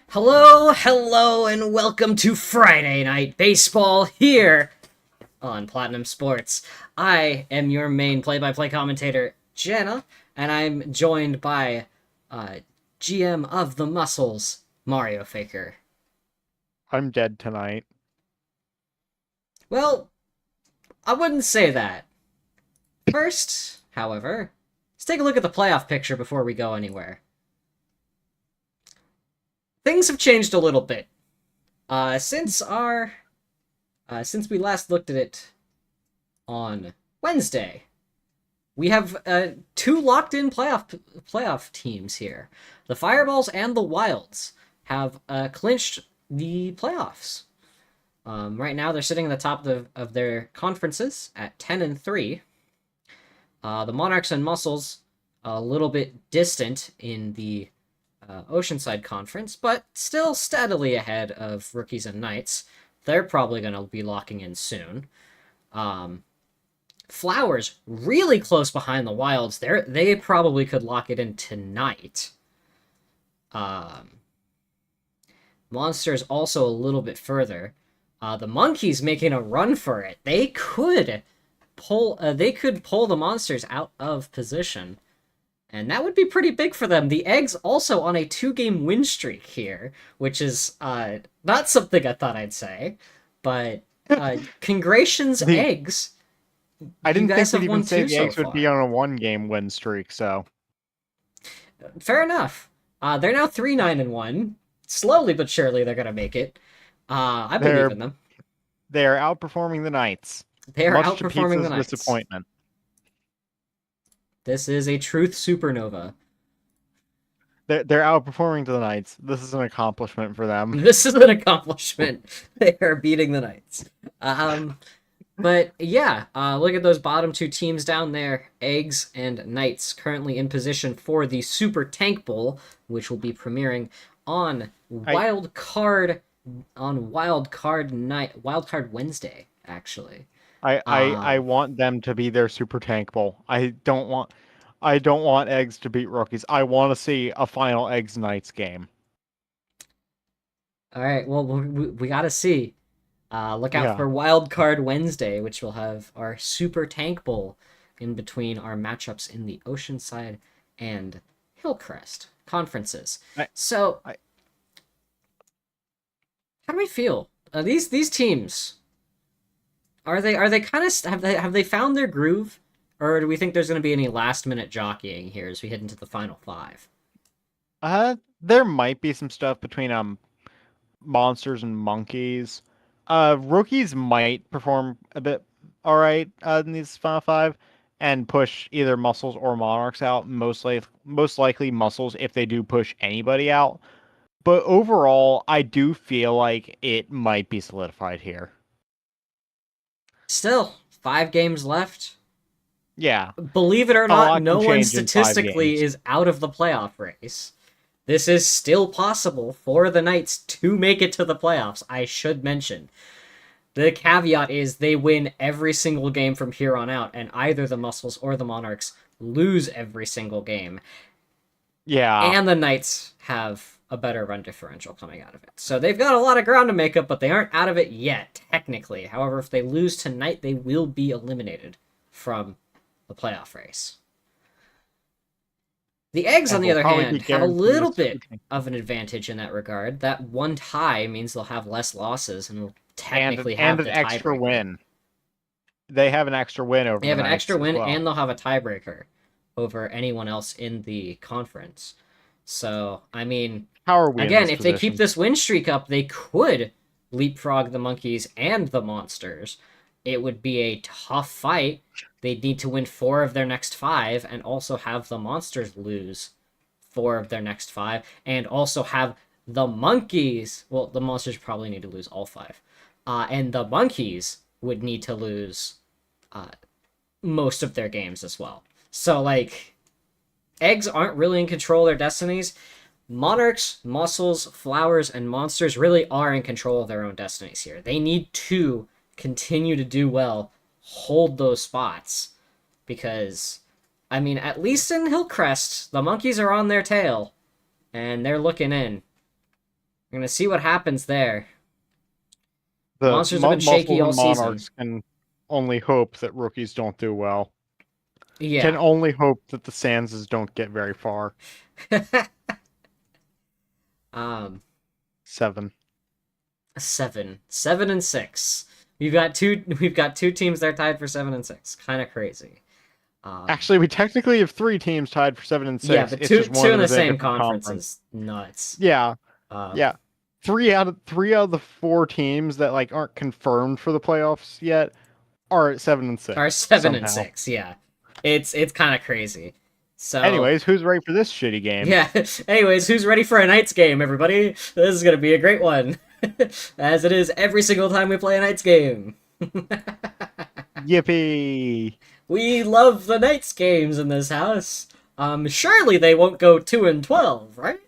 Hello, and welcome to Friday Night Baseball here on Platinum Sports. I am your main play-by-play commentator, Jenna, and I'm joined by uh, GM of the Muscles, Mario Faker. I'm dead tonight. Well, I wouldn't say that. First, however, let's take a look at the playoff picture before we go anywhere. Things have changed a little bit. Since we last looked at it on Wednesday, we have two locked-in playoff teams here. The Fireballs and the Wilds have clinched the playoffs. Right now, they're sitting at the top of their conferences at 10-3. The Monarchs and Muscles a little bit distant in the Oceanside Conference, but still steadily ahead of Rookies and Knights. They're probably going to be locking in soon. Flowers really close behind the Wilds. They probably could lock it in tonight. Monsters also a little bit further. The Monkeys making a run for it. They could pull the Monsters out of position. And that would be pretty big for them. The Eggs also on a 2-game win streak here, which is not something I thought I'd say, but congrations, The Eggs. I You didn't guys think we'd have even won say two the so Eggs would be far. on a 1-game win streak, so Fair enough. They're now 3-9-1. Slowly but surely, they're gonna make it. I believe they're in them. they're outperforming the Knights, They are much to outperforming the Pizza's Knights. disappointment. This is a truth supernova. They're outperforming the Knights. This is an accomplishment for them. This is an accomplishment. They are beating the Knights. But yeah, look at those bottom two teams down there. Eggs and Knights currently in position for the Super Tank Bowl, which will be premiering on I Wild Card Wednesday, actually. I Um, want them to be their Super Tank Bowl. I don't want Eggs to beat Rookies. I want to see a final Eggs Knights game. all right, well, we gotta see. Look out Yeah. for Wild Card Wednesday, which will have our Super Tank Bowl in between our matchups in the Oceanside and Hillcrest conferences. I, So, I how do we feel? These teams are they kind of have they found their groove, or do we think there's going to be any last minute jockeying here as we head into the final five? there might be some stuff between monsters and monkeys. Rookies might perform a bit all right in these final five and push either muscles or monarchs out. Most likely muscles if they do push anybody out. But overall, I do feel like it might be solidified here. Still, 5 games left. Yeah, Believe it or a not, lot can no one change in five statistically games. is out of the playoff race. This is still possible for the Knights to make it to the playoffs, I should mention. The caveat is they win every single game from here on out, and either the Muscles or the Monarchs lose every single game. Yeah, And the Knights have a better run differential coming out of it. So they've got a lot of ground to make up, but they aren't out of it yet, technically. However, if they lose tonight, they will be eliminated from the playoff race. The Eggs, on and the we'll other probably hand, be have a guaranteed a little super bit tank of an advantage in that regard. That one tie means they'll have less losses and will and technically and have an the extra tiebreaker. win. They have an extra win over They the have an extra Knights as win well. and they'll have a tiebreaker over anyone else in the conference. So, I mean, How are we in again, this if they keep position? this win streak up, they could leapfrog the Monkeys and the Monsters. It would be a tough fight. They'd need to win 4 of their next 5 and also have the Monsters lose 4 of their next 5 and also have the Monkeys. Well, the Monsters probably need to lose all 5. And the Monkeys would need to lose uh, most of their games as well. So, like, Eggs aren't really in control of their destinies. Monarchs, Muscles, Flowers, and Monsters really are in control of their own destinies here. They need to continue to do well, hold those spots, because, I mean, at least in Hillcrest, the Monkeys are on their tail, and they're looking in. We're gonna see what happens there. The Monsters have been shaky Muscles all and season. Monarchs can only hope that rookies don't do well. Can Yeah. only hope that the Sanses don't get very far. um, 7. 7-6. We've got two teams that are tied for 7-6. Kind of crazy. Actually, we technically have 3 teams tied for 7 and Yeah, 6. but It's two just one two of in them the is in a same different conference conference. is nuts. Yeah, Uh, yeah. Three out of the 4 teams that like aren't confirmed for the playoffs yet are at 7 and are 6 seven and somehow. six. Yeah, it's kind of crazy. So Anyways, who's ready for this shitty game? yeah. Anyways, who's ready for a Knights game, everybody? This is gonna be a great one, as it is every single time we play a Knights game. Yippee! We love the Knights games in this house. Surely they won't go 2-12, right?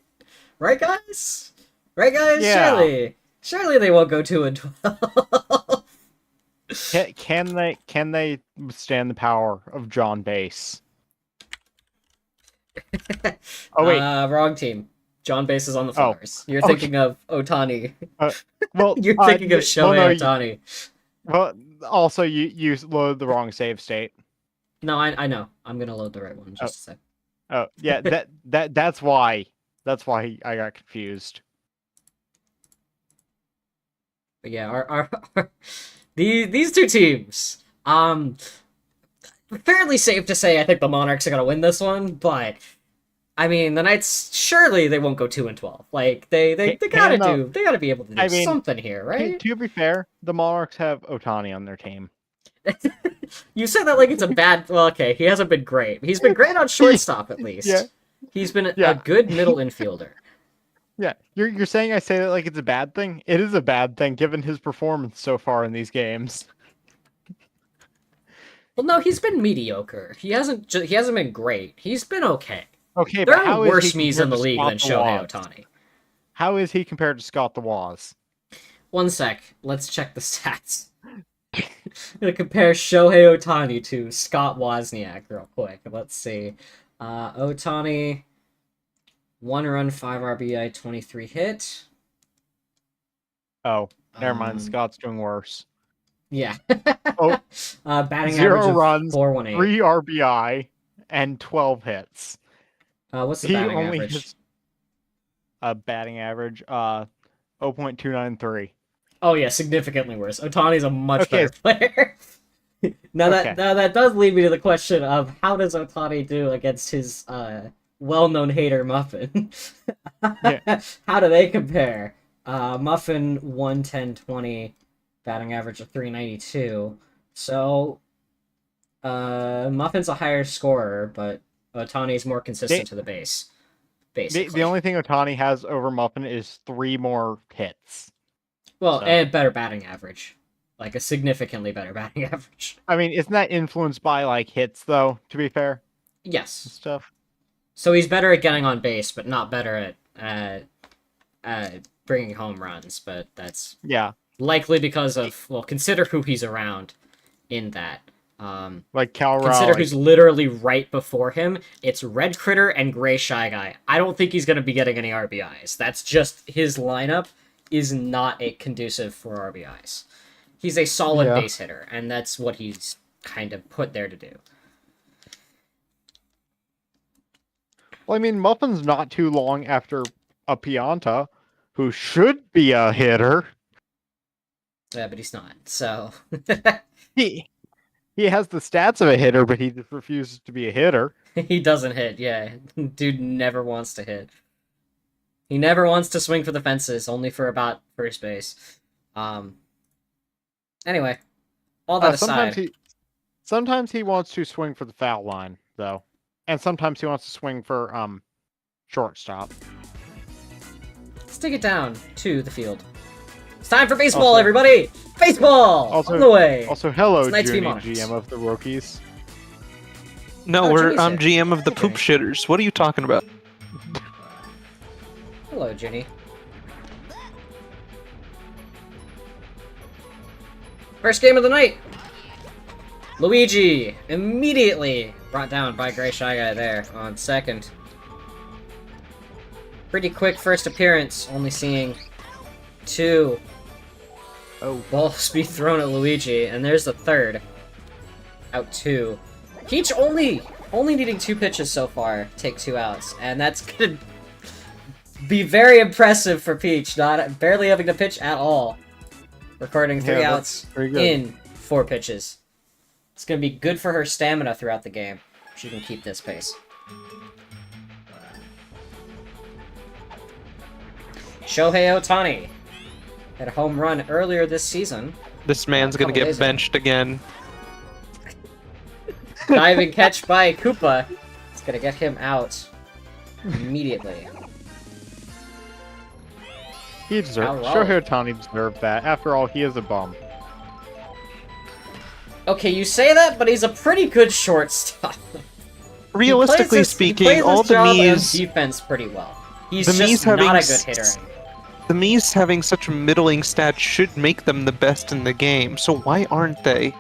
Right, guys? Right, guys? Yeah. Surely they won't go 2-12. Can they withstand the power of John Base? Oh wait. Wrong team. John Base is on the Oh. Flowers. You're Okay. thinking of Otani. Well, You're thinking of well, Shohei no, Otani. well, also you loaded the wrong save state. No, I know. I'm gonna load the right one. Oh, Just a sec. oh yeah, that's why I got confused. But yeah, these two teams. Fairly safe to say I think the Monarchs are gonna win this one, but I mean the Knights surely they won't go 2-12. Like they gotta be able to do something here, right? To be fair, the Monarchs have Otani on their team. You said that like it's a bad. Well, okay, he hasn't been great. He's been great on shortstop at least. Yeah. He's been Yeah. a good middle infielder. Yeah, you're saying I say that like it's a bad thing? It is a bad thing given his performance so far in these games. Well, no, he's been mediocre. He hasn't been great. He's been okay. Okay, There but how are is worse he me's in compared the to league Scott than the Shohei Woz? Otani. How is he compared to Scott the Woz? One sec. Let's check the stats. I'm gonna compare Shohei Otani to Scott Wozniak real quick. Let's see. Otani, 1 run, 5 RBI, 23 hit. Oh, never mind. Um, Scott's doing worse. Yeah. Oh, Batting 0 average of runs, 418. 3 RBI, and 12 hits. What's the He batting only average? has a batting average 0.293. Oh yeah, significantly worse. Otani's a much Okay. better player. Now Okay. that does lead me to the question of how does Otani do against his well-known hater Muffin? Yeah. How do they compare? Muffin 110-20, batting average of 392. So Muffin's a higher scorer, but Otani's more consistent to the base. Basically. The only thing Otani has over Muffin is 3 more hits. Well, So. and better batting average. Like a significantly better batting average. I mean, isn't that influenced by like hits though, to be fair? Yes. Stuff. So he's better at getting on base, but not better at bringing home runs. But that's likely because of consider who he's around in that. Like Cal Consider Raleigh. who's literally right before him. It's Red Critter and Gray Shy Guy. I don't think he's gonna be getting any RBIs. That's just his lineup is not conducive for RBIs. He's a solid base hitter, and that's what he's kind of put there to do. Well, I mean, Muffin's not too long after a Pianta, who should be a hitter. Yeah, but he's not. So He has the stats of a hitter, but he just refuses to be a hitter. he doesn't hit. Yeah, dude never wants to hit. He never wants to swing for the fences, only for about first base. Anyway, all that aside. Sometimes he wants to swing for the foul line, though. And sometimes he wants to swing for shortstop. Let's take it down to the field. It's time for baseball, everybody! Baseball! On the way! Also, hello, It's Junie, GM of the Rookies. No, I'm GM of the Poop Shitters. What are you talking about? Hello, Ginny. First game of the night! Luigi immediately brought down by Gray Shy Guy there on second. Pretty quick first appearance, only seeing 2. Oh. Ball speed thrown at Luigi, and there's the third. Out 2. Peach only needing 2 pitches so far, take 2 outs, and that's gonna be very impressive for Peach, barely having to pitch at all. Recording 3 outs in 4 pitches. It's gonna be good for her stamina throughout the game. She can keep this pace. Shohei Ohtani had a home run earlier this season. This man's gonna get benched again. Diving catch by Koopa. It's gonna get him out immediately. He deserved. Shohei Ohtani deserved that. After all, he is a bum. Okay, you say that, but he's a pretty good shortstop. Realistically speaking, all the Mii's defense pretty well. He's just not a good hitter. The Mii's having such middling stats should make them the best in the game, so why aren't they?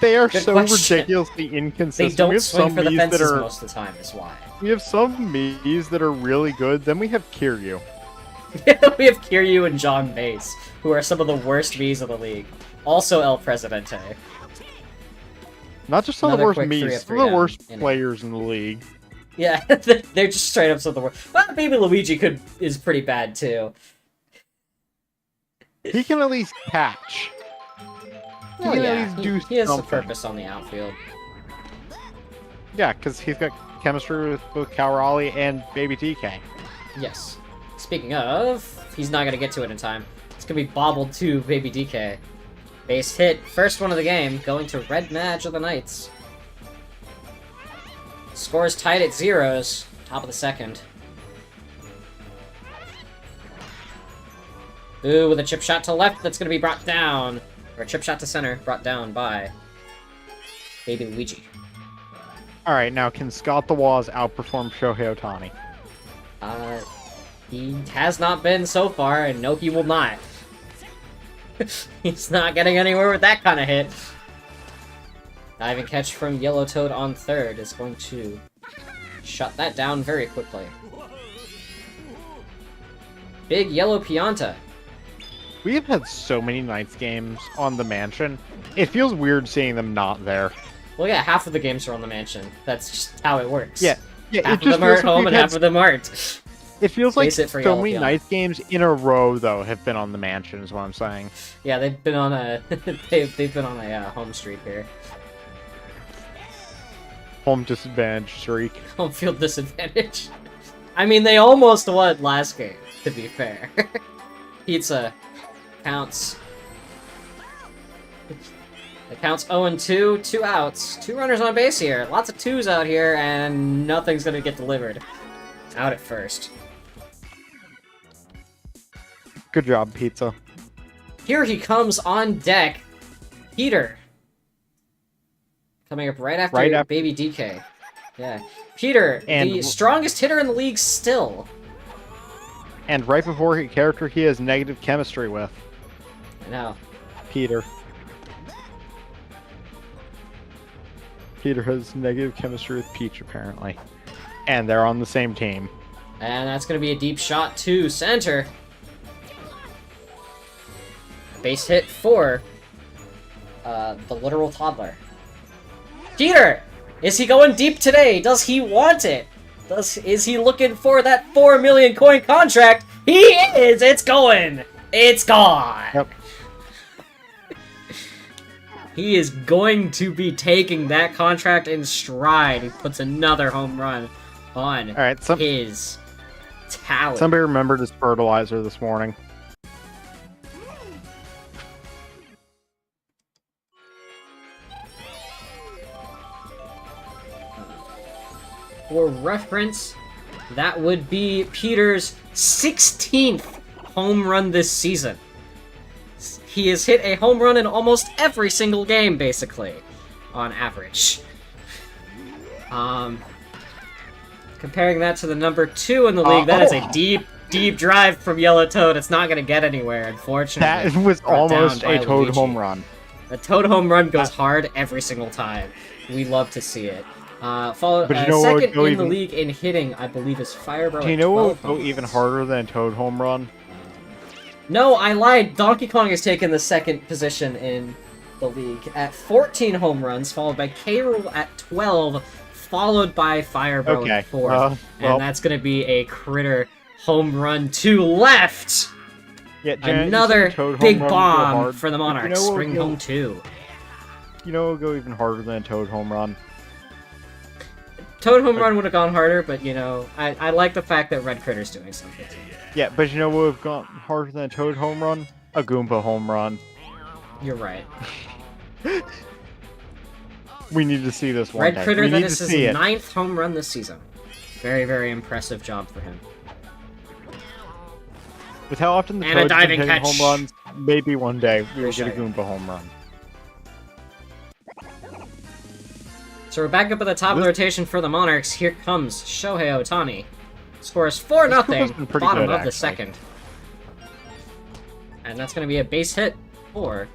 They are so ridiculously inconsistent. They don't swing for the fences most of the time, is why. We have some Mii's that are really good, then we have Kiryu. We have Kiryu and John Mace, who are some of the worst Mii's of the league. Also El Presidente. Not just some of the worst Mii's, some of the worst players in the league. Yeah, they're just straight up some of the worst. Well, maybe Luigi is pretty bad, too. He can at least catch. He can at least do he has something. a purpose on the outfield. Yeah, because he's got chemistry with both Kaorali and Baby DK. Yes. Speaking of, he's not going to get to it in time. It's going to be bobbled to Baby DK. Base hit, first one of the game, going to Red Mage of the Knights. Score's tied at 0s, top of the second. Ooh, with a chip shot to left, that's going to be brought down. Or a chip shot to center, brought down by Baby Luigi. Alright, now can Scott the Waz outperform Shohei Ohtani? He has not been so far, and no, he will not. He's not getting anywhere with that kind of hit. Diving catch from Yellow Toad on third is going to shut that down very quickly. Big Yellow Pianta. We have had so many Knights games on the mansion. It feels weird seeing them not there. Well, yeah, half of the games are on the mansion. That's just how it works. Yeah, half of them are at home and half of them aren't. It feels like so many Knights games in a row, though, have been on the mansion, is what I'm saying. Yeah, they've been on a they've been on a home streak here. Home disadvantage streak. Home field disadvantage. I mean, they almost won last game, to be fair. Pizza counts. It counts 0-2, 2 outs. 2 runners on base here. Lots of 2s out here, and nothing's gonna get delivered. Out at first. Good job, Pizza. Here he comes on deck. Peter. Coming up right after Baby DK. Yeah. Peter, the strongest hitter in the league still. And right before a character he has negative chemistry with. I know. Peter. Peter has negative chemistry with Peach, apparently. And they're on the same team. And that's going to be a deep shot to center. Base hit for the literal toddler. Peter! Is he going deep today? Does he want it? Is he looking for that 4 million coin contract? He is! It's going! It's gone! Yep. He is going to be taking that contract in stride. He puts another home run on his talent. Somebody remembered his fertilizer this morning. For reference, that would be Peter's 16th home run this season. He has hit a home run in almost every single game, basically, on average. Comparing that to the number 2 in the league, that is a deep, deep drive from Yellow Toad. It's not going to get anywhere, unfortunately. That was almost a Toad home run. A Toad home run goes hard every single time. We love to see it. Followed second in the league in hitting, I believe, is Firebro. Do you know what would go even harder than a Toad home run? No, I lied. Donkey Kong has taken the second position in the league at 14 home runs, followed by K. Rool at 12, followed by Firebro at 4th. And that's going to be a critter home run to left. Yeah, Janet, another big bomb for the Monarchs. You know Spring home 2. You know, it'll go even harder than a Toad home run. Toad home run would have gone harder, but you know, I like the fact that Red Critter's doing something. Yeah, but you know what would have gone harder than a Toad home run? A Goomba home run. You're right. We need to see this one. Red Critter, that is his 9th home run this season. Very, very impressive job for him. With how often the Toads been hitting home runs, maybe one day we will get a Goomba home run. So we're back up at the top of the rotation for the Monarchs. Here comes Shohei Ohtani. Scores 4-0, bottom of the second. And that's going to be a base hit for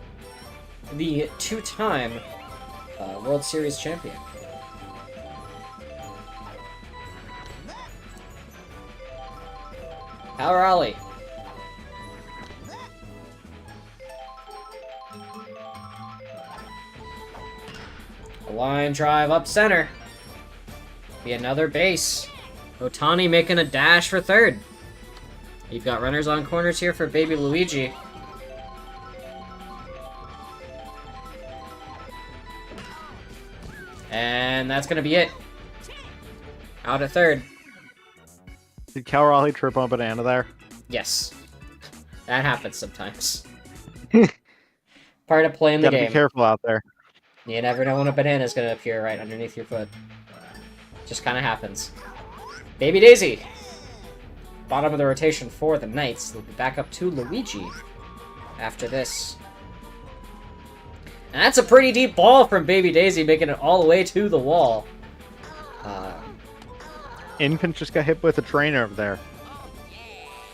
the 2-time World Series champion. Power Ollie. A line drive up center. Be another base. Ohtani making a dash for third. You've got runners on corners here for baby Luigi. And that's gonna be it. Out at third. Did Cal Raleigh trip on a banana there? Yes. That happens sometimes. Part of playing the game. Gotta be careful out there. You never know when a banana is going to appear right underneath your foot. Just kind of happens. Baby Daisy! Bottom of the rotation for the Knights. They'll be back up to Luigi after this. And that's a pretty deep ball from Baby Daisy, making it all the way to the wall. Infant just got hit with a train over there.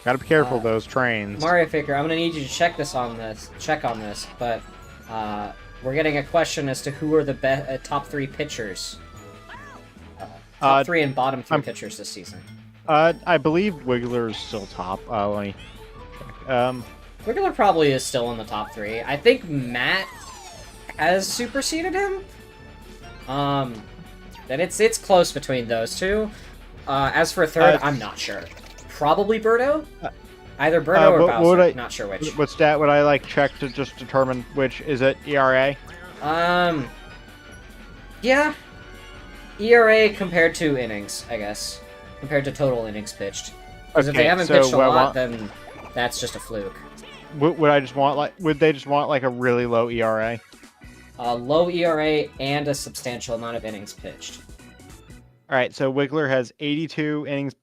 Gotta be careful of those trains. Mario Faker, I'm going to need you to check on this, but we're getting a question as to who are the top 3 pitchers. Top 3 and bottom 3 pitchers this season. I believe Wiggler's still top. Let me check. Wiggler probably is still in the top 3. I think Matt has superseded him. That it's close between those two. As for third, I'm not sure. Probably Birdo? Either Birdo or Bowser. Not sure which. What stat would I check to just determine which? Is it ERA? Yeah. ERA compared to innings, I guess. Compared to total innings pitched. Because if they haven't pitched a lot, then that's just a fluke. Would I just want would they just want a really low ERA? Low ERA and a substantial amount of innings pitched. All right, so Wiggler has 82 innings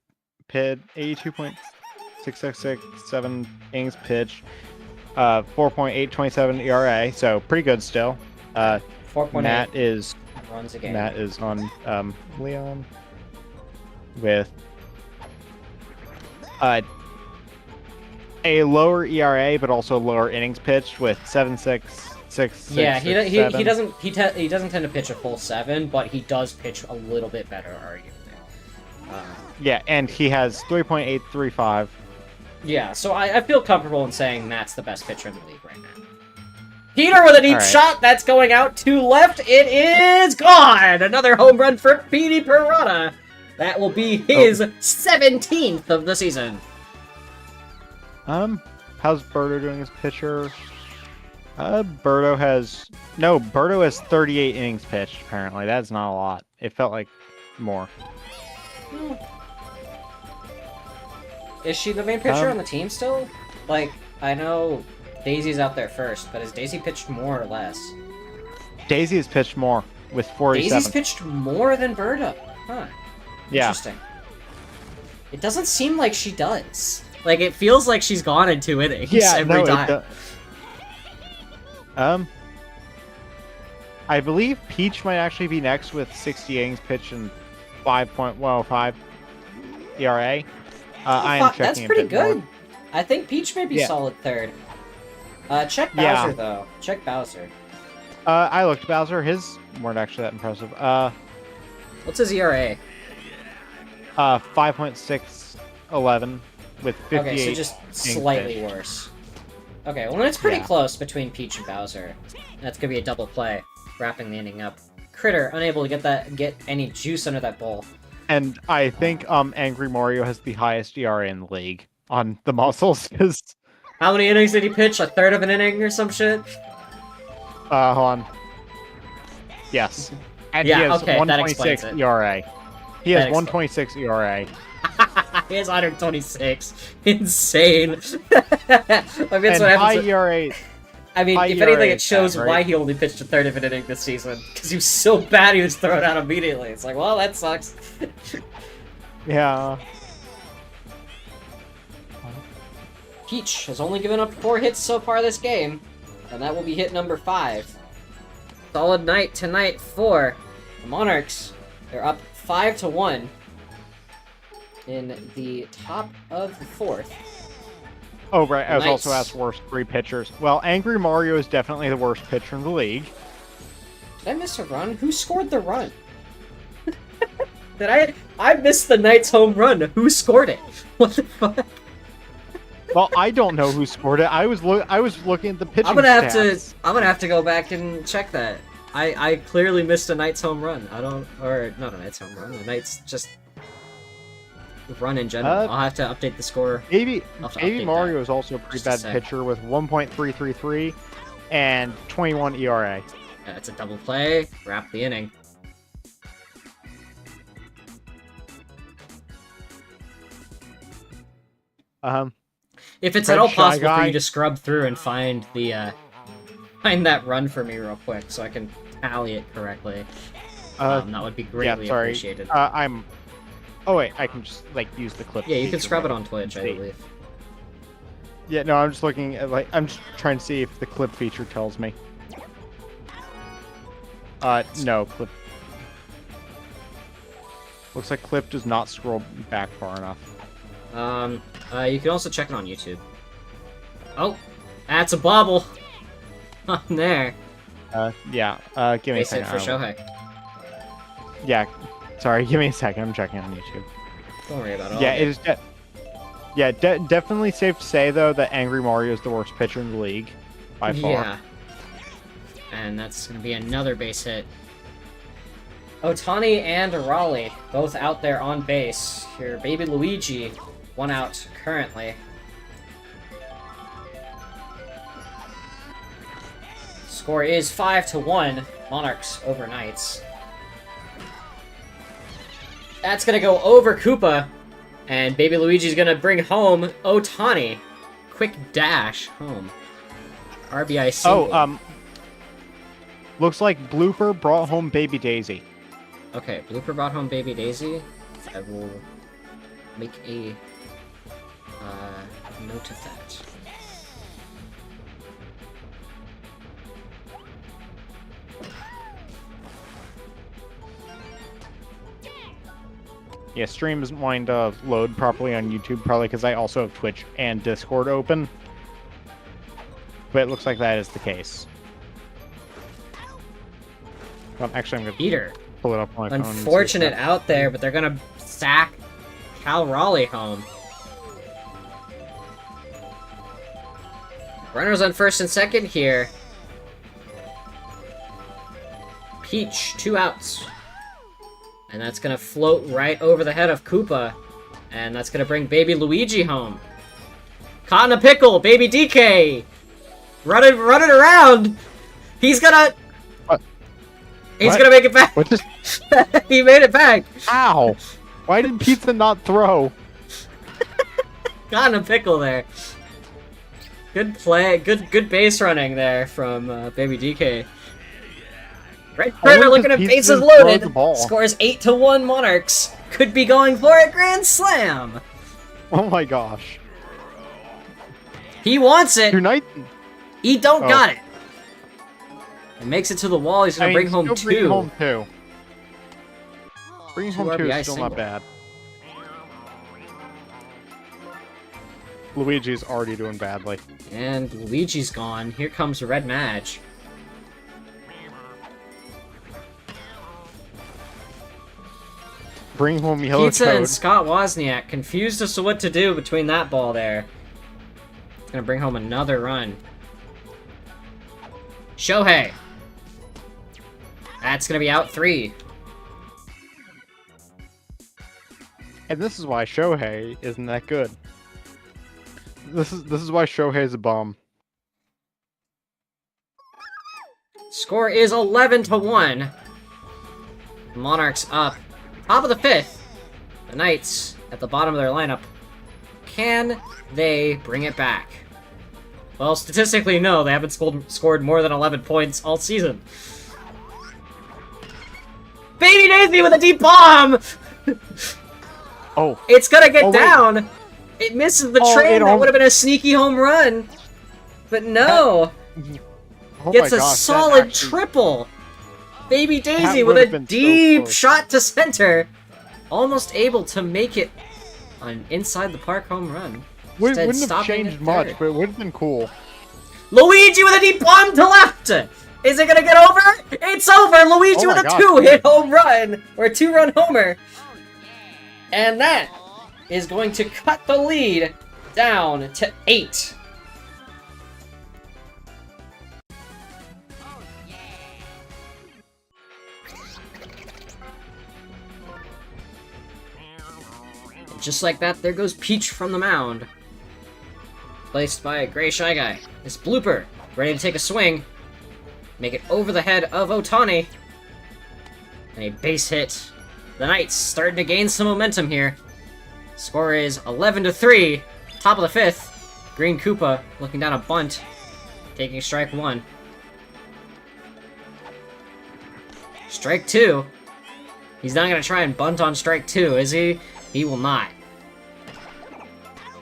pitched, 82.667 innings pitched, 4.827 ERA, so pretty good still. 4.8 Matt is runs a game. Matt is on Leon with a lower ERA, but also lower innings pitched with 7.666. Yeah, he doesn't tend to pitch a full 7, but he does pitch a little bit better, arguably. Yeah, and he has 3.835. Yeah, so I feel comfortable in saying Matt's the best pitcher in the league right now. Peter with a deep shot that's going out to left. It is gone. Another home run for Petey Perrotta. That will be his 17th of the season. How's Birdo doing as pitcher? Birdo has 38 innings pitched, apparently. That's not a lot. It felt like more. Is she the main pitcher on the team still? I know Daisy's out there first, but has Daisy pitched more or less? Daisy has pitched more with 47. Daisy's pitched more than Birdo. Huh. Yeah. Interesting. It doesn't seem like she does. It feels like she's gone in 2 innings every time. I believe Peach might actually be next with 60 innings pitched and 5.15 ERA. I am checking. That's pretty good. More. I think Peach may be solid third. Check Bowser though. Check Bowser. I looked Bowser. His weren't actually that impressive. What's his ERA? 5.611 with 58. Okay, so just slightly worse. Okay, well, it's pretty Yeah. close between Peach and Bowser. That's gonna be a double play, wrapping the inning up. Critter, unable to get any juice under that bowl. And I think Angry Mario has the highest ERA in the league on the muscles, because How many innings did he pitch? A third of an inning or some shit? hold on. Yes. And Yeah, he has okay, that explains 126 it. ERA. He has That 126 ERA. He has 126. Insane. I mean, that's And what high happens. ERA. I mean, high if ERA anything, it is shows bad, right? why he only pitched a third of an inning this season. Because he was so bad, he was thrown out immediately. It's like, well, that sucks. Yeah. Peach has only given up 4 hits so far this game, and that will be hit number 5. Solid night tonight for the Monarchs. They're up 5-1 in the top of the 4th. Oh, right. I was Nice. also asked worst 3 pitchers. Well, Angry Mario is definitely the worst pitcher in the league. Did I miss a run? Who scored the run? Did I missed the Knights' home run. Who scored it? What the fuck? Well, I don't know who scored it. I was looking at the pitching I'm gonna stats. have to go back and check that. I clearly missed a Knights home run. Or not a Knights home run. A Knights just run in general. I'll have to update the score. Maybe I'll have to Baby update Mario that is also a pretty just a bad sec. pitcher with 1.333 and 21 ERA. Yeah, it's a double play. Wrap the inning. If it's at Fred all Shy possible for Guy. you to scrub through and find the find that run for me real quick, so I can tally it correctly, that would be greatly yeah, sorry. appreciated. I'm. Oh wait, I can just like use the clip. Yeah, you can feature scrub it now. on Twitch, I See. believe. Yeah, no, I'm just looking at I'm just trying to see if the clip feature tells me. No, clip. Looks like clip does not scroll back far enough. You can also check it on YouTube. Oh, that's a bobble on there. Yeah. Give me a Base hit second. for Shohei. Yeah. Sorry, give me a second. I'm checking on YouTube. Don't worry about it. Yeah, it is. Definitely safe to say though that Angry Mario is the worst pitcher in the league by far. Yeah. And that's gonna be another base hit. Otani and Raleigh both out there on base. Here, Baby Luigi, 1 out currently. Score is 5-1. Monarchs over Knights. That's gonna go over Koopa, and Baby Luigi's gonna bring home Otani. Quick dash home. RBI single. Oh, looks like Blooper brought home Baby Daisy. Okay, Blooper brought home Baby Daisy. I will make a note of that. Yeah, stream isn't wanting to load properly on YouTube, probably because I also have Twitch and Discord open. But it looks like that is the case. Actually, I'm going to Peter. pull it up on my phone. and see Unfortunate if out there, but they're gonna sack Cal Raleigh home. Runners on first and second here. Peach, 2 outs. And that's gonna float right over the head of Koopa. And that's gonna bring Baby Luigi home. Caught in a pickle, Baby DK! Running around! He's gonna... What? He's What? gonna make it back! What just... He made it back! Ow! Why did Pizza not throw? Got in a pickle there. Good play, good base running there from Baby DK. Red Critter wonder looking if at Pizza bases throw loaded. the ball. Scores 8-1 Monarchs. Could be going for a grand slam. Oh my gosh. He wants it. Tonight... He don't Oh. got it. He makes it to the wall. He's gonna bring home still 2. Bring home 2. Bringing Two home 2 RBI is still single. not bad. Luigi's already doing badly. And Luigi's gone. Here comes Red Madge. Bring home Yellow Pizza Toad. and Scott Wozniak confused as to what to do between that ball there. Gonna bring home another run. Shohei! That's gonna be out 3. And this is why Shohei isn't that good. This is why Shohei's a bum. Score is 11-1. Monarchs up. Top of the 5th. The Knights at the bottom of their lineup. Can they bring it back? Well, statistically, no. They haven't scored more than 11 points all season. Baby Daisy with a deep bomb! Oh. It's gonna get Oh, wait. down! It misses the Oh, train. it That would have been a sneaky home run. But no. Oh Gets my a gosh, that solid actually- triple. Baby Daisy That with would've a been so deep close. shot to center. Almost able to make it an inside the park home run. Instead, Wouldn't have stopping changed at much, third. but it would have been cool. Luigi with a deep bomb to left. Is it gonna get over? It's over. Luigi Oh with my a gosh. 2-hit home run or a 2-run homer. And that is going to cut the lead down to 8. Just like that, there goes Peach from the mound. Placed by a Gray Shy Guy. This Blooper, ready to take a swing. Make it over the head of Otani. And a base hit. The Knights starting to gain some momentum here. Score is 11-3. Top of the 5th. Green Koopa looking down a bunt. Taking strike 1. Strike 2. He's not going to try and bunt on strike 2, is he? He will not.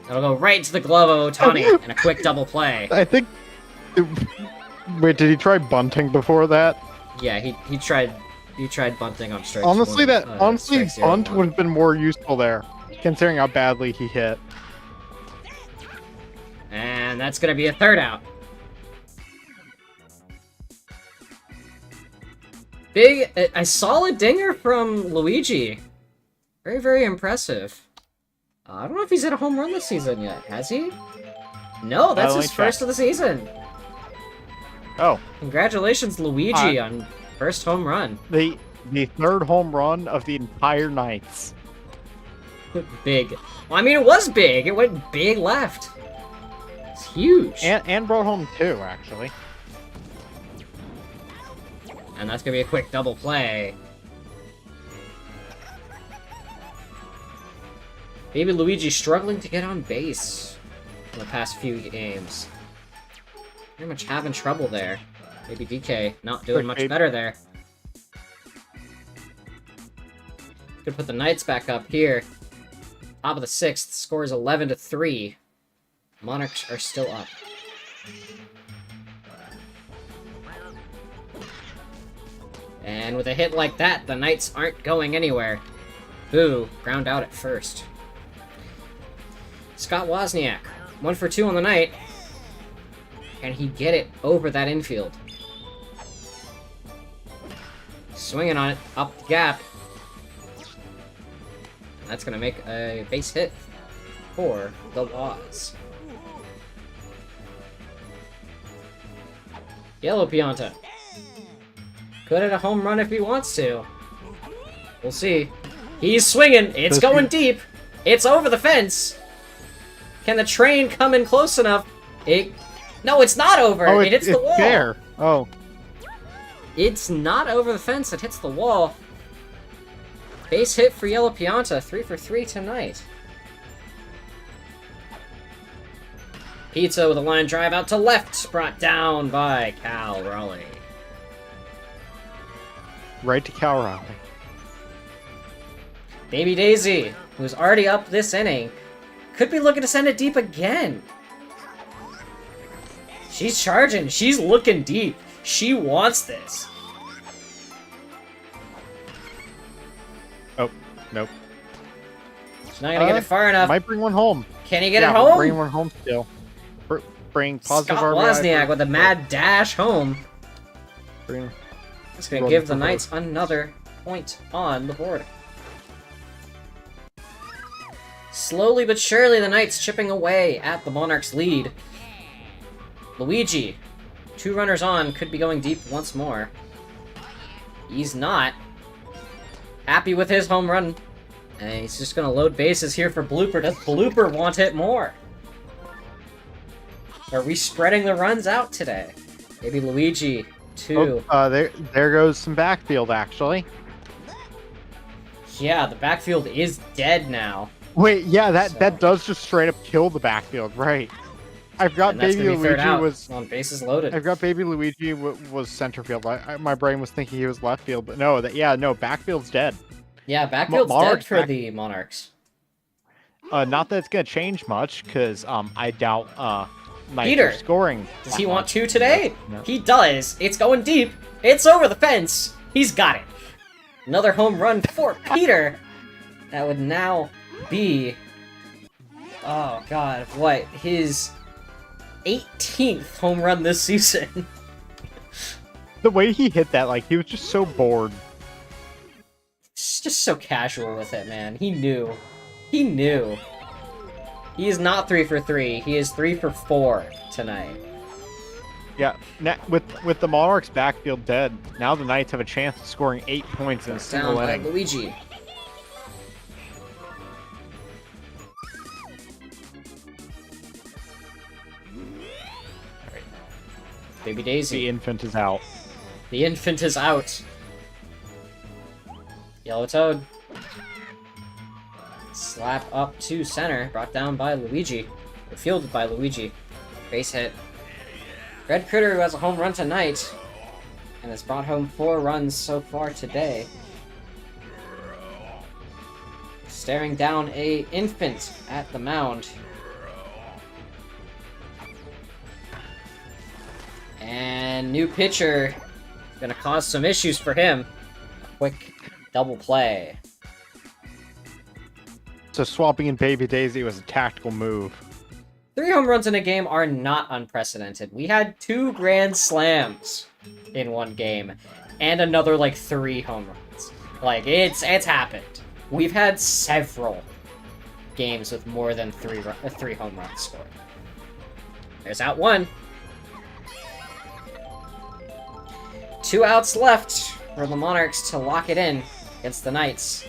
That'll go right to the glove of Otani and a quick double play. I think. Wait, did he try bunting before that? Yeah, he tried bunting on strike. Honestly, strike zero bunt one. would have been more useful there, considering how badly he hit. And that's gonna be a third out. A solid dinger from Luigi. Very, very impressive. I don't know if he's hit a home run this season yet. Has he? No, that's Let his me first check. of the season. Oh, Congratulations, Luigi, on first home run. the third home run of the entire Knights. Big. Well, I mean, it was big. It went big left. It's huge. And brought home 2, actually. And that's gonna be a quick double play. Baby Luigi struggling to get on base in the past few games. Pretty much having trouble there. Maybe DK not doing much better there. Could put the Knights back up here. Top of the 6th, score is 11-3. Monarchs are still up. And with a hit like that, the Knights aren't going anywhere. Boo, ground out at first. Scott Wozniak, 1 for 2 on the night. Can he get it over that infield? Swinging on it, up the gap. That's gonna make a base hit for the Woz. Yellow Pianta. Could hit a home run if he wants to. We'll see. He's swinging. It's going deep. It's over the fence. Can the train come in close enough? No, it's not over. Oh, it hits the wall. There. Oh, It's not over the fence. It hits the wall. Base hit for Yellow Pianta. 3 for 3 tonight. Pizza with a line drive out to left. Brought down by Cal Raleigh. right to Cal Raleigh. Baby Daisy, who's already up this inning, could be looking to send it deep again. She's charging. She's looking deep. She wants this. Oh, nope. She's not gonna get it far enough. Might bring one home. Can he get Yeah, it home? Bring one home still. Bring positive Scott RBI Wozniak for- with a mad dash home. Bring, That's gonna Run give the for Knights another point on the board. Slowly but surely, the Knights chipping away at the Monarchs' lead. Luigi, 2 runners on, could be going deep once more. He's not. Happy with his home run. And he's just gonna load bases here for Blooper. Does Blooper want it more? Are we spreading the runs out today? Maybe Luigi, 2. Oh, there goes some backfield, actually. Yeah, the backfield is dead now. Wait, yeah, that So- that does just straight up kill the backfield, right? I've got And that's Baby gonna be third Luigi out was on bases loaded. I've got Baby Luigi was center field. My brain was thinking he was left field, but no, backfield's dead. Yeah, backfield's dead Monarchs for back- the Monarchs. Not that it's gonna change much, because I doubt Knights Peter, are scoring. Does that he want much. 2 today? No. He does. It's going deep. It's over the fence. He's got it. Another home run for Peter. That would now be... Oh, God. What? His 18th home run this season. The way he hit that, like, he was just so bored. He's just so casual with it, man. He knew. He knew. He is not 3 for 3. He is 3 for 4 tonight. Yeah, with the Monarchs backfield dead, now the Knights have a chance of scoring 8 points in a Down single by inning. Luigi. Alright. Baby Daisy. The infant is out. The infant is out. Yellow Toad. Slap up to center. Brought down by Luigi. Or fielded by Luigi. Base hit. Red Critter, who has a home run tonight, and has brought home 4 runs so far today. Staring down a infant at the mound. And new pitcher. Gonna cause some issues for him. Quick double play. So swapping in Baby Daisy was a tactical move. 3 home runs in a game are not unprecedented. We had 2 grand slams in one game, and another like 3 home runs. Like it's happened. We've had several games with more than 3 home runs scored. There's out 1. 2 outs left for the Monarchs to lock it in against the Knights.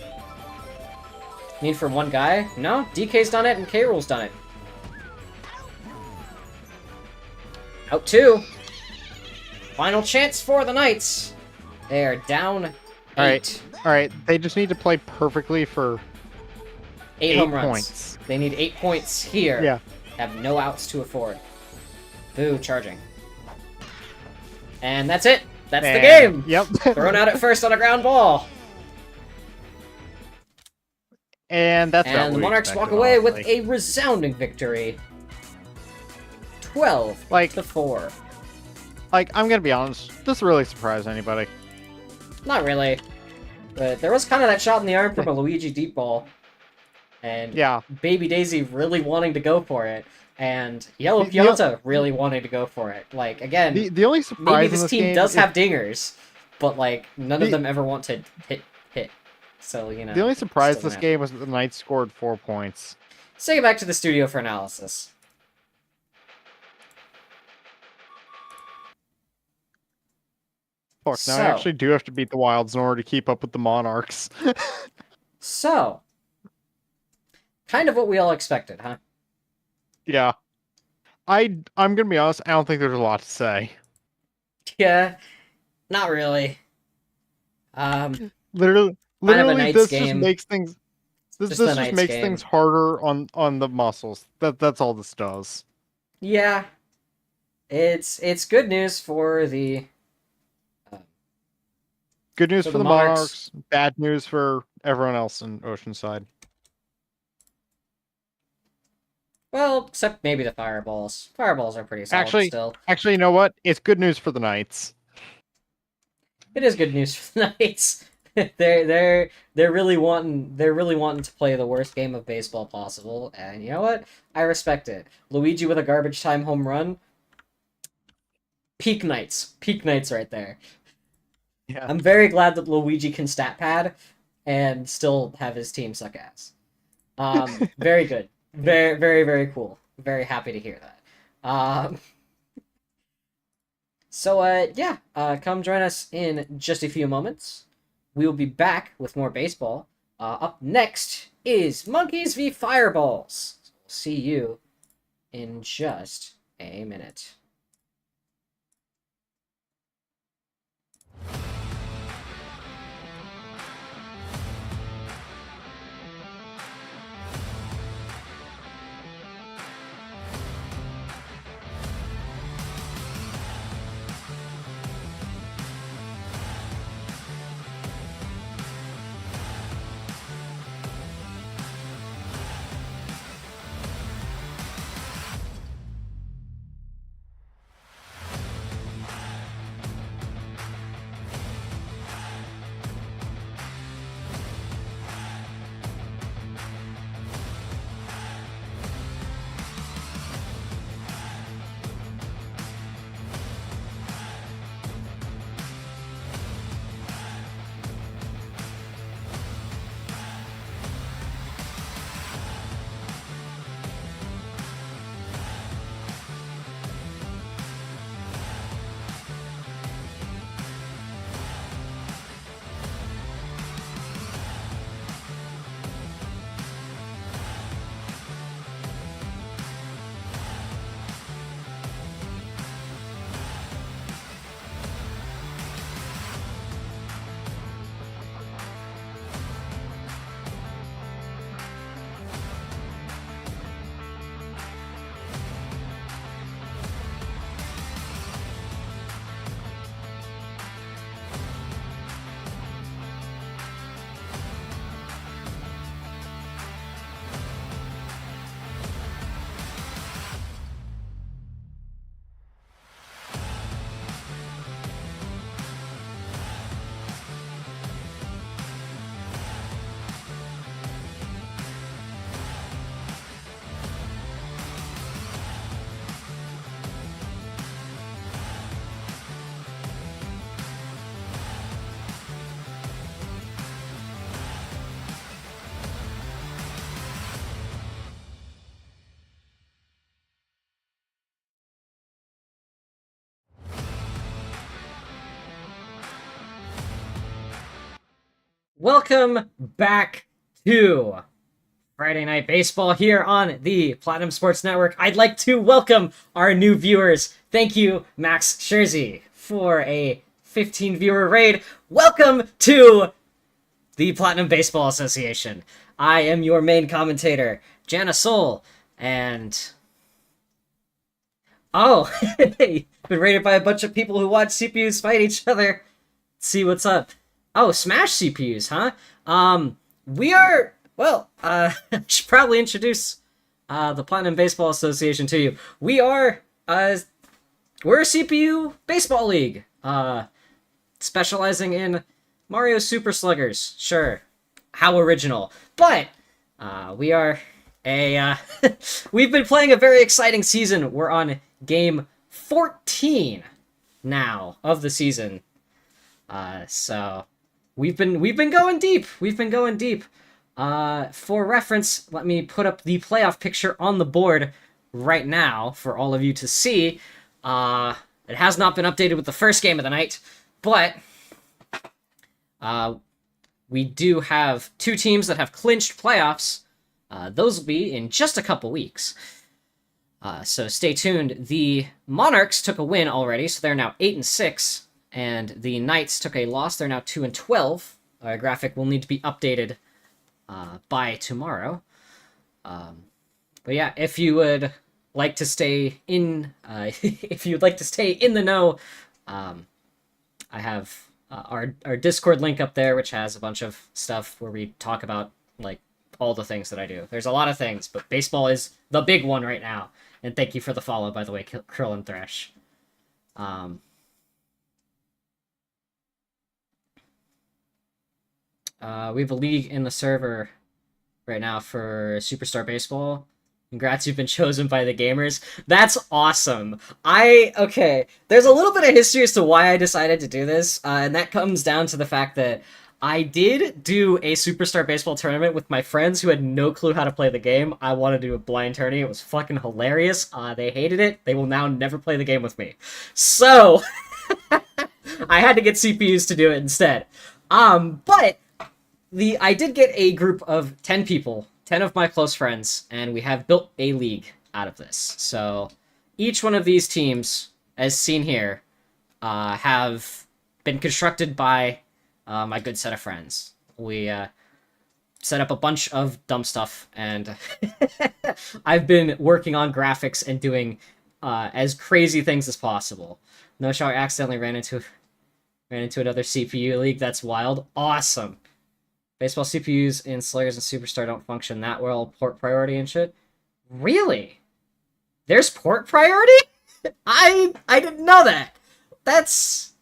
Need for 1 guy? No, DK's done it and K-Rool's done it. Out 2. Final chance for the Knights. They are down 8. All right. They just need to play perfectly for 8 8 home runs. points. They need 8 points here. Yeah. Have no outs to afford. Boo, charging. And that's it. That's the game. Yep. Thrown out at first on a ground ball. And that's And the Monarchs walk away with a resounding victory. 12 to 4. Like, I'm gonna be honest, this really surprised anybody. Not really. But there was kind of that shot in the arm from a Luigi deep ball. And Yeah. Baby Daisy really wanting to go for it. And Yellow The- Pianta really wanting to go for it. Like, again, The only surprise maybe in this this team game does is- have dingers, but, like, none of The- them ever want to hit. So, you know. The only surprise doesn't this happen. game was that the Knights scored 4 points. Let's take it back to the studio for analysis. Fuck, now I So- actually do have to beat the Wilds in order to keep up with the Monarchs. So, kind of what we all expected, huh? Yeah. I'm gonna be honest, I don't think there's a lot to say. Yeah, not really. Literally, Kind of a Knights this game. just makes things. This Just the just Knights makes game. things harder on the muscles. That's all this does. Yeah, it's good news for the Good news For for the the Monarchs. Monarchs. Bad news for everyone else in Oceanside. well, except maybe the Fireballs. Fireballs are pretty solid Actually- still. Actually, you know what? It's good news for the Knights. It is good news for the Knights. they're really wanting to play the worst game of baseball possible, and you know what? I respect it. Luigi with a garbage time home run. Peak Knights right there. Yeah. I'm very glad that Luigi can stat pad and still have his team suck ass. Very good. Very, very, very cool. Very happy to hear that. So, yeah, come join us in just a few moments. We will be back with more baseball. Up next is Monkeys v. Fireballs. See you in just a minute. Welcome back to Friday Night Baseball here on the Platinum Sports Network. I'd like to welcome our new viewers. Thank you, Max Scherzy, for a 15 viewer raid. Welcome to the Platinum Baseball Association. I am your main commentator, Jana Soul, and... Oh, been raided by a bunch of people who watch CPUs fight each other. Let's see what's up. Oh, Smash CPUs, huh? We are, well, I should probably introduce, the Platinum Baseball Association to you. We're a CPU baseball league, specializing in Mario Super Sluggers. Sure. How original. But, we are we've been playing a very exciting season. We're on game 14 now of the season. So... We've been going deep. We've been going deep. For reference, let me put up the playoff picture on the board right now for all of you to see. It has not been updated with the first game of the night, but we do have two teams that have clinched playoffs. Those will be in just a couple weeks. So stay tuned. The Monarchs took a win already, so they're now 8-6. And the Knights took a loss. They're now 2-12. Our graphic will need to be updated by tomorrow. But yeah, if you would like to stay in, if you'd like to stay in the know, I have our Discord link up there, which has a bunch of stuff where we talk about like all the things that I do. There's a lot of things, but baseball is the big one right now. And thank you for the follow, by the way, Krill and Thresh. We have a league in the server right now for Superstar Baseball. Congrats, you've been chosen by the gamers. That's awesome. Okay, there's a little bit of history as to why I decided to do this, and that comes down to the fact that I did do a Superstar Baseball tournament with my friends who had no clue how to play the game. I wanted to do a blind tourney. It was fucking hilarious. They hated it. They will now never play the game with me. So, I had to get CPUs to do it instead. But I did get a group of 10 people, 10 of my close friends, and we have built a league out of this. So, each one of these teams, as seen here, have been constructed by my good set of friends. We set up a bunch of dumb stuff, and I've been working on graphics and doing as crazy things as possible. No shower accidentally ran into another CPU league. That's wild. Awesome. Baseball CPUs in Sluggers and Superstar don't function that well. Port priority and shit. Really? There's port priority? I didn't know that. That's...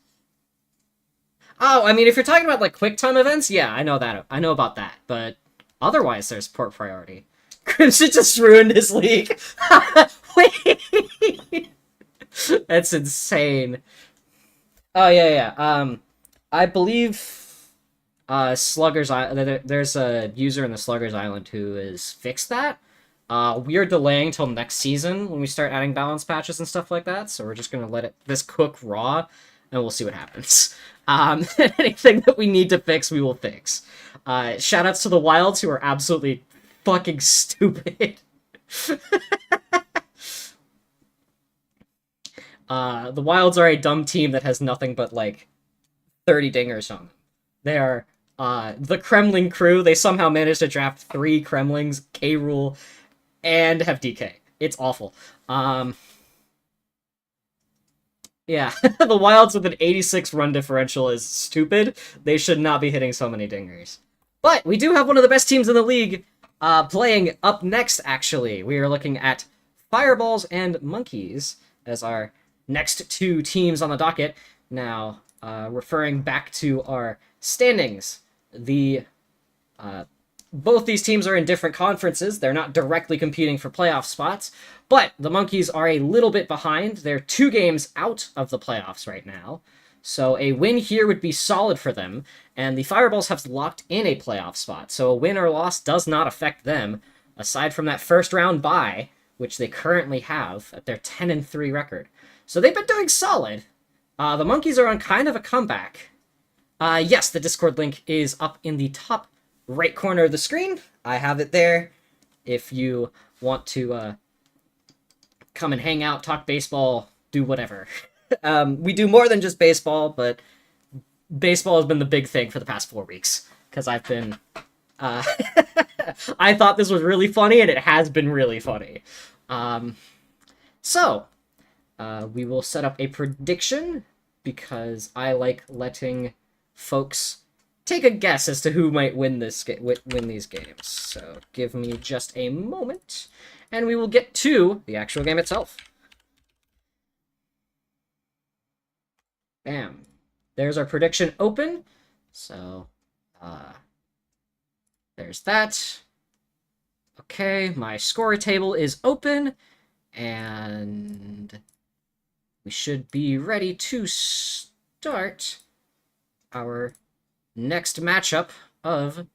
Oh, I mean, if you're talking about, like, QuickTime events, yeah, I know that. I know about that. But otherwise, there's port priority. Crimson just ruined his league. Wait. That's insane. Oh, yeah. I believe Sluggers Island... There's a user in the Sluggers Island who has fixed that. We are delaying till next season when we start adding balance patches and stuff like that, so we're just gonna let this cook raw, and we'll see what happens. Anything that we need to fix, we will fix. Shoutouts to the Wilds, who are absolutely fucking stupid. The Wilds are a dumb team that has nothing but, like, 30 dingers on them. They are, the Kremling crew. They somehow managed to draft 3 Kremlings, K-Rule, and have DK. It's awful. Yeah, the Wilds with an 86 run differential is stupid. They should not be hitting so many dingers. But we do have one of the best teams in the league playing up next, actually. We are looking at Fireballs and Monkeys as our next 2 teams on the docket. Now, referring back to our standings, both these teams are in different conferences. They're not directly competing for playoff spots, but the Monkeys are a little bit behind. They're 2 games out of the playoffs right now, so a win here would be solid for them, and the Fireballs have locked in a playoff spot, so a win or loss does not affect them, aside from that first round bye, which they currently have at their 10-3 record. So they've been doing solid. The Monkeys are on kind of a comeback. Yes, the Discord link is up in the top right corner of the screen. I have it there if you want to come and hang out, talk baseball, do whatever. We do more than just baseball, but baseball has been the big thing for the past 4 weeks, because I've been... I thought this was really funny, and it has been really funny. We will set up a prediction, because I like letting folks take a guess as to who might win these games. So give me just a moment, and we will get to the actual game itself. Bam. There's our prediction open. So, there's that. Okay, my score table is open, and we should be ready to start our next matchup of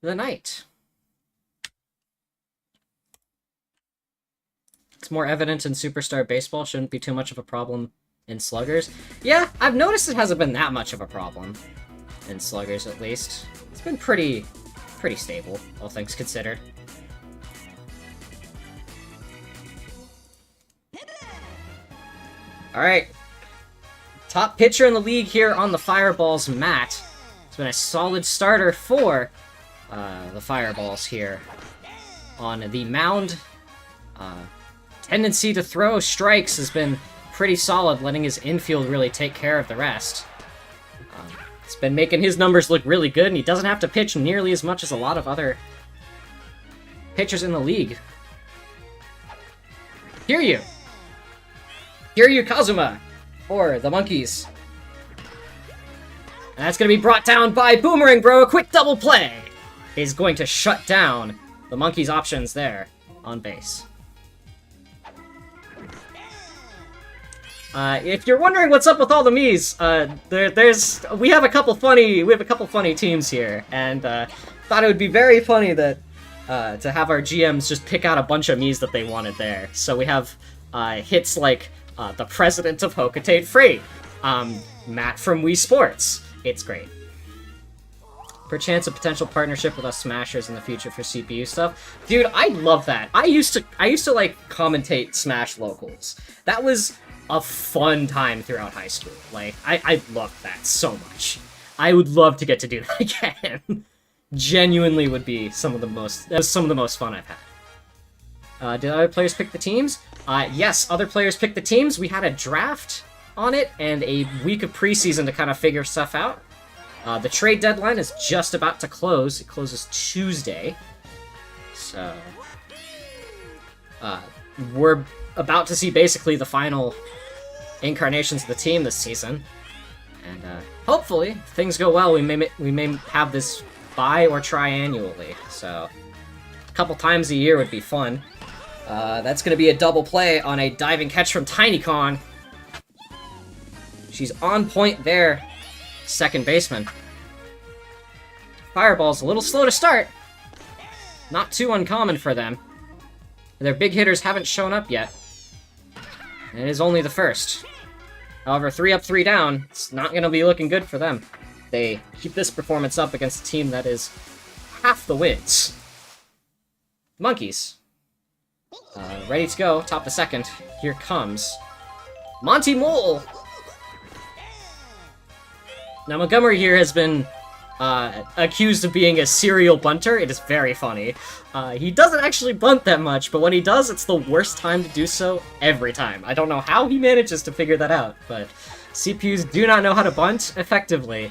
the night. It's more evident in Superstar Baseball. Shouldn't be too much of a problem in Sluggers. Yeah, I've noticed it hasn't been that much of a problem in Sluggers, at least. It's been pretty stable, all things considered. Alright. Top pitcher in the league here on the Fireballs, Matt. It's been a solid starter for the Fireballs here. On the mound, tendency to throw strikes has been pretty solid, letting his infield really take care of the rest. It's been making his numbers look really good, and he doesn't have to pitch nearly as much as a lot of other pitchers in the league. Hear you, Kazuma, for the Monkeys. And that's going to be brought down by Boomerang Bro. A quick double play is going to shut down the Monkeys' options there on base. If you're wondering what's up with all the Miis, we have a couple funny teams here, and thought it would be very funny that to have our GMs just pick out a bunch of Miis that they wanted there. So we have hits like the president of Hokate Freight, Matt from Wii Sports. It's great. Perchance a potential partnership with us Smashers in the future for CPU stuff. Dude, I love that. I used to like commentate Smash locals. That was a fun time throughout high school. Like, I loved that so much. I would love to get to do that again. Genuinely would be some of the most fun I've had. Did other players pick the teams? Yes, other players picked the teams. We had a draft on it and a week of preseason to kind of figure stuff out. The trade deadline is just about to close. It closes Tuesday. So, we're about to see basically the final incarnations of the team this season. And, hopefully, if things go well, we may have this buy or try annually. So, a couple times a year would be fun. That's gonna be a double play on a diving catch from Tiny Kong. She's on point there. Second baseman. Fireball's a little slow to start. Not too uncommon for them. Their big hitters haven't shown up yet. And it is only the first. However, 3 up, 3 down, it's not going to be looking good for them. They keep this performance up against a team that is half the wins. Monkeys. Ready to go, top the second. Here comes Monty Mole. Now, Montgomery here has been accused of being a serial bunter. It is very funny. He doesn't actually bunt that much, but when he does, it's the worst time to do so every time. I don't know how he manages to figure that out, but CPUs do not know how to bunt effectively.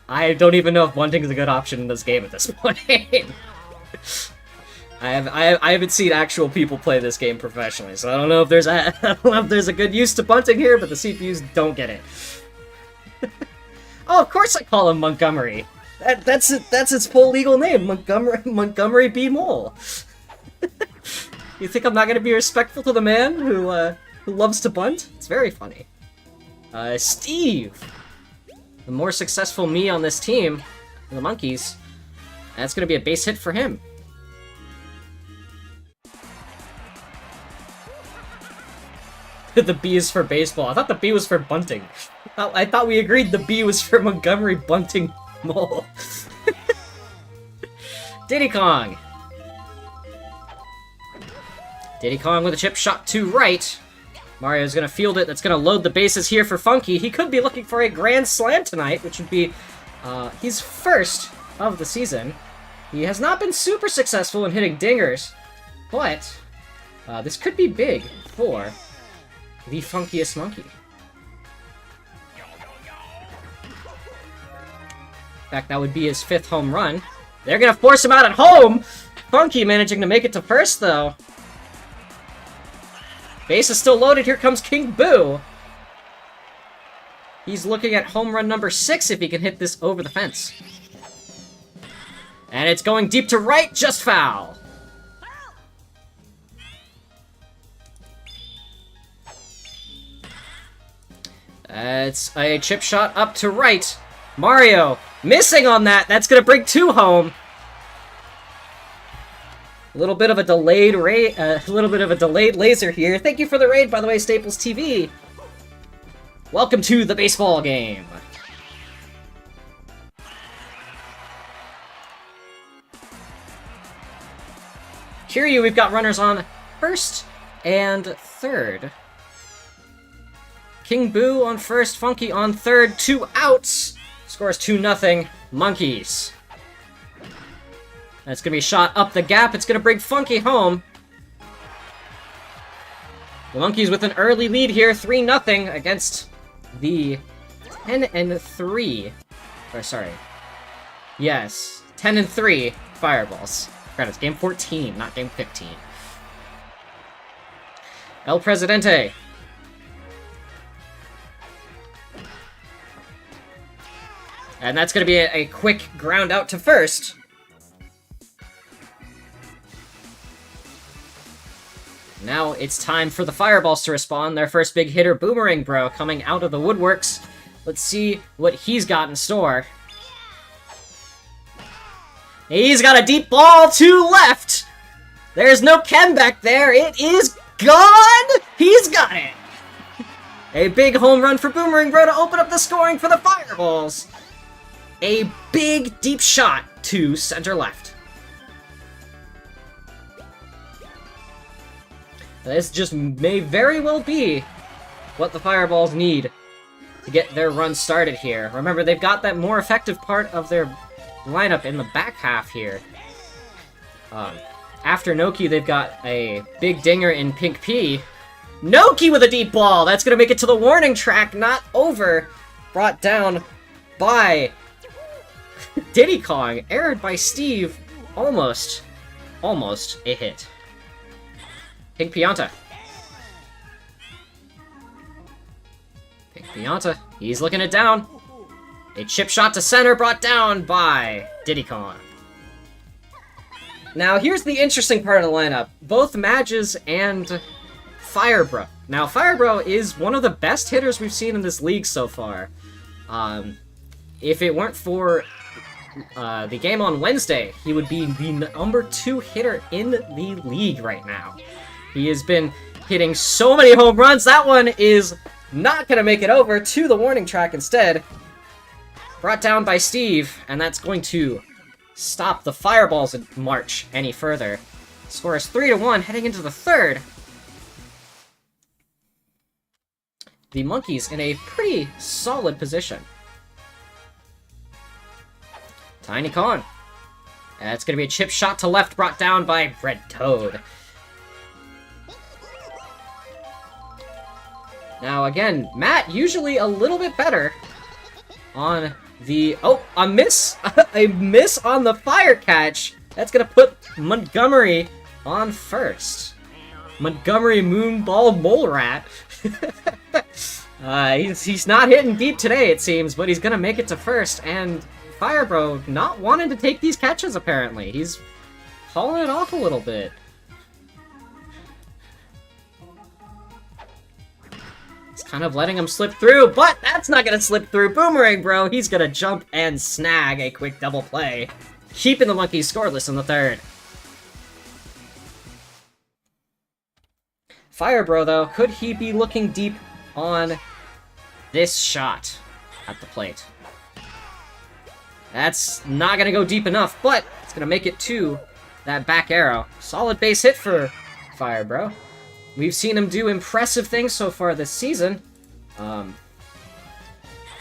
I don't even know if bunting is a good option in this game at this point. I haven't seen actual people play this game professionally, so I don't know if there's a good use to bunting here, but the CPUs don't get it. Oh, of course I call him Montgomery. That's its full legal name, Montgomery B. Mole. You think I'm not gonna be respectful to the man who loves to bunt? It's very funny. Steve, the more successful me on this team, the Monkeys. That's gonna be a base hit for him. The B is for baseball. I thought the B was for bunting. I thought we agreed the B was for Montgomery Bunting Mole. Diddy Kong. Diddy Kong with a chip shot to right. Mario's gonna field it. That's gonna load the bases here for Funky. He could be looking for a grand slam tonight, which would be his first of the season. He has not been super successful in hitting dingers, but this could be big for the funkiest monkey. In fact, that would be his 5th home run. They're gonna force him out at home! Funky managing to make it to first, though. Base is still loaded. Here comes King Boo. He's looking at home run number 6 if he can hit this over the fence. And it's going deep to right, just foul. It's a chip shot up to right. Mario missing on that. That's gonna bring 2 home. A little bit of a delayed laser here. Thank you for the raid, by the way, Staples TV. Welcome to the baseball game. Kiryu, we've got runners on first and third. King Boo on first, Funky on third, 2 outs. Scores 2-0, Monkeys. That's gonna be a shot up the gap. It's gonna bring Funky home. The Monkeys with an early lead here, 3-0 against the 10-3. Or sorry. Yes, 10-3 Fireballs. Forgot it's game 14, not game 15. El Presidente. And that's going to be a quick ground out to first. Now it's time for the Fireballs to respond. Their first big hitter, Boomerang Bro, coming out of the woodworks. Let's see what he's got in store. He's got a deep ball to left! There's no Ken back there. It is gone! He's got it! A big home run for Boomerang Bro to open up the scoring for the Fireballs. A big, deep shot to center left. This just may very well be what the Fireballs need to get their run started here. Remember, they've got that more effective part of their lineup in the back half here. After Noki, they've got a big dinger in Pink P. Noki with a deep ball! That's going to make it to the warning track, not over. Brought down by Diddy Kong, errored by Steve. Almost a hit. Pink Pianta. Pink Pianta, he's looking it down. A chip shot to center brought down by Diddy Kong. Now, here's the interesting part of the lineup. Both Madges and Firebro. Now, Firebro is one of the best hitters we've seen in this league so far. If it weren't for the game on Wednesday, he would be the number 2 hitter in the league right now. He has been hitting so many home runs. That one is not going to make it over to the warning track instead. Brought down by Steve, and that's going to stop the Fireballs' march any further. Score is 3-1, heading into the third. The Monkeys in a pretty solid position. Tiny Kong. That's going to be a chip shot to left, brought down by Red Toad. Now, again, Matt usually a little bit better on the... Oh, a miss! A miss on the fire catch! That's going to put Montgomery on first. Montgomery Moonball Mole Rat. He's not hitting deep today, it seems, but he's going to make it to first. And Firebro not wanting to take these catches, apparently. He's hauling it off a little bit. He's kind of letting him slip through, but that's not going to slip through. Boomerang Bro, he's going to jump and snag a quick double play, keeping the Monkeys scoreless in the third. Firebro, though, could he be looking deep on this shot at the plate? That's not going to go deep enough, but it's going to make it to that back arrow. Solid base hit for Firebro. We've seen him do impressive things so far this season. In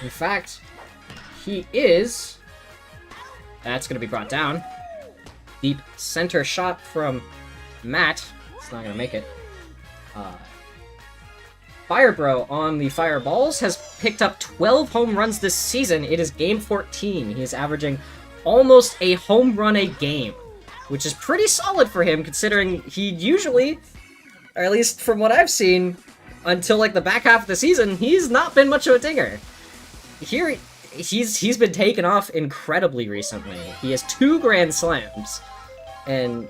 fact, he is... That's going to be brought down. Deep center shot from Matt. It's not going to make it. Firebro on the Fireballs has picked up 12 home runs this season. It is game 14. He is averaging almost a home run a game, which is pretty solid for him considering he usually, or at least from what I've seen, until like the back half of the season, he's not been much of a dinger. Here, he's been taken off incredibly recently. He has 2 grand slams, and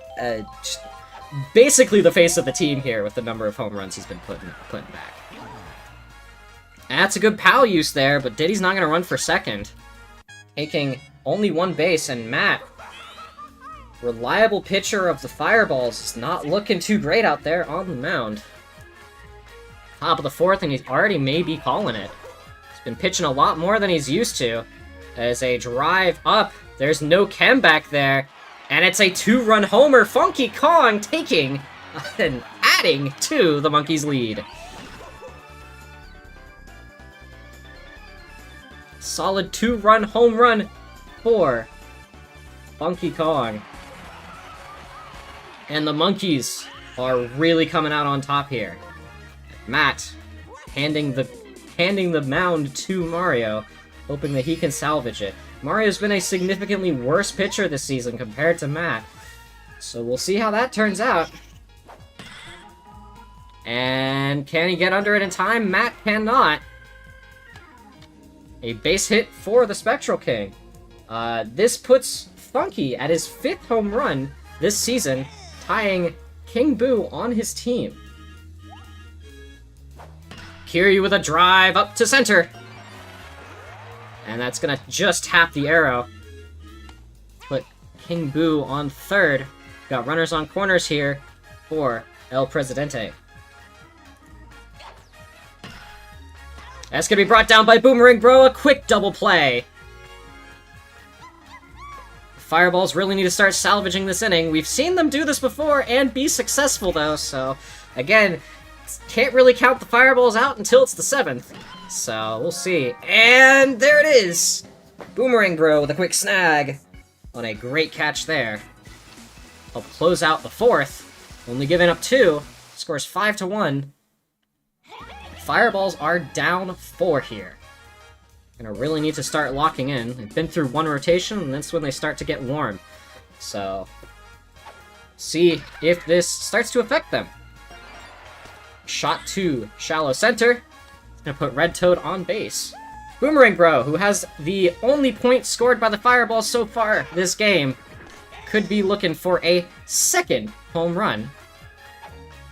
basically the face of the team here with the number of home runs he's been putting back. That's a good PAL use there, but Diddy's not going to run for second. Taking only 1 base, and Matt, reliable pitcher of the Fireballs, is not looking too great out there on the mound. Top of the 4th, and he's already maybe calling it. He's been pitching a lot more than he's used to. As a drive up, there's no Ken back there, and it's a 2-run homer. Funky Kong taking and adding to the Monkeys' lead. Solid 2-run home run for Funky Kong. And the Monkeys are really coming out on top here. Matt handing the mound to Mario, hoping that he can salvage it. Mario's been a significantly worse pitcher this season compared to Matt, so we'll see how that turns out. And can he get under it in time? Matt cannot. A base hit for the Spectral King. This puts Funky at his 5th home run this season, tying King Boo on his team. Kiryu with a drive up to center. And that's gonna just tap the arrow. Put King Boo on third. Got runners on corners here for El Presidente. That's gonna be brought down by Boomerang Bro. A quick double play. Fireballs really need to start salvaging this inning. We've seen them do this before and be successful, though, so again, can't really count the Fireballs out until it's the 7th. So, we'll see. And there it is! Boomerang Bro with a quick snag on a great catch there. I'll close out the 4th, only giving up 2, scores 5-1. Fireballs are down 4 here. Gonna really need to start locking in. They've been through 1 rotation, and that's when they start to get warm. So, see if this starts to affect them. Shot to shallow center. Gonna put Red Toad on base. Boomerang Bro, who has the only point scored by the Fireballs so far this game, could be looking for a 2nd home run.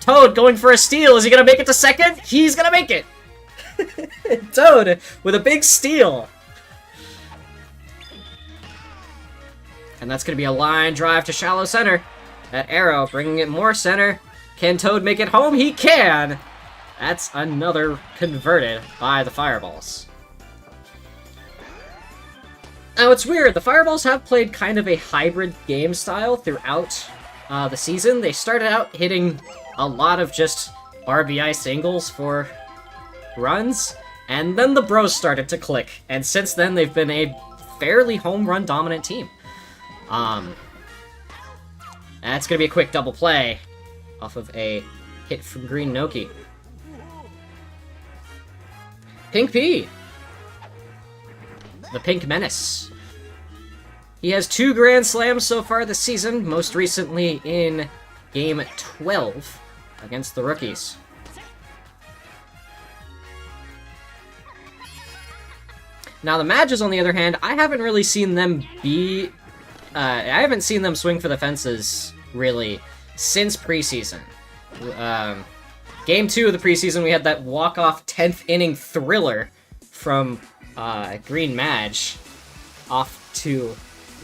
Toad going for a steal. Is he gonna make it to 2nd? He's gonna make it! Toad with a big steal. And that's going to be a line drive to shallow center. That arrow bringing it more center. Can Toad make it home? He can! That's another converted by the Fireballs. Now, it's weird. The Fireballs have played kind of a hybrid game style throughout the season. They started out hitting a lot of just RBI singles for runs, and then the Bros started to click, and since then they've been a fairly home run dominant team. That's gonna be a quick double play off of a hit from Green Noki. Pink P, the Pink Menace. He has 2 Grand Slams so far this season, most recently in Game 12 against the Rookies. Now, the Madges, on the other hand, I haven't really seen them be... I haven't seen them swing for the fences, really, since preseason. Game 2 of the preseason, we had that walk-off 10th inning thriller from Green Madge off to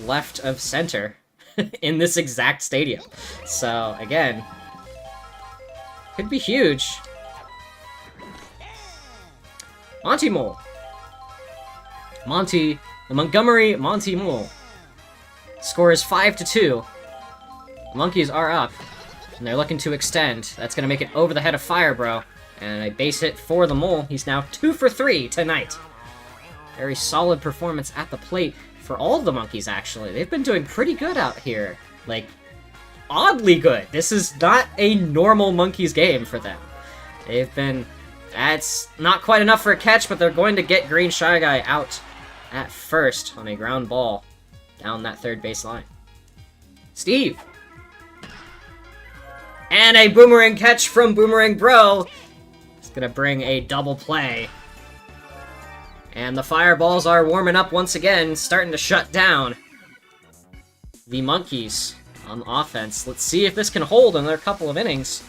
left of center in this exact stadium. So, again, could be huge. Monty Mole. The Montgomery Monty Mule. Score is 5-2. The Monkeys are up, and they're looking to extend. That's going to make it over the head of Fire Bro. And a base hit for the Mole. He's now 2 for 3 tonight. Very solid performance at the plate for all of the Monkeys, actually. They've been doing pretty good out here. Like, oddly good. This is not a normal Monkeys game for them. They've been... That's not quite enough for a catch, but they're going to get Green Shy Guy out at first on a ground ball down that third base line. Steve! And a boomerang catch from Boomerang Bro. It's gonna bring a double play. And the Fireballs are warming up once again, starting to shut down the Monkeys on offense. Let's see if this can hold another couple of innings.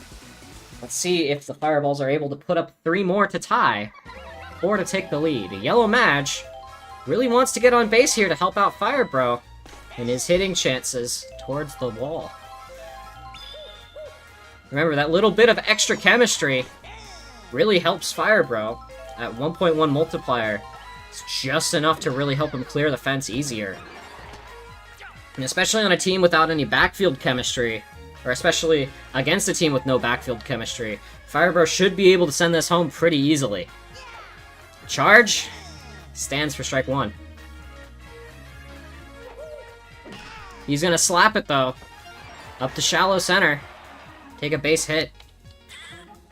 Let's see if the Fireballs are able to put up 3 more to tie, or to take the lead. Yellow Madge really wants to get on base here to help out Fire Bro in his hitting chances towards the wall. Remember, that little bit of extra chemistry really helps Fire Bro. At 1.1 multiplier, it's just enough to really help him clear the fence easier. And especially on a team without any backfield chemistry, or especially against a team with no backfield chemistry, Fire Bro should be able to send this home pretty easily. Charge stands for strike 1. He's gonna slap it, though. Up to shallow center. Take a base hit.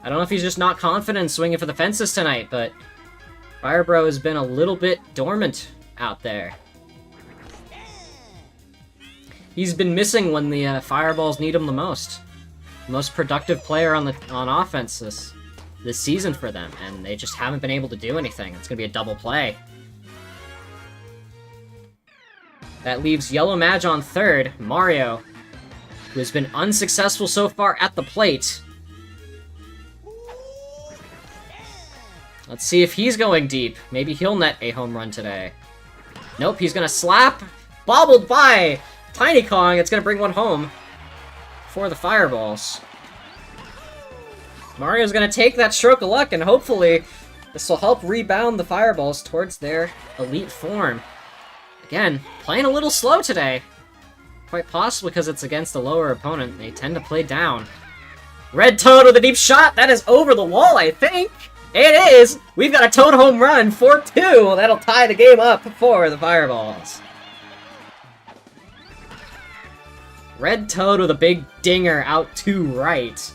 I don't know if he's just not confident in swinging for the fences tonight, but Fire Bro has been a little bit dormant out there. He's been missing when the Fireballs need him the most. Most productive player on offense this season for them, and they just haven't been able to do anything. It's gonna be a double play. That leaves Yellow Madge on third. Mario, who has been unsuccessful so far at the plate. Let's see if he's going deep. Maybe he'll net a home run today. Nope, he's gonna slap. Bobbled by Tiny Kong. It's gonna bring one home for the Fireballs. Mario's gonna take that stroke of luck, and hopefully this will help rebound the Fireballs towards their elite form. Again, playing a little slow today. Quite possibly because it's against a lower opponent. They tend to play down. Red Toad with a deep shot. That is over the wall, I think. It is! We've got a Toad home run, 4-2. That'll tie the game up for the Fireballs. Red Toad with a big dinger out to right.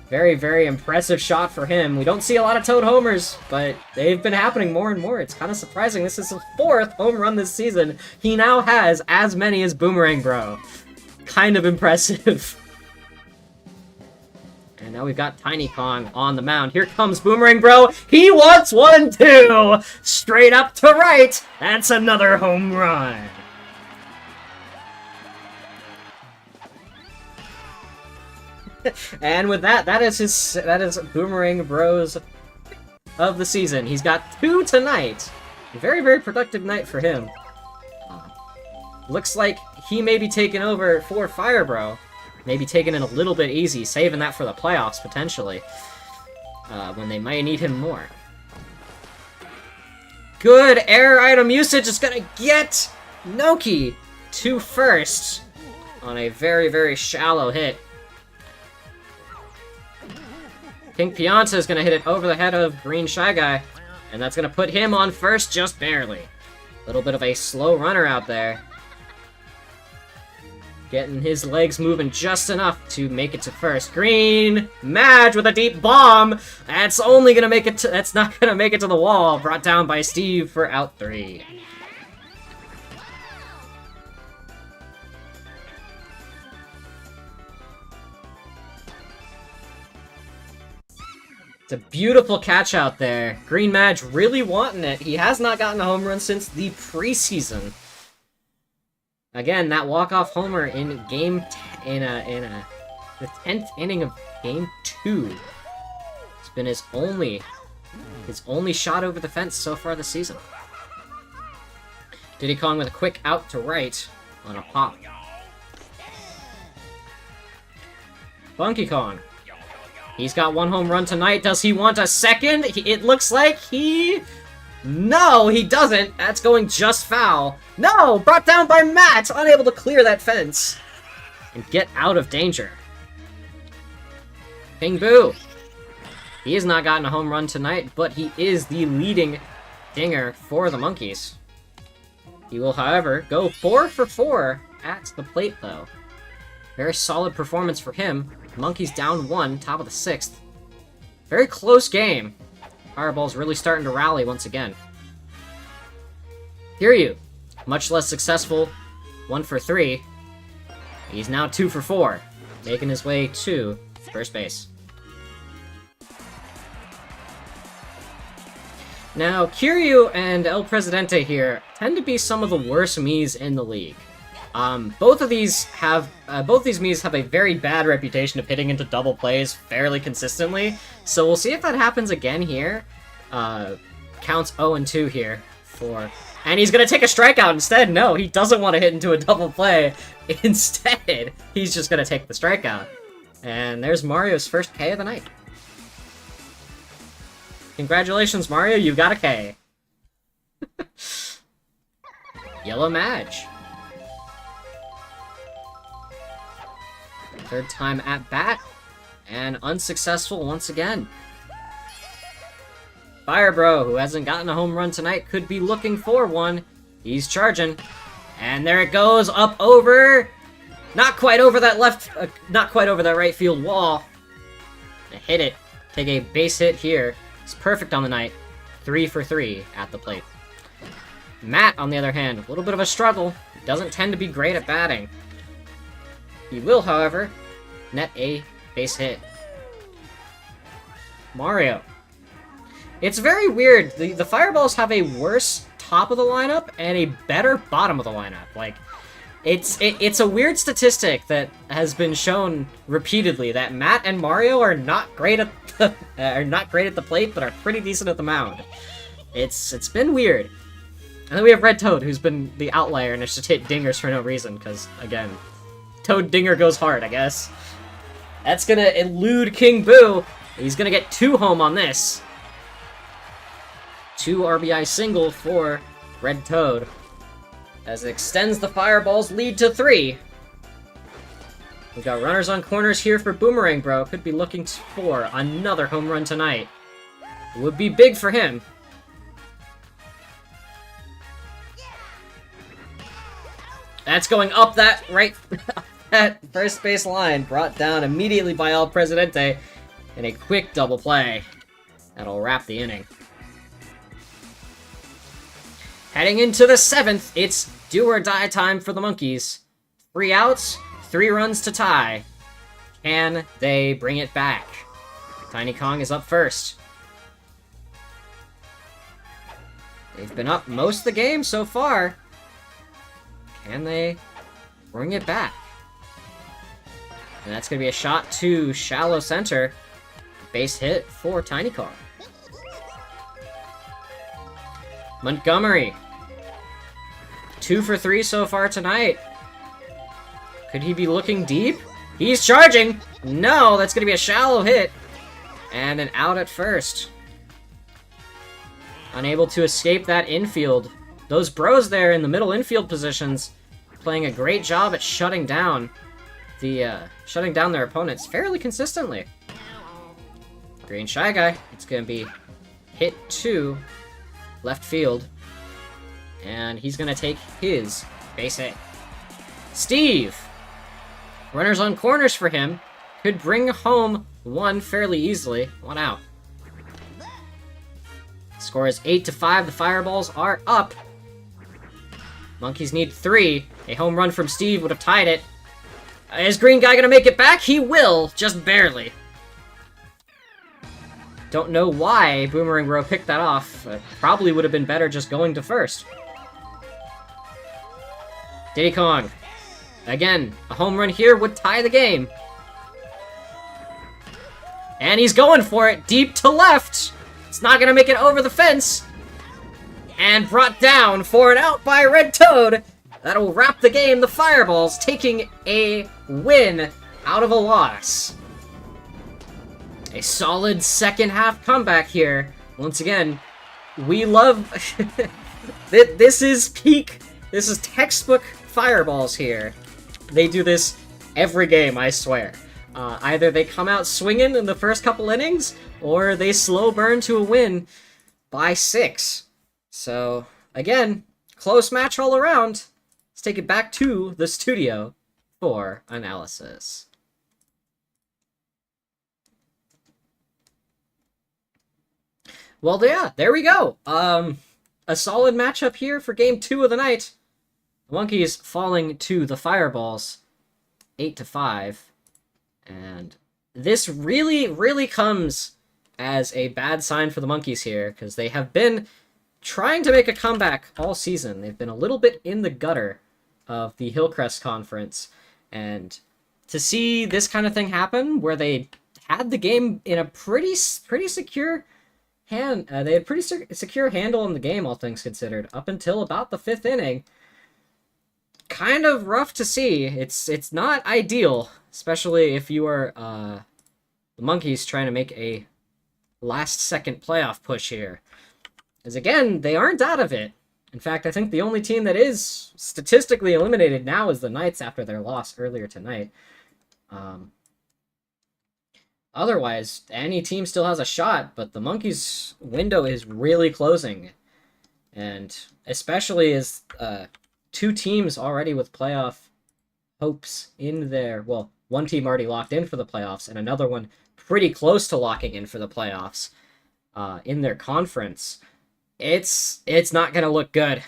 Very, very impressive shot for him. We don't see a lot of Toad homers, but they've been happening more and more. It's kind of surprising. This is his 4th home run this season. He now has as many as Boomerang Bro. Kind of impressive. And now we've got Tiny Kong on the mound. Here comes Boomerang Bro. He wants 1-2! Straight up to right. That's another home run. And with that, that is Boomerang Bros of the season. He's got 2 tonight. Very, very productive night for him. Looks like he may be taking over for Fire Bro. Maybe taking it a little bit easy, saving that for the playoffs, potentially. When they might need him more. Good air item usage is gonna get Noki to first on a very, very shallow hit. Pink Pianta is going to hit it over the head of Green Shy Guy, and that's going to put him on first just barely. A little bit of a slow runner out there. Getting his legs moving just enough to make it to first. Green Madge with a deep bomb. That's only going to make it to, that's not going to make it to the wall. Brought down by Steve for out 3. It's a beautiful catch out there. Green Madge really wanting it. He has not gotten a home run since the preseason. Again, that walk-off homer in the 10th inning of game 2. It's been his only shot over the fence so far this season. Diddy Kong with a quick out to right on a pop. Funky Kong. He's got 1 home run tonight. Does he want a second? It looks like he... No, he doesn't. That's going just foul. No! Brought down by Matt! Unable to clear that fence. And get out of danger. Ping Boo. He has not gotten a home run tonight, but he is the leading dinger for the Monkeys. He will, however, go 4 for 4 at the plate, though. Very solid performance for him. Monkeys down 1, top of the 6th. Very close game. Fireball's really starting to rally once again. Kiryu, much less successful, 1 for 3. He's now 2 for 4, making his way to first base. Now, Kiryu and El Presidente here tend to be some of the worst Miis in the league. Both of these Miis have a very bad reputation of hitting into double plays fairly consistently, so we'll see if that happens again here. Counts 0-2 here for... And he's gonna take a strikeout instead! No, he doesn't want to hit into a double play. Instead, he's just gonna take the strikeout. And there's Mario's first K of the night. Congratulations, Mario, you got a K. Yellow Madge. 3rd time at bat, and unsuccessful once again. Fire Bro, who hasn't gotten a home run tonight, could be looking for one. He's charging. And there it goes, up over... Not quite over that right field wall. Hit it. Take a base hit here. It's perfect on the night. 3 for 3 at the plate. Matt, on the other hand, a little bit of a struggle. Doesn't tend to be great at batting. He will, however, net a base hit. Mario. It's very weird. The Fireballs have a worse top of the lineup and a better bottom of the lineup. Like, it's a weird statistic that has been shown repeatedly that Matt and Mario are not great at are not great at the plate, but are pretty decent at the mound. It's been weird. And then we have Red Toad, who's been the outlier and has just hit dingers for no reason, because, again, Toad dinger goes hard, I guess. That's gonna elude King Boo. He's gonna get 2 home on this. 2 RBI single for Red Toad, as it extends the Fireball's lead to 3. We've got runners on corners here for Boomerang Bro. Could be looking for another home run tonight. It would be big for him. That's going up that right at first base line, brought down immediately by El Presidente in a quick double play. That'll wrap the inning. Heading into the 7th, it's do or die time for the Monkeys. 3 outs, 3 runs to tie. Can they bring it back? Tiny Kong is up first. They've been up most of the game so far. Can they bring it back? And that's going to be a shot to shallow center. Base hit for Tiny Kong. Montgomery. 2 for 3 so far tonight. Could he be looking deep? He's charging! No, that's going to be a shallow hit. And an out at first. Unable to escape that infield. Those bros there in the middle infield positions playing a great job at shutting down their opponents fairly consistently. Green Shy Guy. It's going to be hit to left field. And he's going to take his base hit. Steve! Runners on corners for him. Could bring home 1 fairly easily. 1 out. Score is 8-5. The Fireballs are up. Monkeys need 3. A home run from Steve would have tied it. Is Green Guy gonna make it back? He will, just barely. Don't know why Boomerang Bro picked that off. Probably would have been better just going to first. Diddy Kong. Again, a home run here would tie the game. And he's going for it, deep to left. It's not gonna make it over the fence. And brought down for an out by Red Toad. That'll wrap the game. The Fireballs taking a win out of a loss. A solid second half comeback here. Once again, we love... This is peak. This is textbook Fireballs here. They do this every game, I swear. Either they come out swinging in the first couple innings, or they slow burn to a win by 6. So, again, close match all around. Let's take it back to the studio for analysis. Well, yeah, there we go. A solid matchup here for game 2 of the night. The Monkeys falling to the Fireballs 8-5. And this really, really comes as a bad sign for the Monkeys here, because they have been trying to make a comeback all season. They've been a little bit in the gutter of the Hillcrest Conference, and to see this kind of thing happen, where they had the game in a pretty secure hand, they had pretty secure handle in the game, all things considered, up until about the 5th inning. Kind of rough to see. It's not ideal, especially if you are the Monkeys trying to make a last-second playoff push here. Because again, they aren't out of it. In fact, I think the only team that is statistically eliminated now is the Knights after their loss earlier tonight. Otherwise, any team still has a shot, but the Monkeys' window is really closing. And especially as 2 teams already with playoff hopes in there. Well, one team already locked in for the playoffs, and another one pretty close to locking in for the playoffs in their conference. It's not going to look good.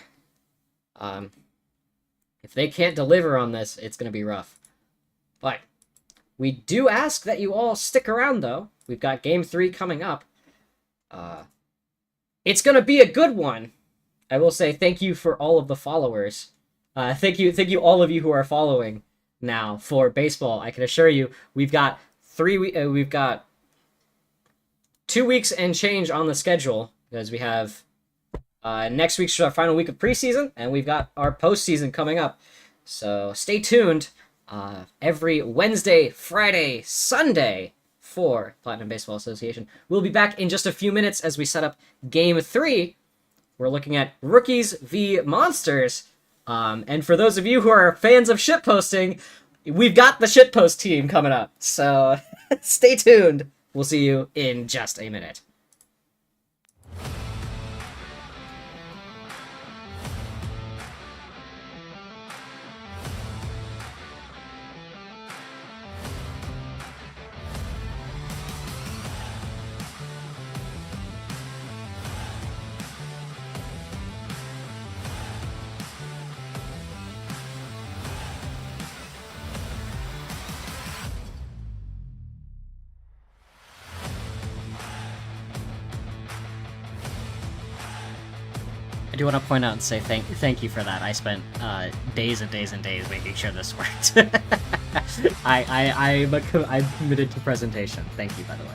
If they can't deliver on this, it's going to be rough. But we do ask that you all stick around, though. We've got Game 3 coming up. It's going to be a good one. I will say thank you for all of the followers. Thank you all of you who are following now for baseball. I can assure you, we've got 2 weeks and change on the schedule because we have next week's our final week of preseason, and we've got our postseason coming up. So stay tuned every Wednesday, Friday, Sunday for Platinum Baseball Association. We'll be back in just a few minutes as we set up Game 3. We're looking at Rookies v. Monsters. And for those of you who are fans of shitposting, we've got the shitpost team coming up. So stay tuned. We'll see you in just a minute. I do want to point out and say thank you for that. I spent days and days and days making sure this worked. I'm committed to presentation. Thank you, by the way.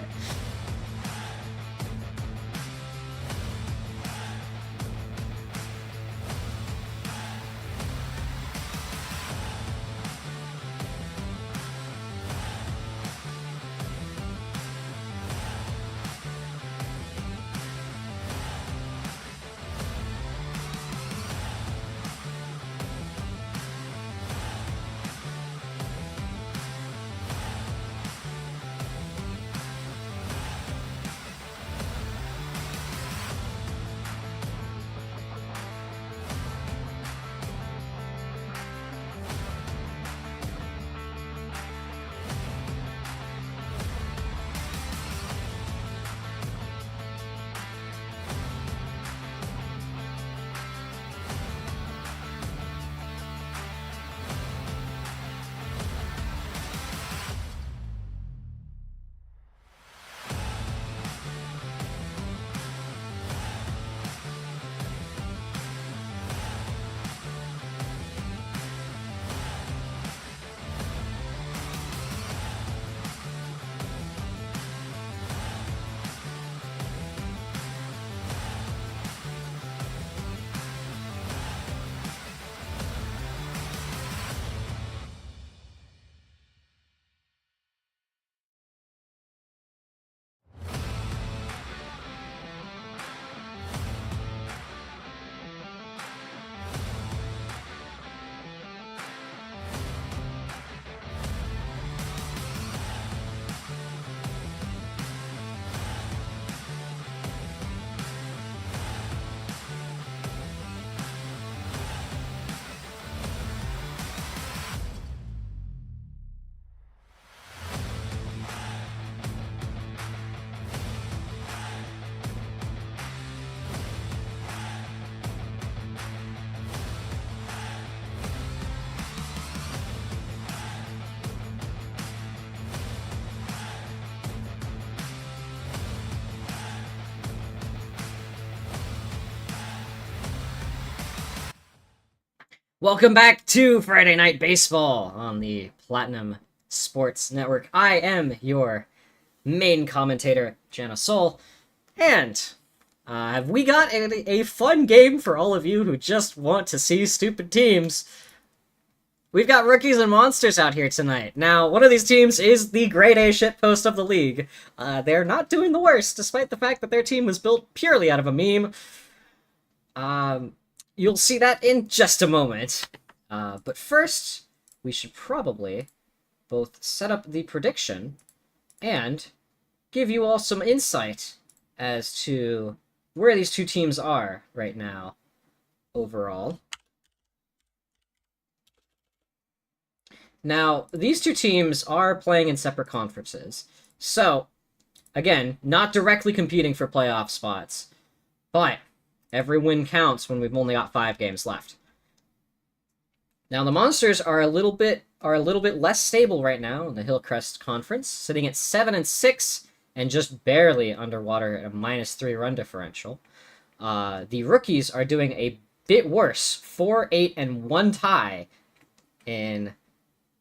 Welcome back to Friday Night Baseball on the Platinum Sports Network. I am your main commentator, Jana Soul, and have we got a fun game for all of you who just want to see stupid teams. We've got Rookies and Monsters out here tonight. Now, one of these teams is the grade A shitpost of the league. They're not doing the worst, despite the fact that their team was built purely out of a meme. You'll see that in just a moment. But first, we should probably both set up the prediction and give you all some insight as to where these two teams are right now overall. Now, these two teams are playing in separate conferences. So, again, not directly competing for playoff spots, but every win counts when we've only got 5 games left. Now, the Monsters are a little bit less stable right now in the Hillcrest Conference, sitting at 7-6 and just barely underwater at a -3 run differential. The Rookies are doing a bit worse, 4-8 and 1 tie in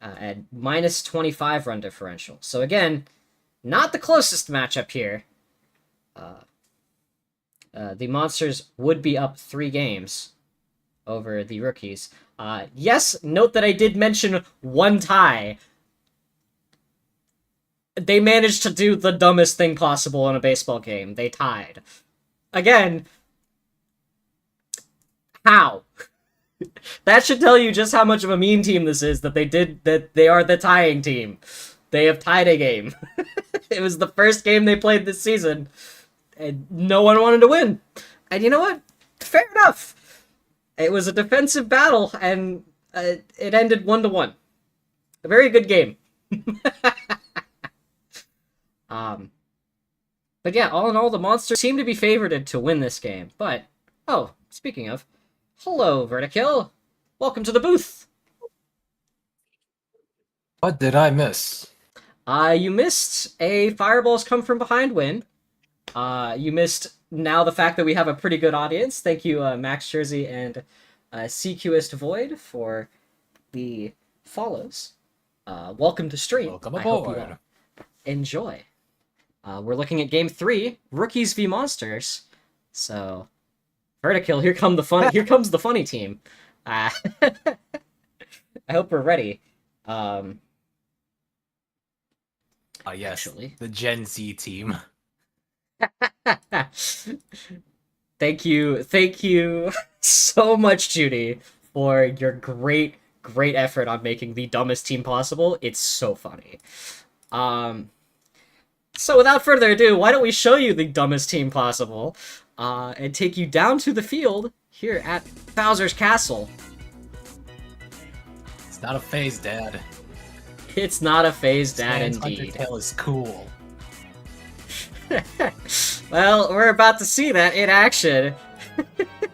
at -25 run differential. So again, not the closest matchup here, The Monsters would be up 3 games over the Rookies. Yes, note that I did mention one tie. They managed to do the dumbest thing possible in a baseball game. They tied. Again, how? That should tell you just how much of a mean team this is, that they are the tying team. They have tied a game. It was the first game they played this season, and no one wanted to win. And you know what? Fair enough. It was a defensive battle, and it ended 1-1. A very good game. But yeah, all in all, the Monsters seem to be favored to win this game. But, oh, speaking of, hello, Vertikill. Welcome to the booth. What did I miss? You missed a Fireballs Come From Behind win. You missed now the fact that we have a pretty good audience. Thank you, Max Jersey and CQist Void for the follows. Welcome to stream. Welcome I hope aboard. you enjoy. We're looking at Game 3, Rookies v Monsters. So, Vertikill, here comes the funny team. I hope we're ready. Yes, Actually. the Gen Z team. Thank you so much, Judy, for your great effort on making the dumbest team possible. It's so funny. So without further ado, why don't we show you the dumbest team possible, and take you down to the field here at Bowser's Castle. It's not a phase, Dad. It's not a phase, Dad, Man's indeed. Undertale is cool. Well, we're about to see that in action.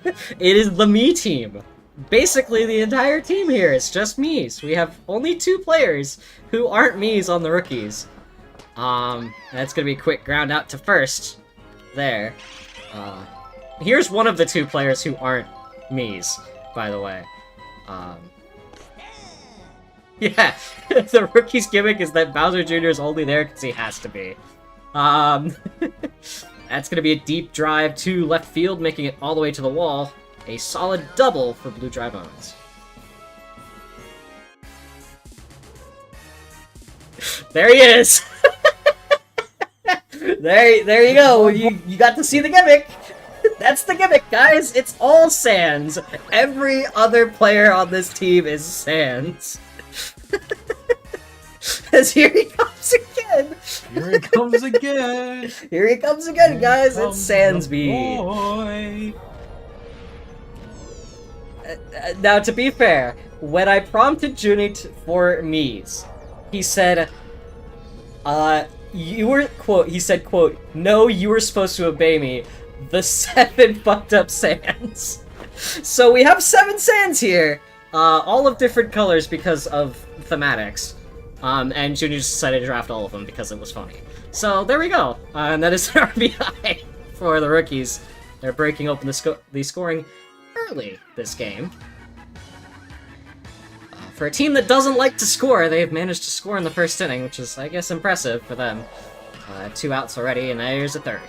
It is the me team. Basically, the entire team here is just me's. We have only 2 players who aren't me's on the Rookies. That's gonna be a quick ground out to first. There. Here's one of the 2 players who aren't me's, by the way. Yeah, the Rookie's gimmick is that Bowser Jr. is only there because he has to be. That's gonna be a deep drive to left field, making it all the way to the wall. A solid double for Blue Dry Bones. There he is! there you go. You got to see the gimmick. That's the gimmick, guys. It's all Sans. Every other player on this team is Sans. As here he comes again. Here he comes again. Here he comes again, guys. Here It's comes Sansby. the boy. Now, to be fair, when I prompted Junit for Mies, he said, you were, quote, he said, quote, no, you were supposed to obey me. The 7 fucked up Sans. So we have 7 Sans here, all of different colors because of thematics. And Junior just decided to draft all of them because it was funny. So there we go. And that is an RBI for the Rookies. They're breaking open the scoring early this game. For a team that doesn't like to score, they've managed to score in the first inning, which is, I guess, impressive for them. 2 outs already, and there's a 3rd.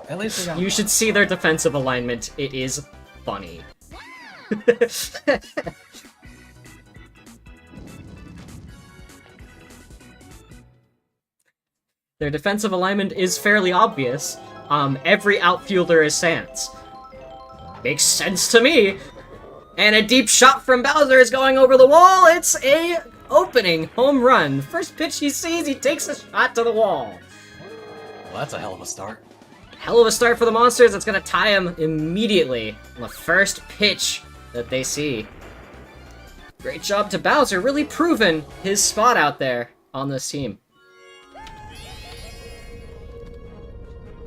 At least we got You should see their defensive alignment. It is funny. Their defensive alignment is fairly obvious. Every outfielder is Sans. Makes sense to me. And a deep shot from Bowser is going over the wall. It's a opening home run. First pitch he sees, he takes a shot to the wall. Well, that's a hell of a start. Hell of a start for the Monsters. It's going to tie him immediately on the first pitch that they see. Great job to Bowser, really proving his spot out there on this team.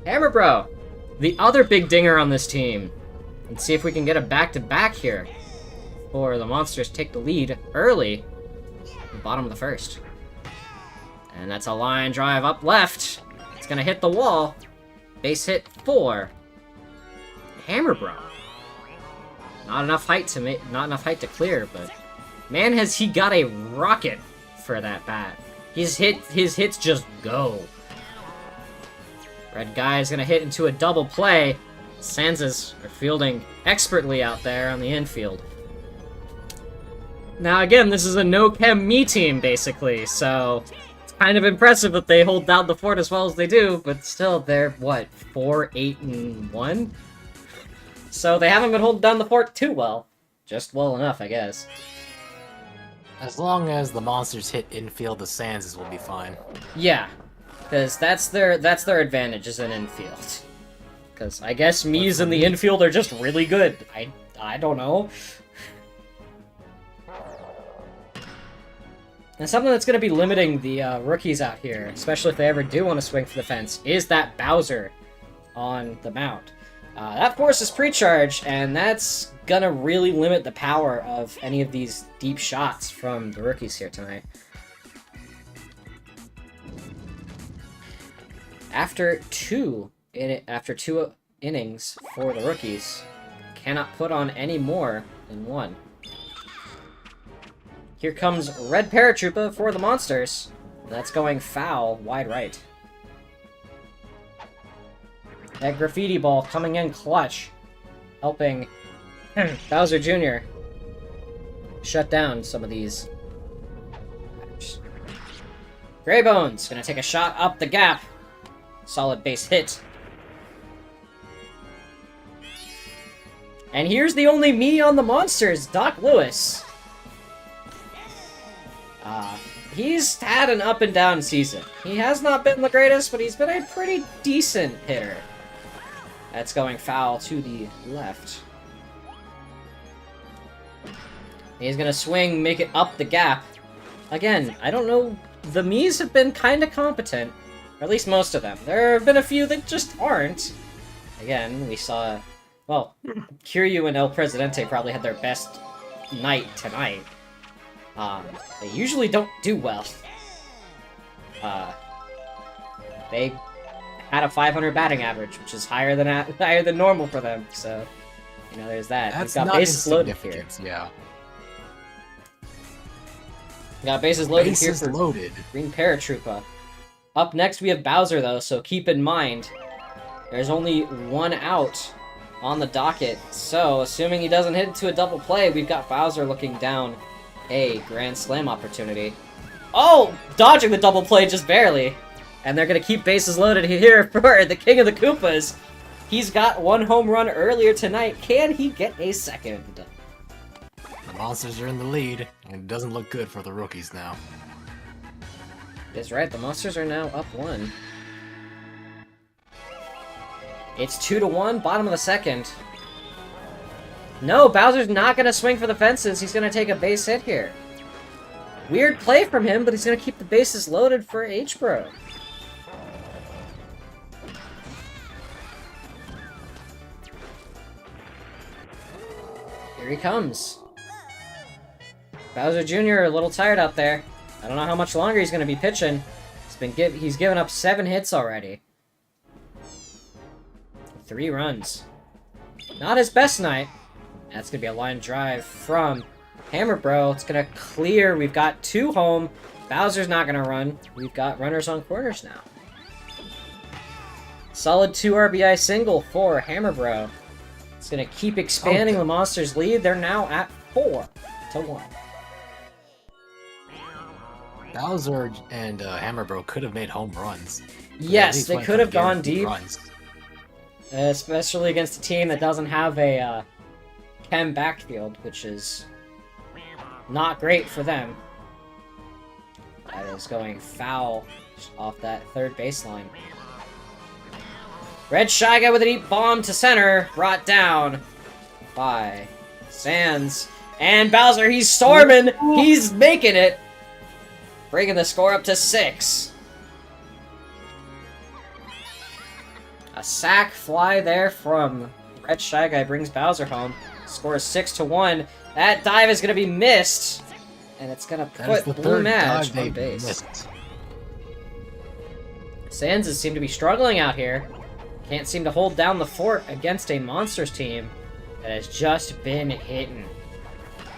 Hammer Bro, the other big dinger on this team. Let's see if we can get a back-to-back here. Or the Monsters take the lead early. At the bottom of the first. And that's a line drive up left. It's going to hit the wall. Base hit 4. Hammer Bro. Not enough height to clear, but man, has he got a rocket for that bat. His hits just go. Red guy is going to hit into a double play. Sanses are fielding expertly out there on the infield. Now again, this is a no-chem me team, basically, so it's kind of impressive that they hold down the fort as well as they do, but still, they're, what, 4-8-1? So they haven't been holding down the fort too well. Just well enough, I guess. As long as the monsters hit infield, the Sanses will be fine. Yeah, because that's their advantage is in infield. Because I guess me's in the infield are just really good. I don't know. And something that's going to be limiting the rookies out here, especially if they ever do want to swing for the fence, is that Bowser on the mound. That force is pre-charged, and that's going to really limit the power of any of these deep shots from the rookies here tonight. After two innings for the rookies, cannot put on any more than one. Here comes Red Paratroopa for the Monsters. That's going foul, wide right. That graffiti ball coming in clutch, helping Bowser Jr. shut down some of these. Greybones gonna take a shot up the gap. Solid base hit. And here's the only me on the Monsters, Doc Lewis. He's had an up and down season. He has not been the greatest, but he's been a pretty decent hitter. That's going foul to the left. He's gonna swing, make it up the gap. Again, I don't know. The Miis have been kind of competent. Or at least most of them. There have been a few that just aren't. Again, we saw... Well, Kiryu and El Presidente probably had their best night tonight. They usually don't do well. They had a 500 batting average, which is higher than normal for them. So, you know, there's that. That's We've got not bases loaded here. insignificant, yeah. We got bases loaded here Bases for loaded. Green Paratroopa. Up next, we have Bowser, though, so keep in mind, there's only one out on the docket. So, assuming he doesn't hit into a double play, we've got Bowser looking down a Grand Slam opportunity. Oh! Dodging the double play just barely. And they're going to keep bases loaded here for the King of the Koopas. He's got one home run earlier tonight. Can he get a second? The monsters are in the lead, and it doesn't look good for the rookies now. That's right, the Monsters are now up one. It's 2-1, bottom of the second. No, Bowser's not going to swing for the fences. He's going to take a base hit here. Weird play from him, but he's going to keep the bases loaded for H-Bro. Here he comes. Bowser Jr. a little tired out there. I don't know how much longer he's going to be pitching. He's given up 7 hits already. 3 runs. Not his best night. That's going to be a line drive from Hammer Bro. It's going to clear. We've got 2 home. Bowser's not going to run. We've got runners on corners now. Solid 2 RBI single for Hammer Bro. It's going to keep expanding the Monsters' lead. They're now at 4-1. Bowser and Hammer Bro could have made home runs. Yes, they could have gone guaranteed deep. runs. Especially against a team that doesn't have a chem backfield, which is not great for them. That is going foul off that third baseline. Red Shy Guy with a deep bomb to center, brought down by Sans. And Bowser, he's storming! He's making it! Bringing the score up to 6. A sack fly there from Red Shy Guy brings Bowser home. Score is 6-1. That dive is going to be missed. And it's going to That is put the Blue third Madge dive on they base. missed. Sanses seem to be struggling out here. Can't seem to hold down the fort against a Monsters team that has just been hitting.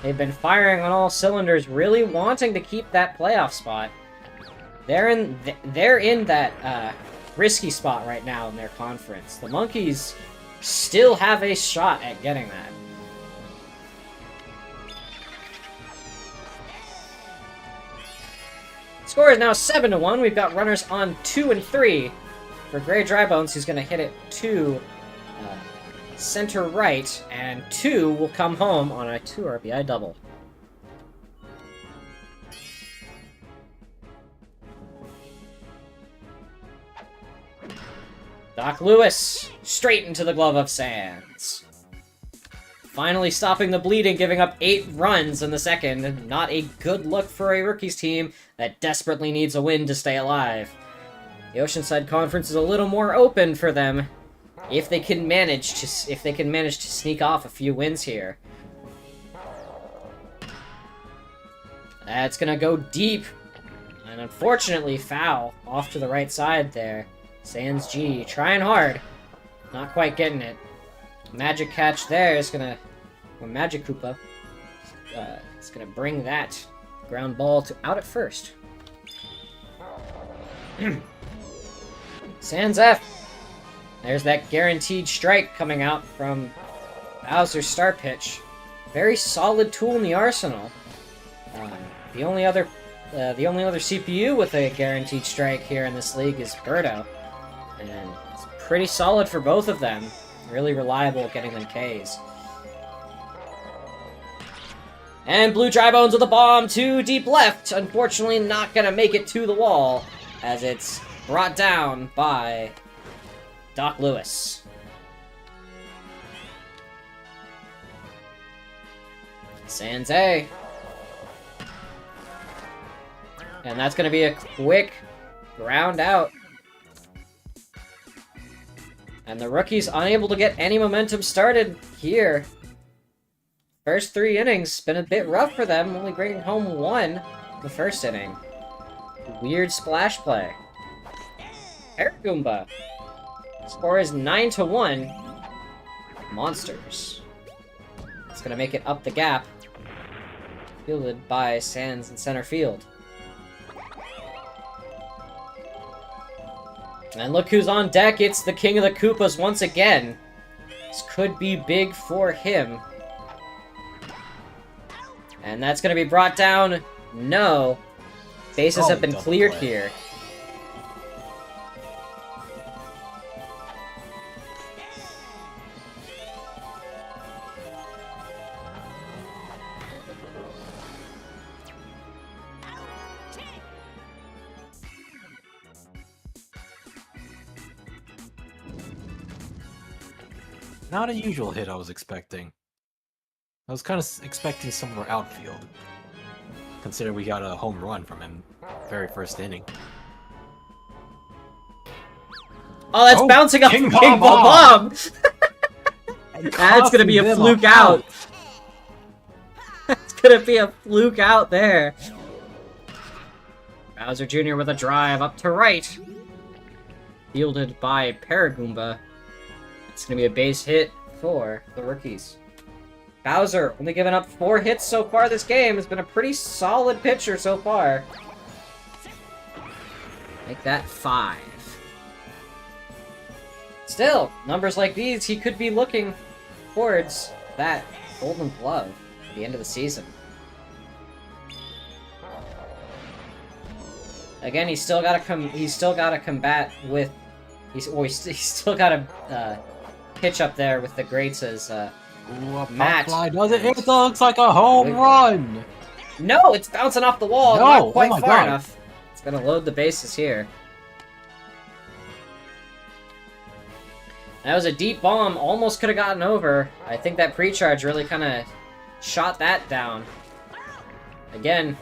They've been firing on all cylinders, really wanting to keep that playoff spot. They're in that risky spot right now in their conference. The Monkeys still have a shot at getting that. Score is now 7-1. We've got runners on 2 and 3 for Gray Drybones, who's going to hit it to center right, and 2 will come home on a 2 RBI double. Doc Lewis, straight into the glove of Sands. Finally stopping the bleeding, giving up 8 runs in the second. Not a good look for a rookies team that desperately needs a win to stay alive. The Oceanside Conference is a little more open for them if they can manage to sneak off a few wins here. That's gonna go deep, and unfortunately foul off to the right side there. Sans G trying hard, not quite getting it. Magic catch there is gonna, or Magic Koopa, is gonna bring that ground ball to out at first. Sans F. There's that guaranteed strike coming out from Bowser's star pitch. Very solid tool in the arsenal. The only other CPU with a guaranteed strike here in this league is Birdo, and it's pretty solid for both of them. Really reliable at getting them Ks. And Blue Drybones with a bomb to deep left. Unfortunately, not gonna make it to the wall, as it's brought down by Doc Lewis. Sans A. And that's gonna be a quick ground out. And the rookies unable to get any momentum started here. First 3 innings, been a bit rough for them, only bringing home 1 the first inning. Weird splash play. Paragoomba. Score is 9-1. Monsters. It's gonna make it up the gap. Fielded by Sands in center field. And look who's on deck, it's the King of the Koopas once again. This could be big for him. And that's going to be brought down. No. Bases have been cleared here. Not a usual hit I was expecting. I was kind of expecting some of our outfield. Considering we got a home run from him very first inning. Oh, that's bouncing off King Ball Bomb! That's gonna be a fluke out. That's gonna be a fluke out there. Bowser Jr. with a drive up to right. Fielded by Paragoomba. It's gonna be a base hit for the rookies. Bowser, only given up 4 hits so far this game, has been a pretty solid pitcher so far. Make that 5. Still, numbers like these, he could be looking towards that Golden Glove at the end of the season. Again, he's still got to combat with. He's still got to pitch up there with the greats as Matt. Fly does it? It looks like a home run. No, it's bouncing off the wall. No, not quite far God. enough. It's gonna load the bases here. That was a deep bomb. Almost could have gotten over. I think that pre-charge really kind of shot that down. Again,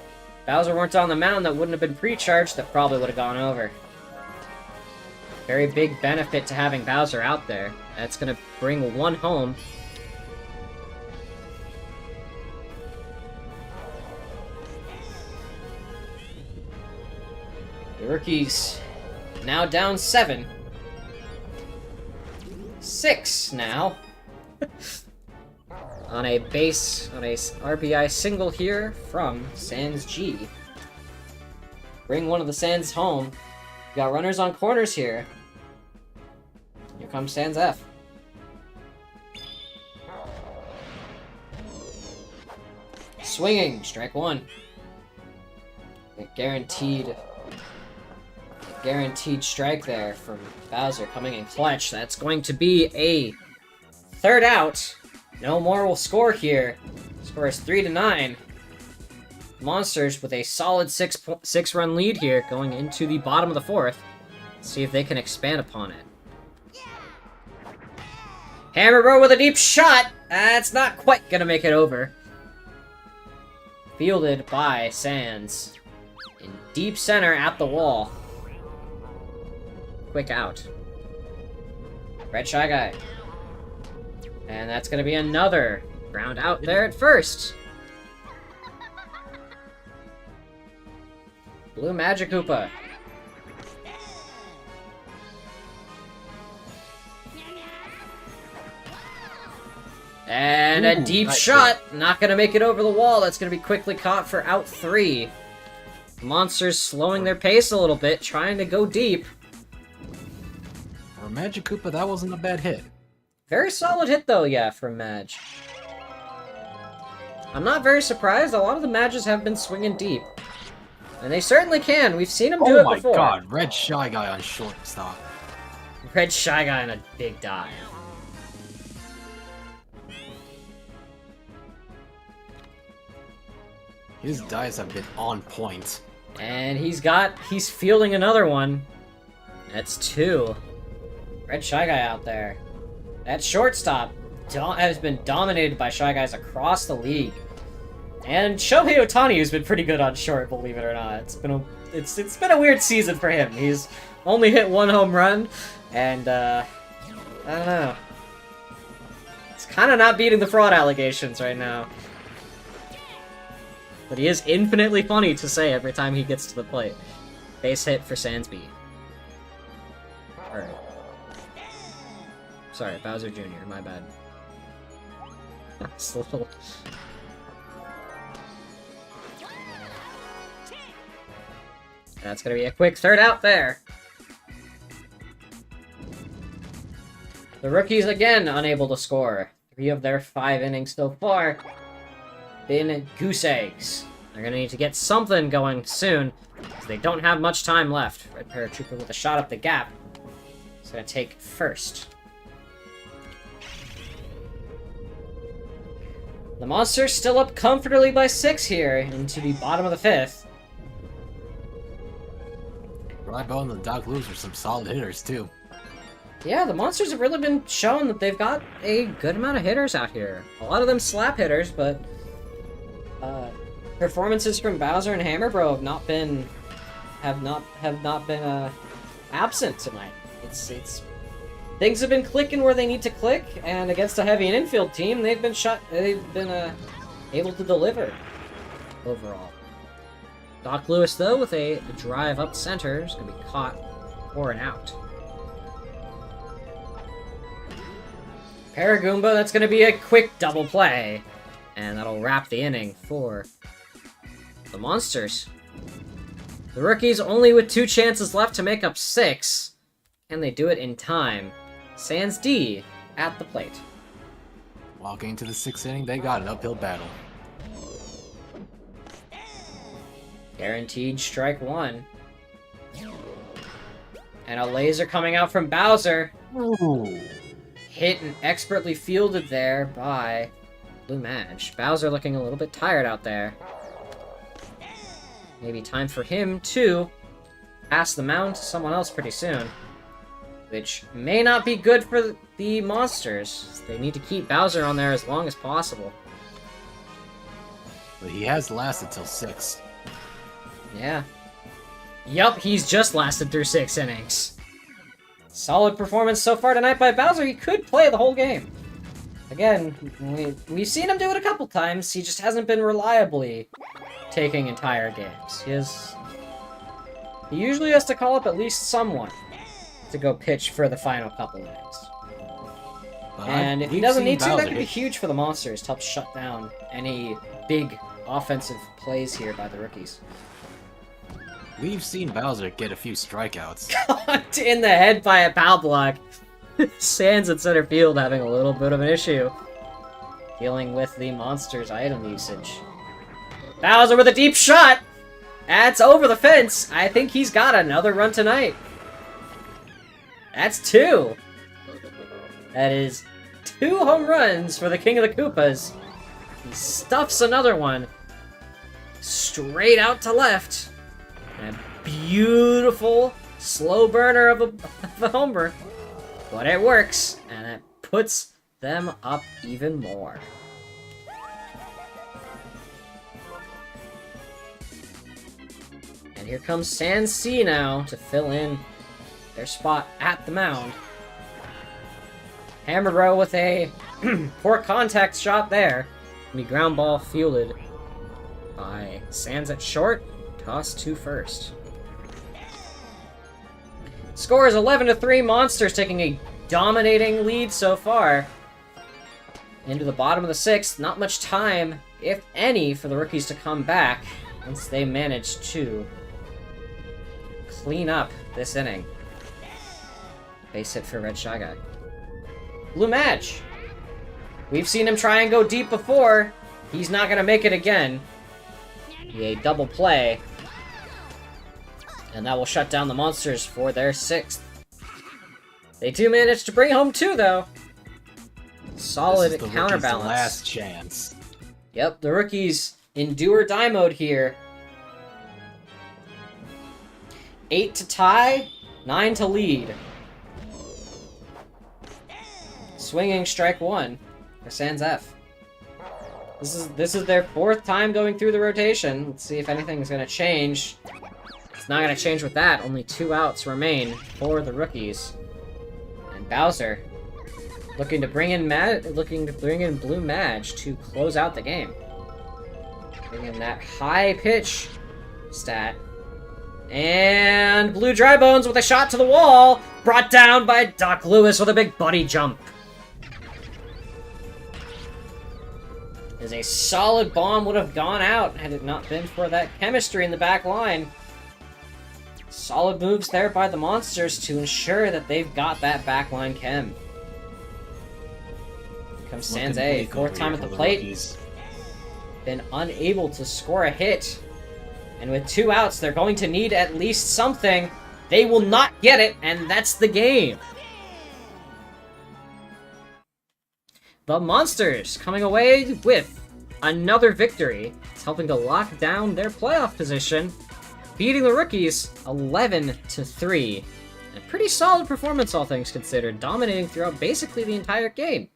Bowser weren't on the mound, that wouldn't have been pre-charged. That probably would have gone over. Very big benefit to having Bowser out there. That's gonna bring 1 home. The rookies now down 7. 6 now. on a RBI single here from Sans G. Bring one of the Sands home. We got runners on corners here. Here comes Sans F. Swinging, strike one. A guaranteed strike there from Bowser coming in clutch. That's going to be a third out. No more will score here. Score is 3-9. Monsters with a solid six-run lead here going into the bottom of the fourth. Let's see if they can expand upon it. Hammer Bro with a deep shot! That's not quite gonna make it over. Fielded by Sans. In deep center at the wall. Quick out. Red Shy Guy. And that's gonna be another ground out there at first. Blue Magic Koopa. And a deep shot! Not gonna make it over the wall. That's gonna be quickly caught for out 3. Monsters slowing their pace a little bit, trying to go deep. For Magic Koopa, that wasn't a bad hit. Very solid hit, though, yeah, from Madge. I'm not very surprised. A lot of the Madges have been swinging deep. And they certainly can. We've seen them do it before. Oh my god, Red Shy Guy on shortstop. Red Shy Guy on a big dive. His dives have been on point. And he's fielding another one. That's 2. Red Shy Guy out there. That shortstop has been dominated by Shy Guys across the league. And Shohei Ohtani, who's been pretty good on short, believe it or not. It's been a weird season for him. He's only hit 1 home run, and I don't know. It's kind of not beating the fraud allegations right now. But he is infinitely funny to say every time he gets to the plate. Base hit for Sansby. Alright. Sorry, Bowser Jr., my bad. That's a little... That's gonna be a quick third out there. The rookies, again, unable to score. 3 of their 5 innings so far been goose eggs. They're gonna need to get something going soon, because they don't have much time left. Red Paratrooper with a shot up the gap. It's gonna take first. The Monsters still up comfortably by 6 here into the bottom of the 5th. Rybo and the Doc Loos are some solid hitters, too. Yeah, the Monsters have really been shown that they've got a good amount of hitters out here. A lot of them slap hitters, but performances from Bowser and Hammer Bro have not been absent tonight. It's things have been clicking where they need to click, and against a heavy and infield team, they've been able to deliver overall. Doc Lewis, though, with a drive up center, is going to be caught for an out. Paragoomba, that's going to be a quick double play. And that'll wrap the inning for the Monsters. The rookies only with 2 chances left to make up 6. Can they do it in time? Sans D at the plate. Walking into the 6th inning, they got an uphill battle. Guaranteed strike 1. And a laser coming out from Bowser. Ooh. Hit and expertly fielded there by Blue Madge. Bowser looking a little bit tired out there. Maybe time for him to pass the mound to someone else pretty soon. Which may not be good for the Monsters. They need to keep Bowser on there as long as possible. But he has lasted till 6. Yeah. Yup, he's just lasted through 6 innings. Solid performance so far tonight by Bowser. He could play the whole game. Again, we've seen him do it a couple times. He just hasn't been reliably taking entire games. He usually has to call up at least someone to go pitch for the final couple innings. And if he doesn't need to, that could be huge for the Monsters to help shut down any big offensive plays here by the rookies. We've seen Bowser get a few strikeouts. Caught in the head by a power block. Sans in center field having a little bit of an issue dealing with the monster's item usage. Bowser with a deep shot! That's over the fence. I think he's got another run tonight. That's 2. That is 2 home runs for the King of the Koopas. He stuffs another one straight out to left. And a beautiful slow burner of a homer. But it works, and it puts them up even more. And here comes Sans C now to fill in their spot at the mound. Hammer Bro with a poor contact shot there. The ground ball fielded by Sans at short, toss to first. Score is 11-3. Monsters taking a dominating lead so far. Into the bottom of the 6th. Not much time, if any, for the rookies to come back once they manage to clean up this inning. Base hit for Red Shy Guy. Blue Madge. We've seen him try and go deep before. He's not going to make it again. A double play. And that will shut down the Monsters for their 6th. They do manage to bring home 2, though. Solid This is the counterbalance. rookies' last chance. Yep, the rookies in do or die mode here. 8 to tie, 9 to lead. Swinging strike 1 for Sans F. This is their 4th time going through the rotation. Let's see if anything's gonna change. It's not gonna change with that. Only 2 outs remain for the rookies. And Bowser looking to bring in Blue Madge to close out the game. Bring in that high pitch stat. And Blue Dry Bones with a shot to the wall, brought down by Doc Lewis with a big buddy jump. As a solid bomb would have gone out had it not been for that chemistry in the back line. Solid moves there by the Monsters to ensure that they've got that backline chem. Here comes Sans A, 4th time at the plate. Rookies. Been unable to score a hit. And with 2 outs, they're going to need at least something. They will not get it, and that's the game. The Monsters coming away with another victory. It's helping to lock down their playoff position, beating the rookies 11-3. A pretty solid performance, all things considered, dominating throughout basically the entire game.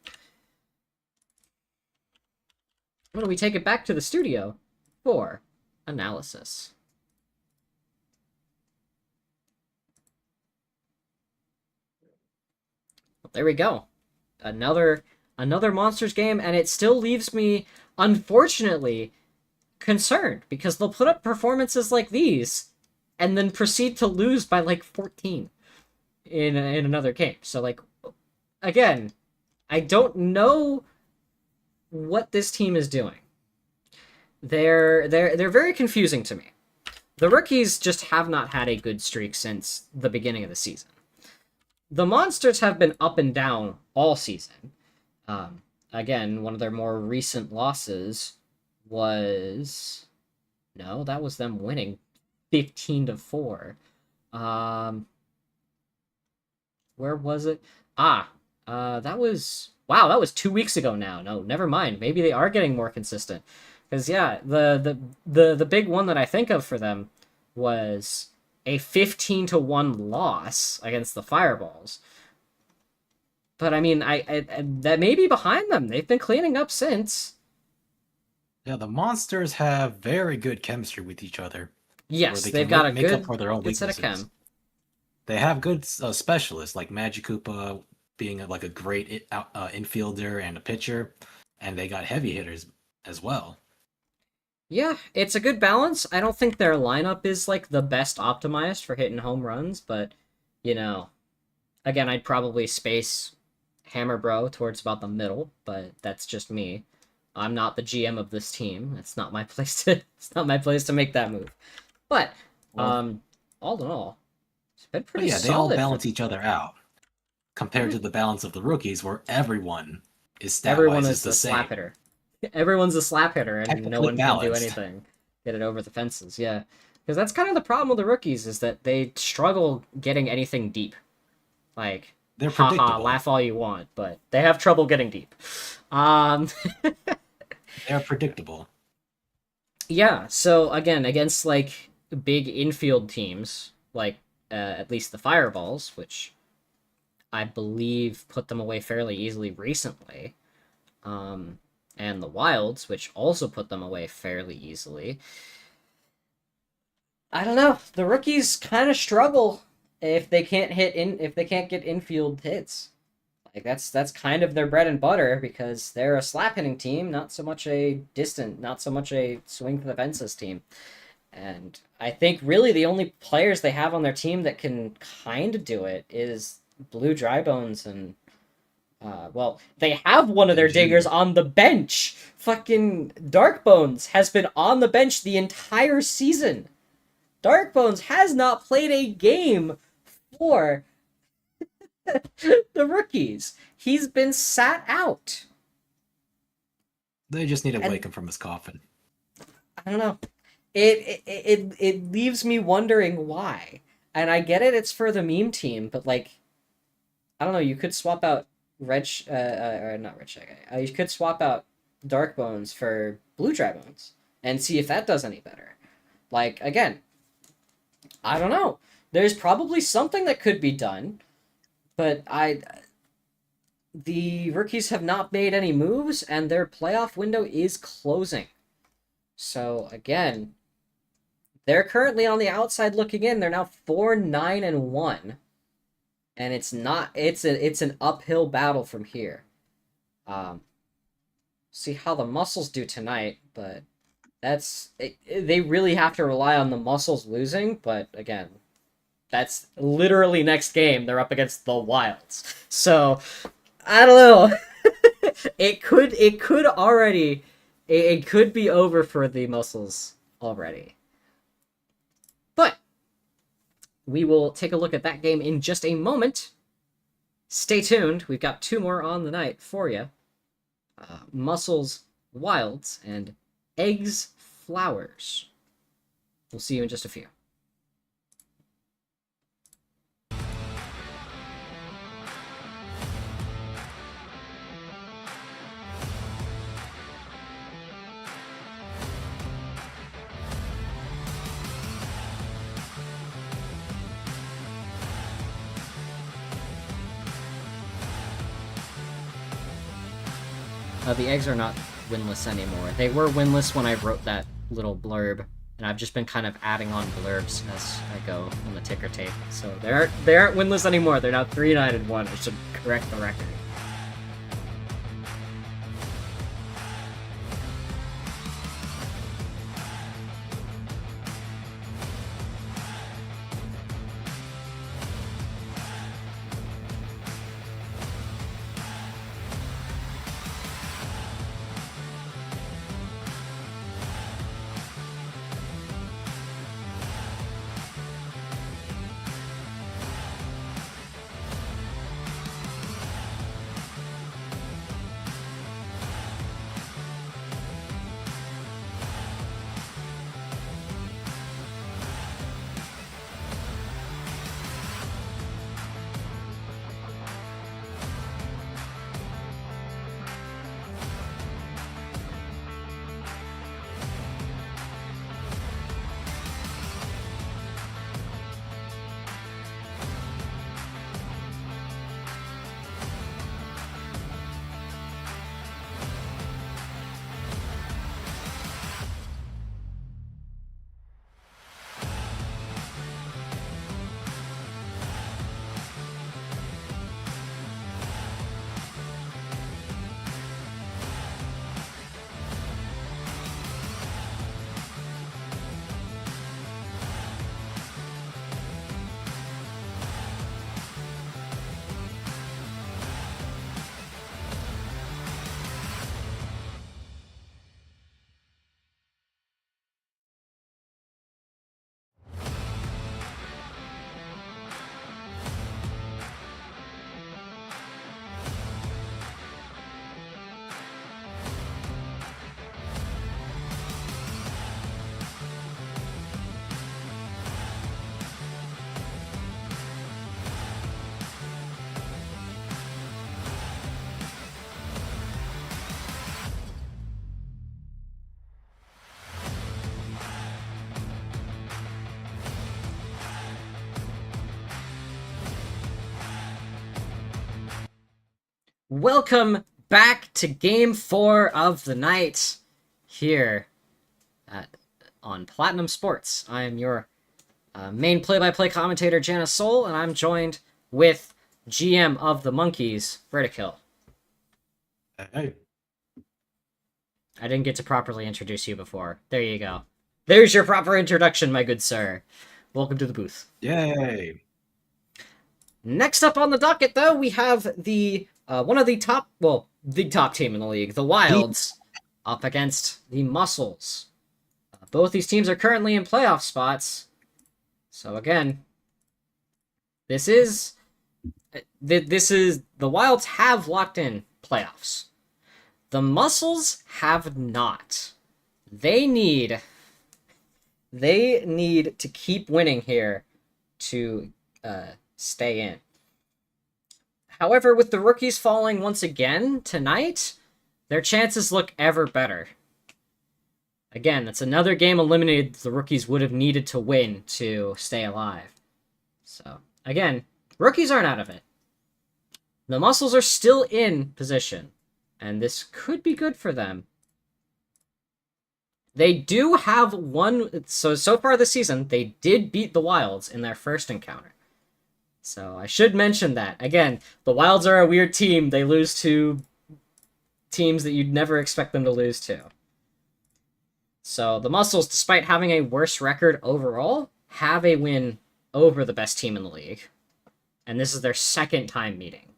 Why don't we take it back to the studio for analysis? Well, there we go. Another Monsters game, and it still leaves me, unfortunately, concerned, because they'll put up performances like these and then proceed to lose by like 14 in another game. So, like, again, I don't know what this team is doing. They're very confusing to me. The rookies just have not had a good streak since the beginning of the season. The Monsters have been up and down all season. Again, one of their more recent losses was... No, that was them winning 15-4. Where was it? That was... Wow, that was 2 weeks ago now. No, never mind. Maybe they are getting more consistent. Because, yeah, the big one that I think of for them was a 15-1 loss against the Fireballs. But, I mean, I that may be behind them. They've been cleaning up since. Yeah, the Monsters have very good chemistry with each other. Yes, They they've can got a make good, up for their own good set of weaknesses. chem. They have good specialists like Magikoopa being like a great infielder and a pitcher, and they got heavy hitters as well. Yeah, it's a good balance. I don't think their lineup is, like, the best optimized for hitting home runs, but, you know, again, I'd probably space Hammer Bro towards about the middle, but that's just me. I'm not the GM of this team. It's not my place to make that move. But, Well, all in all, it's been But pretty yeah, they all solid. balance each other out. compared to the balance of the rookies, where everyone is Everyone stat-wise is the a same. slap hitter. Everyone's a slap hitter, and no Technically one can do balanced. anything. Get it over the fences, yeah. Because that's kind of the problem with the rookies, is that they struggle getting anything deep. Like, They're haha, predictable. laugh all you want, but they have trouble getting deep. They're predictable. Yeah, so again, against like big infield teams, like at least the Fireballs, which I believe put them away fairly easily recently, and the Wilds, which also put them away fairly easily. I don't know. The rookies kind of struggle if they can't get infield hits. Like that's kind of their bread and butter, because they're a slap hitting team, not so much a swing for the fences team. And I think really the only players they have on their team that can kind of do it is Blue Drybones and well, they have one of their diggers on the bench. Fucking Darkbones has been on the bench the entire season. Darkbones has not played a game for the rookies. He's been sat out. They just need to wake him from his coffin. I don't know. It leaves me wondering why. And I get it, it's for the meme team, but like, I don't know. You could swap out or not Red Shack. You could swap out Darkbones for Blue Drybones and see if that does any better. Like, again, I don't know. There's probably something that could be done, but the rookies have not made any moves, and their playoff window is closing. So again, they're currently on the outside looking in. They're now 4-9-1, and it's an uphill battle from here. See how the Muscles do tonight, but they really have to rely on the Muscles losing. But again, that's literally next game. They're up against the Wilds, so I don't know. it could be over for the Muscles already. But we will take a look at that game in just a moment. Stay tuned. We've got 2 more on the night for you. Muscles, Wilds, and Eggs, Flowers. We'll see you in just a few. The Eggs are not winless anymore. They were winless when I wrote that little blurb, and I've just been kind of adding on blurbs as I go on the ticker tape. So they aren't winless anymore. They're now 3-9-1. I should correct the record. Welcome back to Game 4 of the night here on Platinum Sports. I am your main play-by-play commentator, Jana Soul, and I'm joined with GM of the Monkeys, Vertikill. Hey. I didn't get to properly introduce you before. There you go. There's your proper introduction, my good sir. Welcome to the booth. Yay. Next up on the docket, though, we have the one of the top, well, the top team in the league, the Wilds, up against the Muscles. Both these teams are currently in playoff spots. So again, this is the Wilds have locked in playoffs. The Muscles have not. They need to keep winning here to stay in. However, with the rookies falling once again tonight, their chances look ever better. Again, that's another game eliminated the rookies would have needed to win to stay alive. So, again, rookies aren't out of it. The Muscles are still in position, and this could be good for them. They do have one... So far this season, they did beat the Wilds in their first encounter. So I should mention that. Again, the Wilds are a weird team. They lose to teams that you'd never expect them to lose to. So the Muscles, despite having a worse record overall, have a win over the best team in the league. And this is their second time meeting.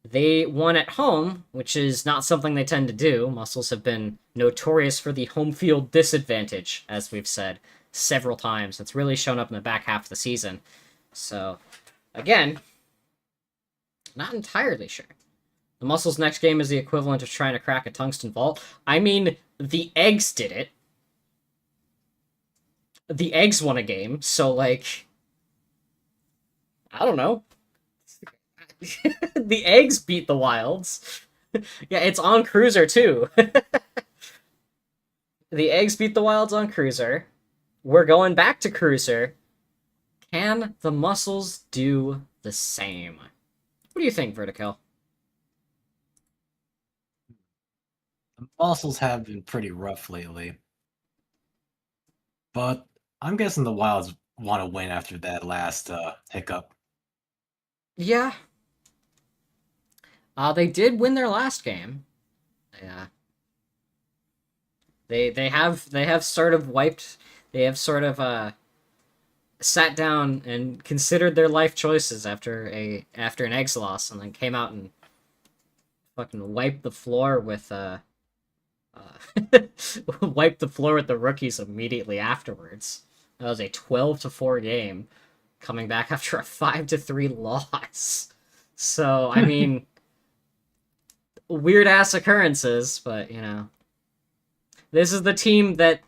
They won at home, which is not something they tend to do. Muscles have been notorious for the home field disadvantage, as we've said several times. It's really shown up in the back half of the season. So, again, not entirely sure. The Muscles' next game is the equivalent of trying to crack a tungsten vault. I mean, the Eggs did it. The Eggs won a game, so, like, I don't know. The Eggs beat the Wilds. Yeah, it's on Cruiser, too. The Eggs beat the Wilds on Cruiser. We're going back to Cruiser. Can the Muscles do the same? What do you think, Vertikill? The Muscles have been pretty rough lately. But I'm guessing the Wilds want to win after that last hiccup. Yeah. They did win their last game. Yeah. They have sort of wiped... They have sort of sat down and considered their life choices after an Eggs loss, and then came out and fucking wiped the floor with wiped the floor with the rookies immediately afterwards. That was a 12-4 game, coming back after a 5-3 loss. So I mean, weird ass occurrences, but you know, this is the team that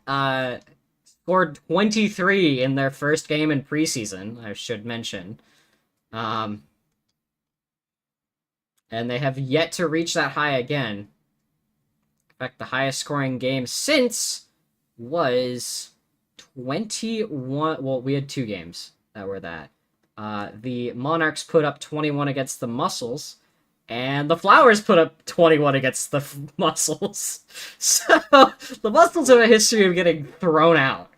scored 23 in their first game in preseason, I should mention. And they have yet to reach that high again. In fact, the highest scoring game since was 21... Well, we had 2 games that were that. The Monarchs put up 21 against the Muscles, and the Flowers put up 21 against the Muscles. So, the Muscles have a history of getting thrown out.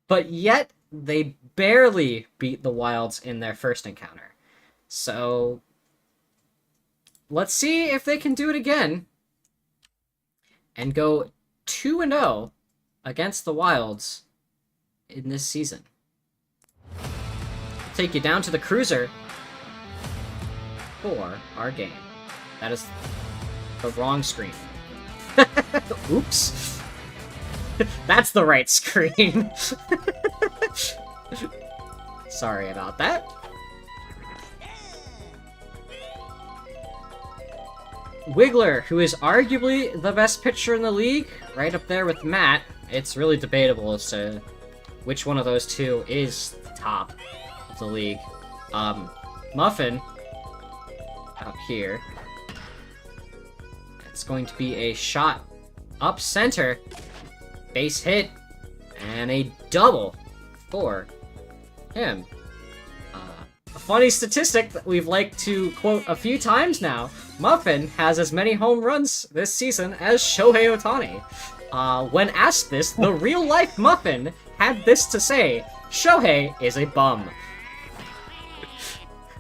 But yet, they barely beat the Wilds in their first encounter. So, let's see if they can do it again. And go 2-0 against the Wilds in this season. I'll take you down to the Cruiser for our game. That is the wrong screen. Oops. That's the right screen. Sorry about that. Wiggler, who is arguably the best pitcher in the league, right up there with Matt. It's really debatable as to which one of those two is the top of the league. Muffin, up here. It's going to be a shot up center. Base hit. And a double for him. funny statistic that we've liked to quote a few times now. Muffin has as many home runs this season as Shohei Ohtani. When asked this, the real-life Muffin had this to say: Shohei is a bum.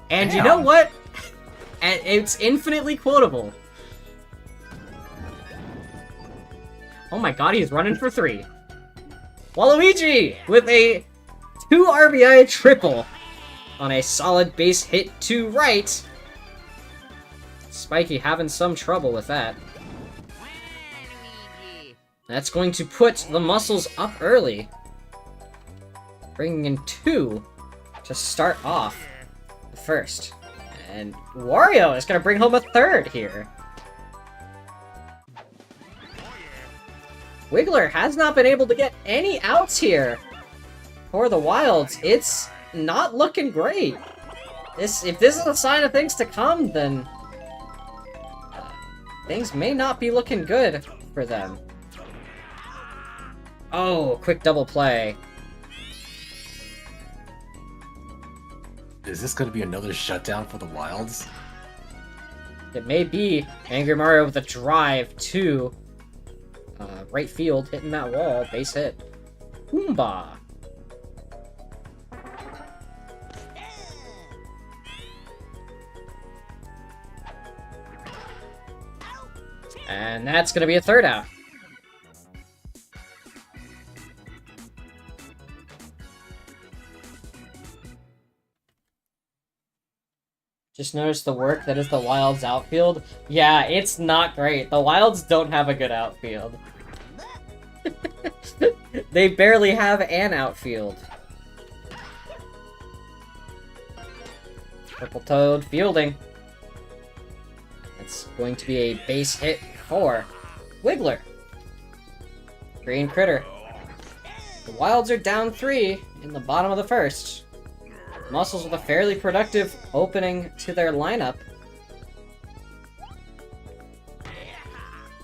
And you know what? It's infinitely quotable. Oh my god, he's running for 3. Waluigi with a 2 RBI triple on a solid base hit to right. Spiky having some trouble with that. That's going to put the Muscles up early. Bringing in 2 to start off the first. And Wario is going to bring home a 3rd here. Wiggler has not been able to get any outs here for the Wilds. It's not looking great. If this is a sign of things to come, then things may not be looking good for them. Oh, quick double play. Is this going to be another shutdown for the Wilds? It may be. Angry Mario with a drive to right field, hitting that wall, base hit. Boomba! And that's gonna be a 3rd out. Just notice the work that is the Wilds outfield. Yeah, it's not great. The Wilds don't have a good outfield. They barely have an outfield. Purple Toad fielding. It's going to be a base hit for Wiggler. Green Critter. The Wilds are down 3 in the bottom of the first. Muscles with a fairly productive opening to their lineup.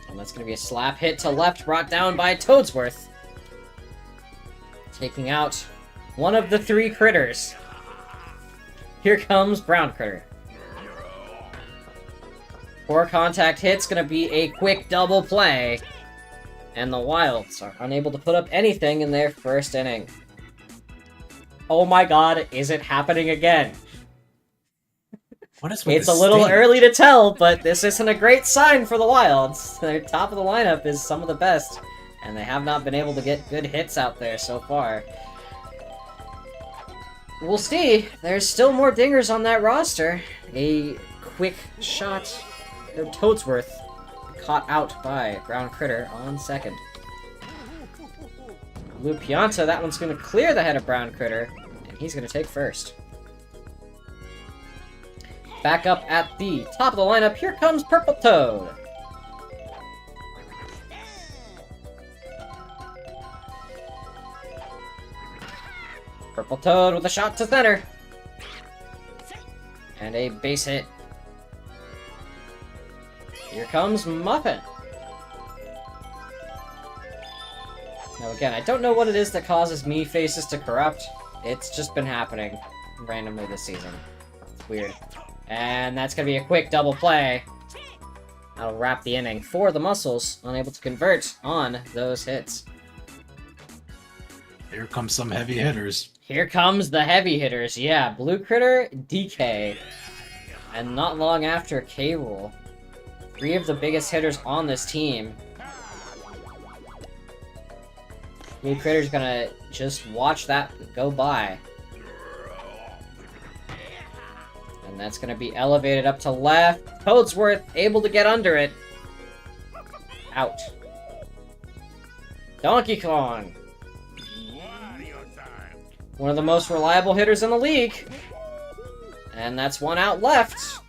And that's going to be a slap hit to left, brought down by Toadsworth. Taking out one of the 3 critters. Here comes Brown Critter. 4 contact hits, going to be a quick double play. And the Wilds are unable to put up anything in their first inning. Oh my god, is it happening again? What is with It's a this little sting? early to tell, but this isn't a great sign for the Wilds. Their top of the lineup is some of the best, and they have not been able to get good hits out there so far. We'll see. There's still more dingers on that roster. A quick shot of Toadsworth caught out by Brown Critter on second. Blue Pianta, that one's going to clear the head of Brown Critter, and he's going to take first. Back up at the top of the lineup, here comes Purple Toad. Purple Toad with a shot to center. And a base hit. Here comes Muffin. Now again, I don't know what it is that causes me faces to corrupt. It's just been happening randomly this season. It's weird. And that's gonna be a quick double play. That'll wrap the inning for the Muscles, unable to convert on those hits. Here comes some heavy hitters. Here comes the heavy hitters. Yeah, Blue Critter, DK. And not long after, K-Rool. 3 of the biggest hitters on this team. Blue Critter's gonna just watch that go by. And that's gonna be elevated up to left. Toadsworth able to get under it. Out. Donkey Kong. One of the most reliable hitters in the league. And that's 1 out left.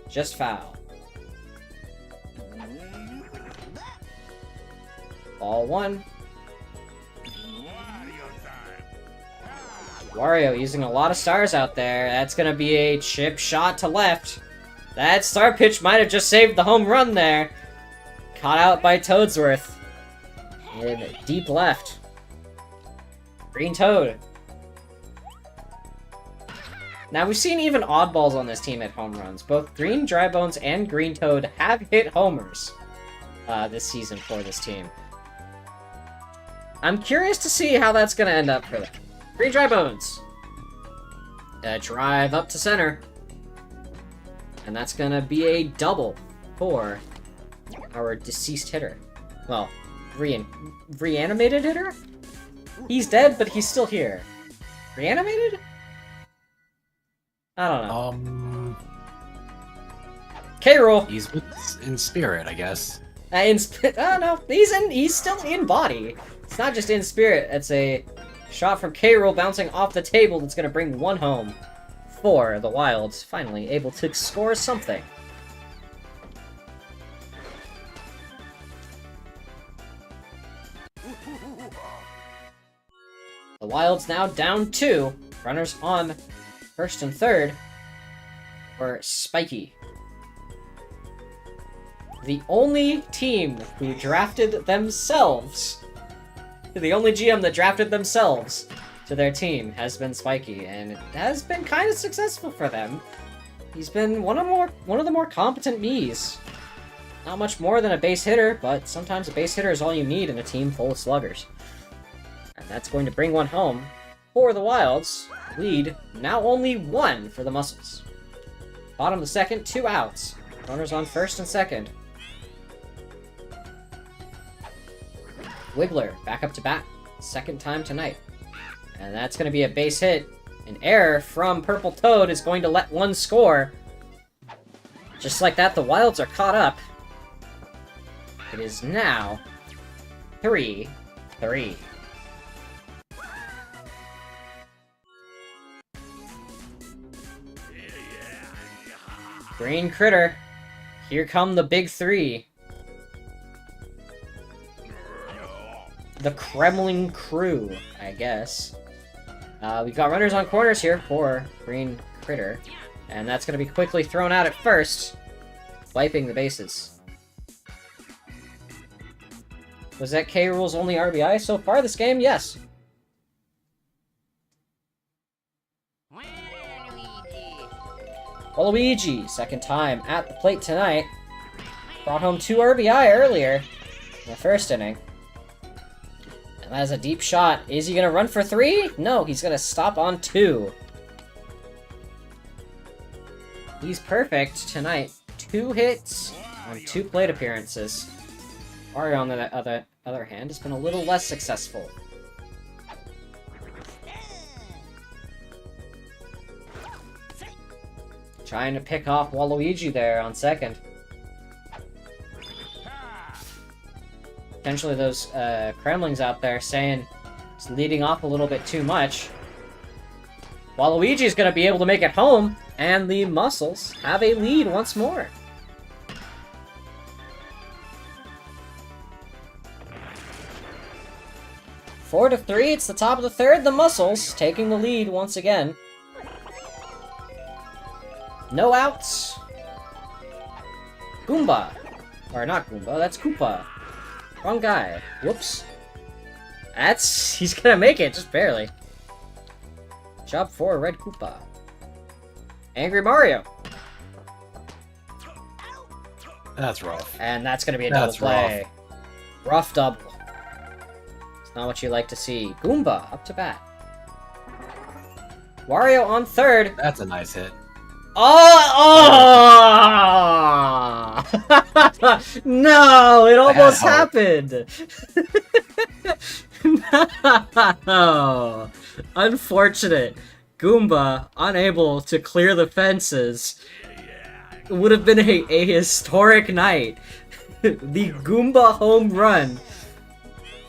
Just foul. Ball 1. Wario using a lot of stars out there. That's gonna be a chip shot to left. That star pitch might have just saved the home run there. Caught out by Toadsworth. In deep left. Green Toad. Now, we've seen even oddballs on this team hit home runs. Both Green Drybones and Green Toad have hit homers this season for this team. I'm curious to see how that's going to end up for them. Green Drybones. Drive up to center. And that's going to be a double for our deceased hitter. Well, reanimated hitter? He's dead, but he's still here. Reanimated? I don't know. K-Rool! He's in spirit, I guess. No, he's still in body. It's not just in spirit. It's a shot from K-Rool bouncing off the table that's going to bring one home for the Wilds, finally able to score something. The Wilds now down 2. Runners on first and third for Spiky. The only team who drafted themselves, the only GM that drafted themselves to their team has been Spiky, and it has been kind of successful for them. He's been one of the more competent Miis. Not much more than a base hitter, but sometimes a base hitter is all you need in a team full of sluggers. And that's going to bring one home for the Wilds. Lead now only 1 for the Muscles. Bottom of the second, 2 outs. Runners on first and second. Wiggler back up to bat, second time tonight. And that's going to be a base hit. An error from Purple Toad is going to let one score. Just like that, the Wilds are caught up. It is now 3-3. Green Critter. Here come the big 3. The Kremlin crew, I guess. We've got runners on corners here for Green Critter. And that's going to be quickly thrown out at first, wiping the bases. Was that K-Rool's only RBI so far this game? Yes. Waluigi, second time at the plate tonight. Brought home 2 RBI earlier in the first inning. And that is a deep shot. Is he going to run for 3? No, he's going to stop on 2. He's perfect tonight. 2 hits on 2 plate appearances. Mario, on the other hand, has been a little less successful. Trying to pick off Waluigi there on second. Potentially those Kremlings out there saying it's leading off a little bit too much. Waluigi's going to be able to make it home, and the Muscles have a lead once more. Four to 3, it's the top of the third. The Muscles taking the lead once again. No outs. Goomba. Or not Goomba, that's Koopa. Wrong guy. Whoops. He's gonna make it, just barely. Job 4, Red Koopa. Angry Mario. That's rough. And that's gonna be a double play. Rough double. It's not what you like to see. Goomba, up to bat. Wario on third. That's a nice hit. Oh! No, it almost happened. No. Unfortunate. Goomba, unable to clear the fences. It would have been a historic night. The Goomba home run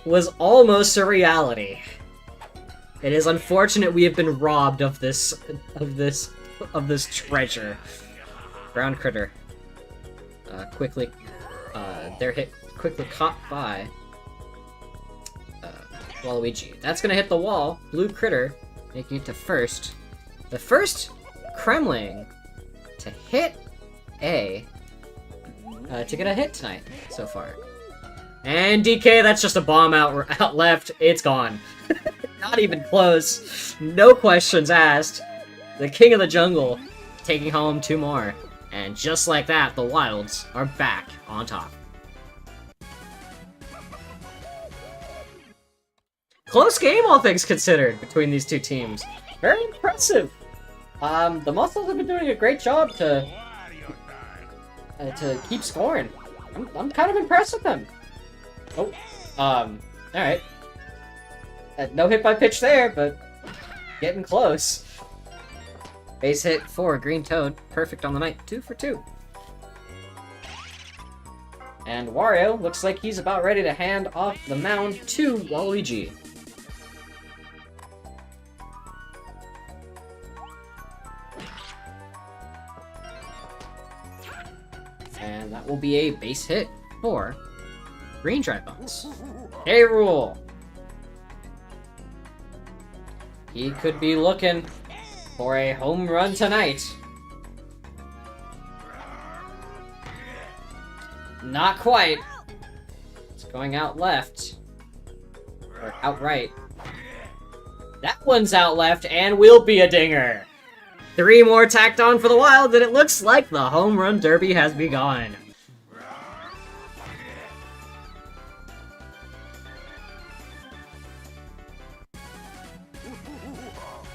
was almost a reality. It is unfortunate we have been robbed of this treasure. Ground Critter. Their hit quickly caught by Waluigi. That's gonna hit the wall. Blue Critter making it to first. The first Kremling to hit to get a hit tonight so far. And DK, that's just a bomb out left. It's gone. Not even close. No questions asked. the king of the jungle, taking home 2 more. And just like that, the Wilds are back on top. Close game, all things considered, between these 2 teams. Very impressive. The Muscles have been doing a great job to keep scoring. I'm kind of impressed with them. Oh, alright. No hit by pitch there, but getting close. Base hit for Green Toad. Perfect on the night. 2 for 2. And Wario looks like he's about ready to hand off the mound to Waluigi. And that will be a base hit for Green Dry Bones. Hey, Rule! He could be looking for a home run tonight. Not quite. It's going out left. Or out right. That one's out left and will be a dinger. 3 more tacked on for the Wild, and it looks like the home run derby has begun.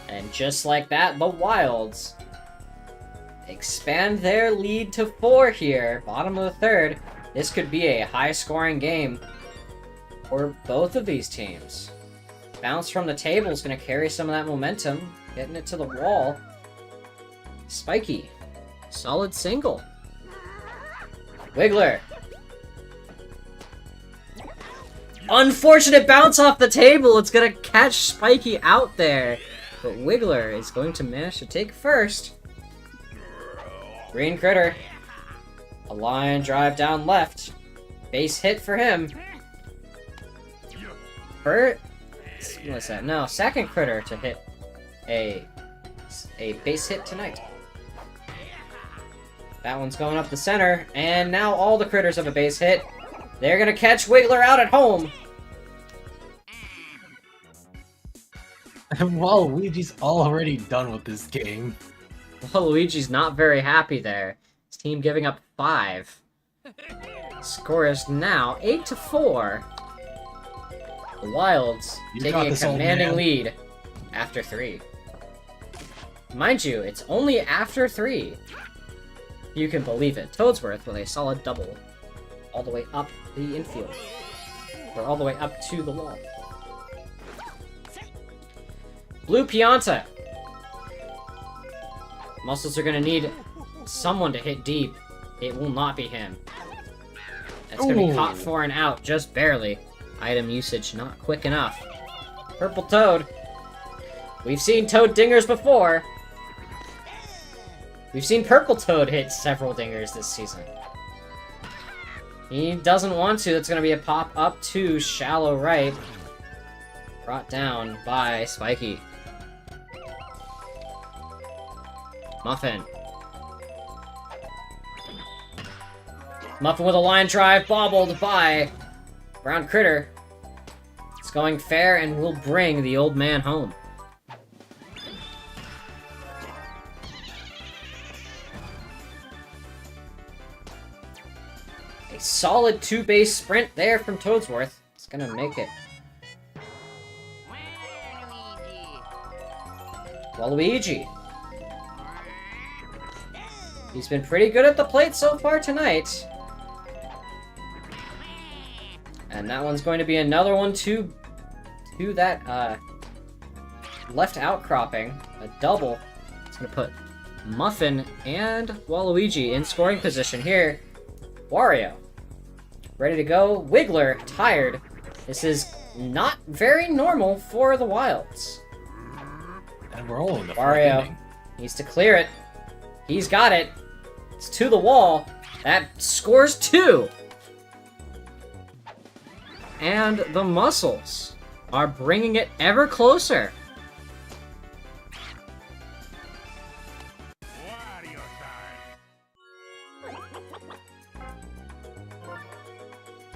And just like that, the Wilds expand their lead to 4 here. Bottom of the 3rd. This could be a high-scoring game for both of these teams. Bounce from the table is going to carry some of that momentum, getting it to the wall. Spiky. Solid single. Wiggler. Unfortunate bounce off the table. It's going to catch Spiky out there. But Wiggler is going to manage to take first. Green Critter. A line drive down left. Base hit for him. What's that? No, second Critter to hit a base hit tonight. That one's going up the center, and now all the Critters have a base hit. They're gonna catch Wiggler out at home. And Waluigi's already done with this game. Waluigi's not very happy there. His team giving up 5. Score is now 8-4. The Wilds taking a commanding lead after 3. Mind you, it's only after 3. You can believe it. Toadsworth with a solid double all the way up the infield. Or all the way up to the wall. Blue Pianta. Muscles are going to need someone to hit deep. It will not be him. That's going to be caught for and out, just barely. Item usage not quick enough. Purple Toad. We've seen Toad dingers before. We've seen Purple Toad hit several dingers this season. He doesn't want to. That's going to be a pop up to shallow right. Brought down by Spiky. Muffin. Muffin with a line drive, bobbled by Brown Critter. It's going fair and will bring the old man home. A solid 2-base sprint there from Toadsworth. It's gonna make it. Waluigi. He's been pretty good at the plate so far tonight. And that one's going to be another one to that left outcropping. A double. It's going to put Muffin and Waluigi in scoring position here. Wario. Ready to go. Wiggler, tired. This is not very normal for the Wilds. And we're all in the Wario needs to clear it. He's got it. It's to the wall. That scores 2. And the Muscles are bringing it ever closer.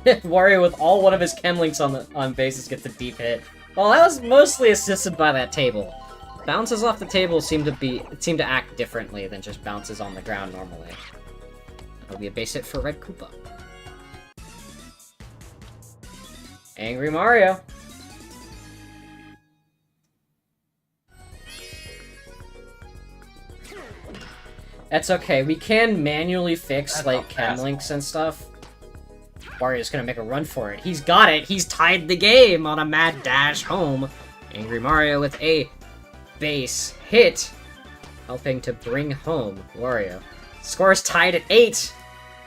Wario with all one of his Chemlinks on bases gets a deep hit. Well, that was mostly assisted by that table. Bounces off the table seem to act differently than just bounces on the ground normally. That'll be a base hit for Red Koopa. Angry Mario. That's okay. We can manually fix like chem links and stuff. Wario's gonna make a run for it. He's got it. He's tied the game on a mad dash home. Angry Mario with a base hit, helping to bring home Wario. Score is tied at 8.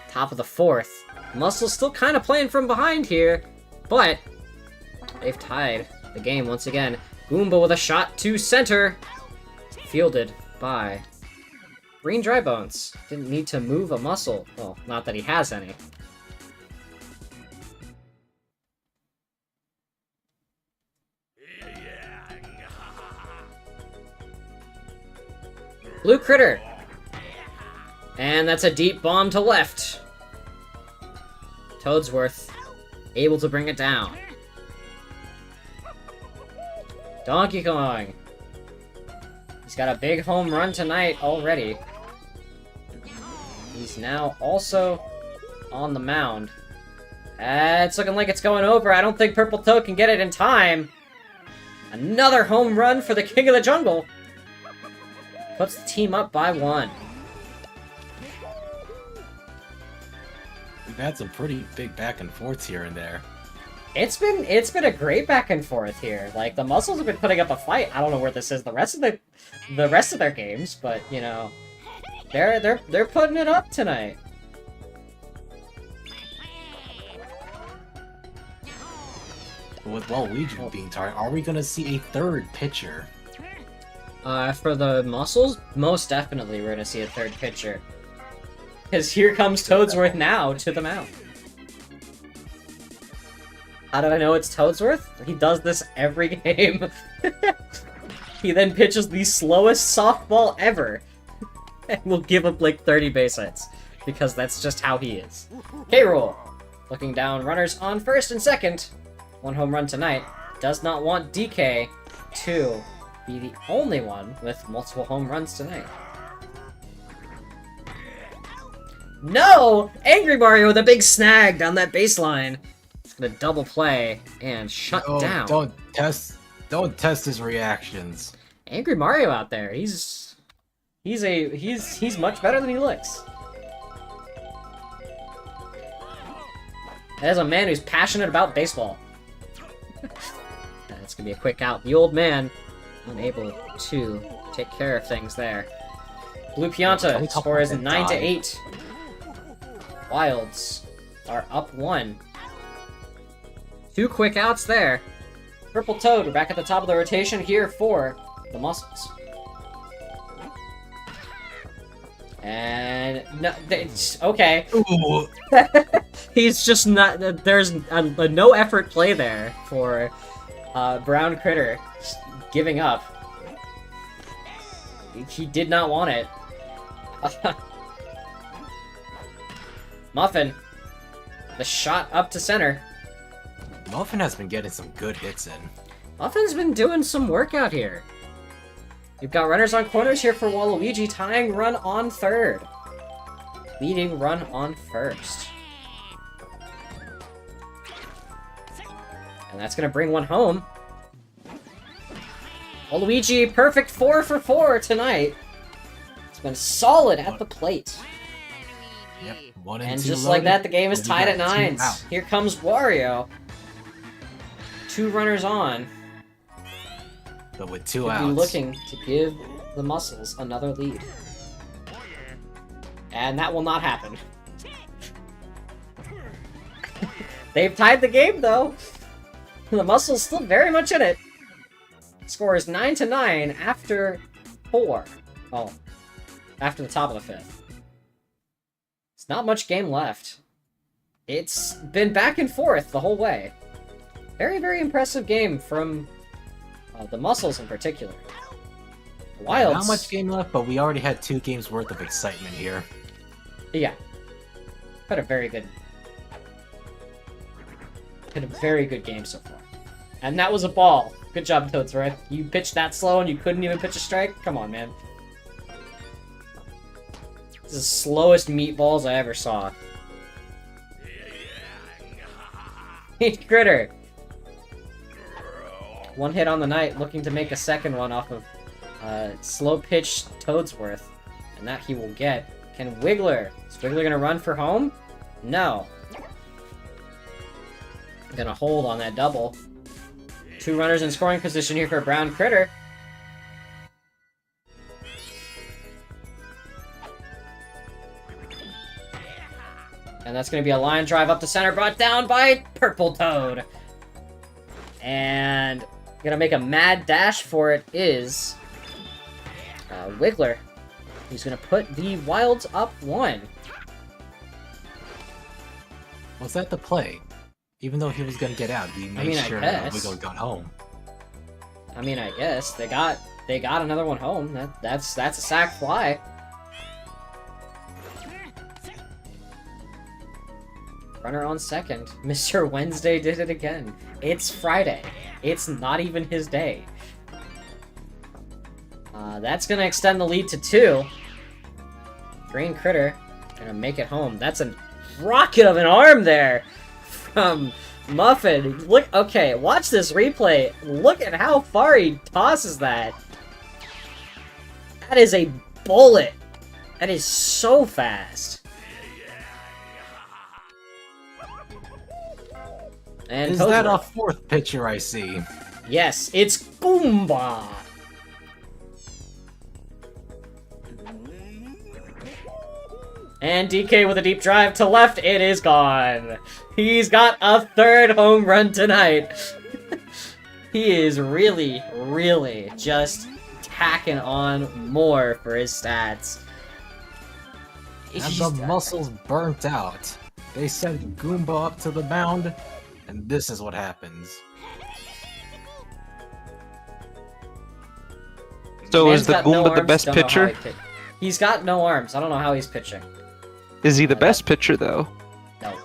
Top of the 4th. Muscle's still kind of playing from behind here, but they've tied the game once again. Goomba with a shot to center. Fielded by Green Dry Bones. Didn't need to move a muscle. Well, not that he has any. Blue Critter. And that's a deep bomb to left. Toadsworth able to bring it down. Donkey Kong. He's got a big home run tonight already. He's now also on the mound. It's looking like it's going over. I don't think Purple Toad can get it in time. Another home run for the King of the Jungle. Puts the team up by 1. We've had some pretty big back and forths here and there. It's been a great back and forth here. Like the Muscles have been putting up a fight. I don't know where this is the rest of their games, but you know, they're putting it up tonight. With Waluigi being tired, are we gonna see a third pitcher? For the Muscles, most definitely we're gonna see a third pitcher. Because here comes Toadsworth now to the mound. How did I know it's Toadsworth? He does this every game. He then pitches the slowest softball ever. And will give up like 30 base hits. Because that's just how he is. K-Rool. Looking down, runners on first and second. 1 home run tonight. Does not want DK to be the only one with multiple home runs tonight. No! Angry Mario with a big snag down that baseline. It's gonna double play and shut down. Don't test his reactions. Angry Mario out there. He's much better than he looks. That is a man who's passionate about baseball. That's gonna be a quick out. The old man unable to take care of things there. Blue Pianta score is 9-8. Wilds are up 1. 2 quick outs there. Purple Toad, we're back at the top of the rotation here for the Muscles. And no, it's okay. He's just not. There's a no effort play there for Brown Critter giving up. He did not want it. Muffin, the shot up to center. Muffin has been getting some good hits in. Muffin's been doing some work out here. You've got runners on corners here for Waluigi, tying run on third. Leading run on first. And that's going to bring 1 home. Waluigi, perfect 4 for 4 tonight. It's been solid at the plate. Yep, 1 And 2 just loaded. like that, the game is We tied got at 2 9s. out. Here comes Wario. 2 runners on. But with 2 Could outs. be looking to give the Muscles another lead. And that will not happen. They've tied the game, though. The Muscles still very much in it. Score is 9-9 after 4. Oh, after the top of the 5th. It's not much game left. It's been back and forth the whole way. Very, very impressive game from the Muscles in particular. The Wilds. Not much game left, but we already had 2 games worth of excitement here. Yeah. Had a very good game so far. And that was a ball. Good job, Toadsworth. You pitched that slow and you couldn't even pitch a strike? Come on, man. This is the slowest meatballs I ever saw. Critter. One hit on the night, looking to make a second one off of slow-pitched Toadsworth. And that he will get. Can Wiggler? Is Wiggler gonna run for home? No. Gonna hold on that double. 2 runners in scoring position here for a brown critter. And that's gonna be a line drive up the center, brought down by Purple Toad. And gonna make a mad dash for it is Wiggler. He's gonna put the Wilds up 1. Was that the play? Even though he was gonna get out, he made I sure guess. Wiggler got home. I mean, I guess they got another one home. That's a sack fly. Runner on second. Mr. Wednesday did it again. It's Friday. It's not even his day. That's gonna extend the lead to 2. Green Critter gonna make it home. That's a rocket of an arm there from Muffin. Look, okay, watch this replay. Look at how far he tosses that. That is a bullet. That is so fast. And Is that a Toadsworth. 4th pitcher I see? Yes, it's Goomba. And DK with a deep drive to left, it is gone. He's got a 3rd home run tonight. He is really, really just tacking on more for his stats. And the muscles burnt out. They sent Goomba up to the mound, and this is what happens. So Man's is the got no Goomba the arms, best don't know how pitcher? he pitch- He's got no arms. I don't know how he's pitching. Is he the best pitcher though? No.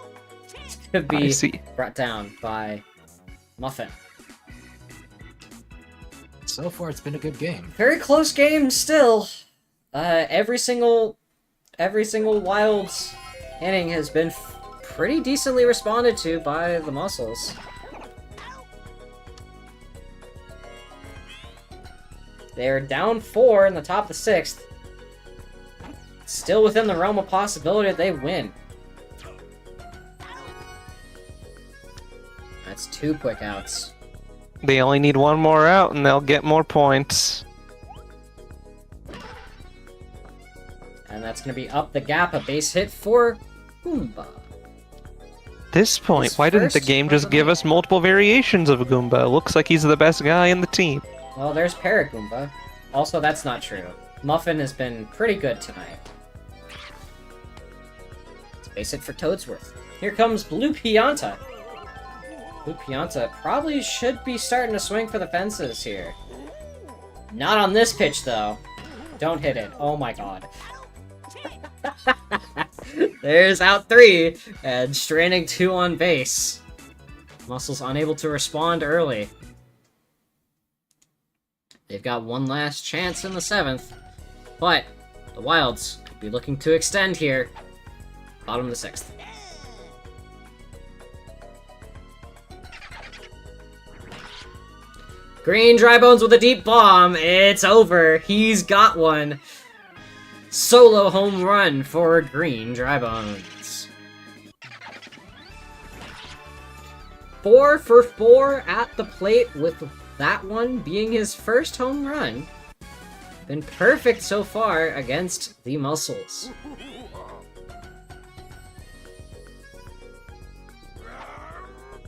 Could I be see. brought down by Muffin. So far, it's been a good game. Very close game still. Every single Wilds inning has been pretty decently responded to by the Muscles. They're down 4 in the top of the 6th. Still within the realm of possibility that they win. That's 2 quick outs. They only need 1 more out and they'll get more points. And that's going to be up the gap, a base hit for Goomba. At this point, His why didn't the first game of just the give night. us multiple variations of Goomba? Looks like he's the best guy in the team. Well, there's Paragoomba. Also, that's not true. Muffin has been pretty good tonight. Let's base it for Toadsworth. Here comes Blue Pianta. Blue Pianta probably should be starting to swing for the fences here. Not on this pitch, though. Don't hit it. Oh my god. There's out 3, and stranding 2 on base. Muscles unable to respond early. They've got one last chance in the 7th, but the Wilds could be looking to extend here. Bottom of the 6th. Green Dry Bones with a deep bomb. It's over. He's got one. Solo home run for Green Dry Bones. 4 for 4 at the plate, with that one being his first home run. Been perfect so far against the Muscles.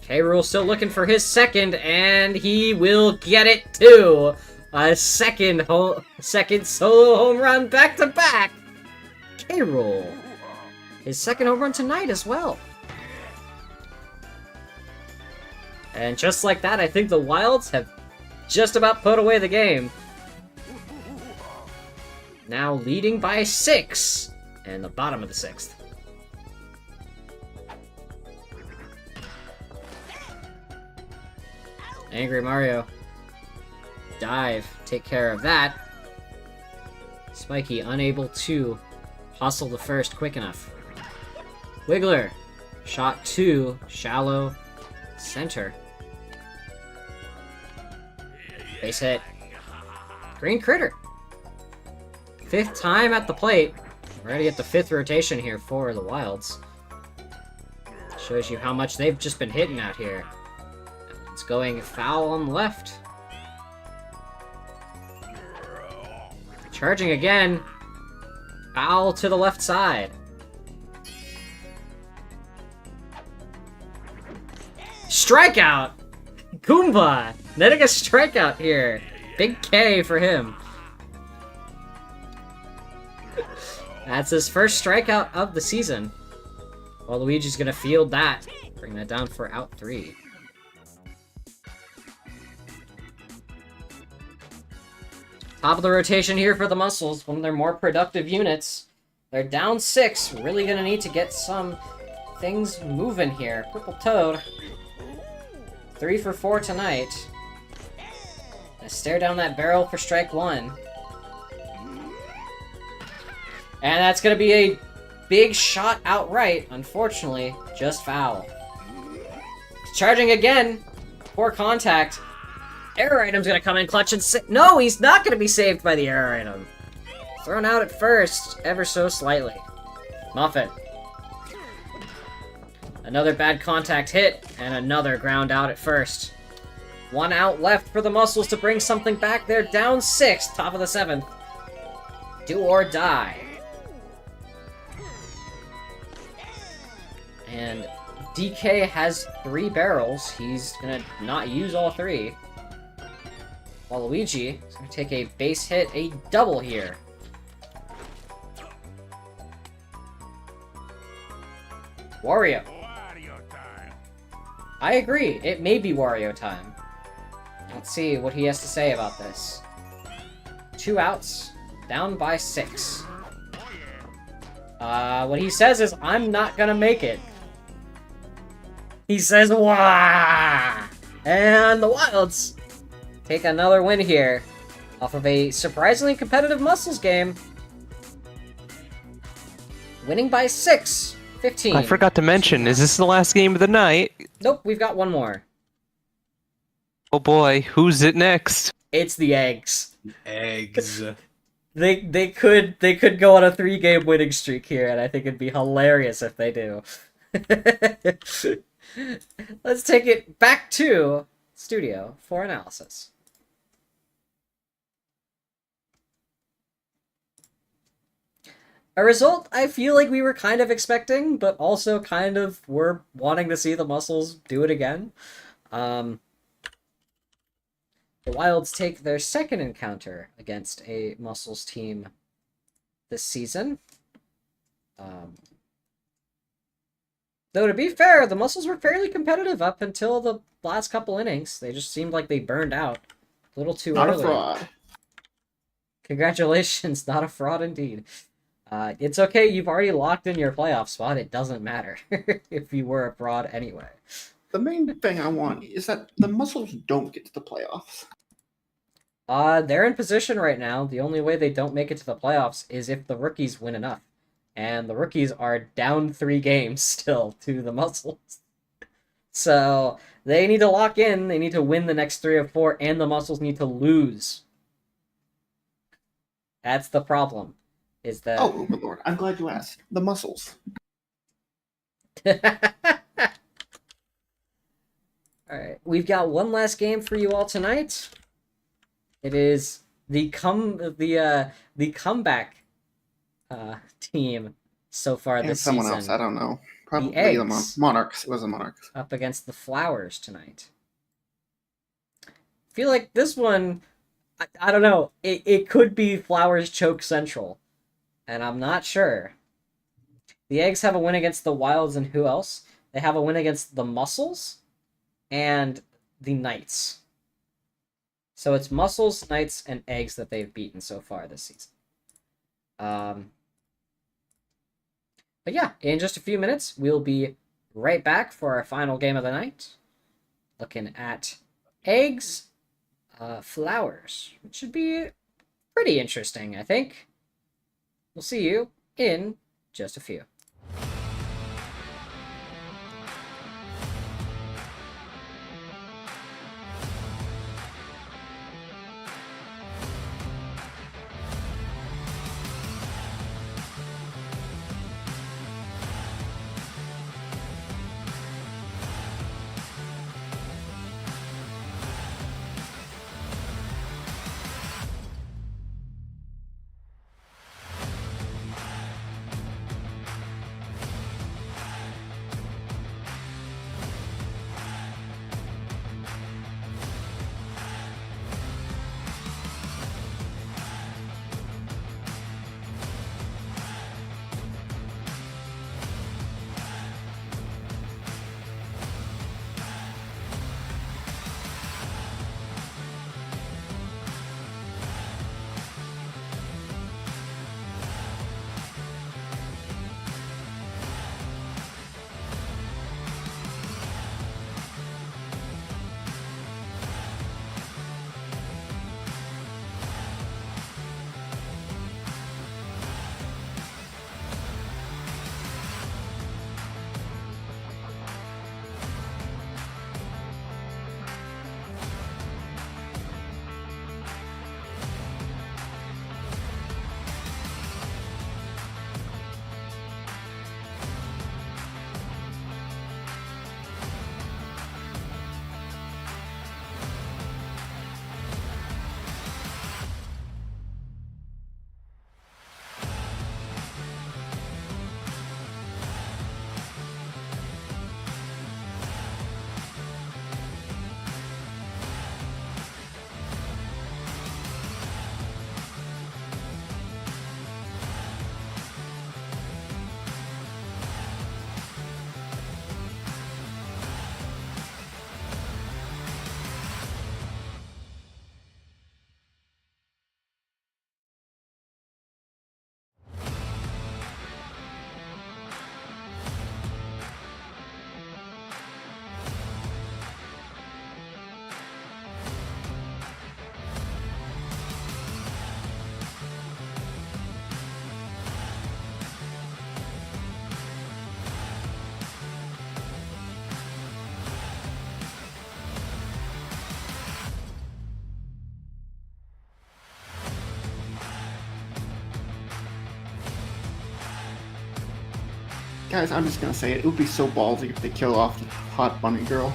K-Rool still looking for his second, and he will get it too. A second solo home run back to back. K-Rool, his second home run tonight as well. And just like that, I think the Wilds have just about put away the game. Now leading by 6 in the bottom of the 6th. Angry Mario. Dive. Take care of that. Spiky unable to hustle the first quick enough. Wiggler. Shot 2. Shallow. Center. Base hit. Green Critter. 5th time at the plate. We're already at the 5th rotation here for the Wilds. Shows you how much they've just been hitting out here. It's going foul on the left. Charging again. Foul to the left side. Strikeout! Goomba! Netting a strikeout here. Big K for him. That's his first strikeout of the season. Well, Luigi's gonna field that. Bring that down for out 3. Top of the rotation here for the Muscles. One of their more productive units. They're down 6. Really gonna need to get some things moving here. Purple Toad. 3 for 4 tonight. Gonna stare down that barrel for strike 1. And that's gonna be a big shot outright. Unfortunately, just foul. Charging again. Poor contact. Error item's gonna come in clutch and no, he's not gonna be saved by the error item. Thrown out at first, ever so slightly. Muffet. Another bad contact hit, and another ground out at first. 1 out left for the Muscles to bring something back. They're down 6, top of the 7th. Do or die. And DK has 3 barrels. He's gonna not use all 3. Waluigi is gonna take a base hit, a double here. Wario. I agree, it may be Wario time. Let's see what he has to say about this. 2 outs, down by 6. What he says is, I'm not gonna make it. He says, wah! And the Wilds take another win here off of a surprisingly competitive Muscles game. Winning by 6, 15. I forgot to mention, is this the last game of the night? Nope, we've got one more. Oh boy, who's it next? It's the Eggs. Eggs. They could go on a 3-game winning streak here, and I think it'd be hilarious if they do. Let's take it back to studio for analysis. A result I feel like we were kind of expecting, but also kind of were wanting to see the Muscles do it again. The Wilds take their second encounter against a Muscles team this season. Though to be fair, the Muscles were fairly competitive up until the last couple innings. They just seemed like they burned out a little too early. Not a fraud. Congratulations, not a fraud indeed. It's okay, you've already locked in your playoff spot. It doesn't matter if you were a fraud anyway. The main thing I want is that the Muscles don't get to the playoffs. They're in position right now. The only way they don't make it to the playoffs is if the rookies win enough. And the rookies are down 3 games still to the Muscles. So they need to lock in. They need to win the next 3 of 4, and the Muscles need to lose. That's the problem. Is that... Oh, Lord, I'm glad you asked. The Muscles. Alright, we've got one last game for you all tonight. It is the comeback team so far And this someone season. else, I don't know. Probably the Eggs. Monarchs. It was the Monarchs. Up against the Flowers tonight. I feel like this one, I don't know, it could be Flowers Choke Central. And I'm not sure. The Eggs have a win against the Wilds and who else? They have a win against the Muscles and the Knights. So it's Muscles, Knights, and Eggs that they've beaten so far this season. But yeah, in just a few minutes, we'll be right back for our final game of the night. Looking at eggs, flowers, which should be pretty interesting, I think. We'll see you in just a few. Guys, I'm just gonna say it. It would be so ballsy if they kill off the hot bunny girl.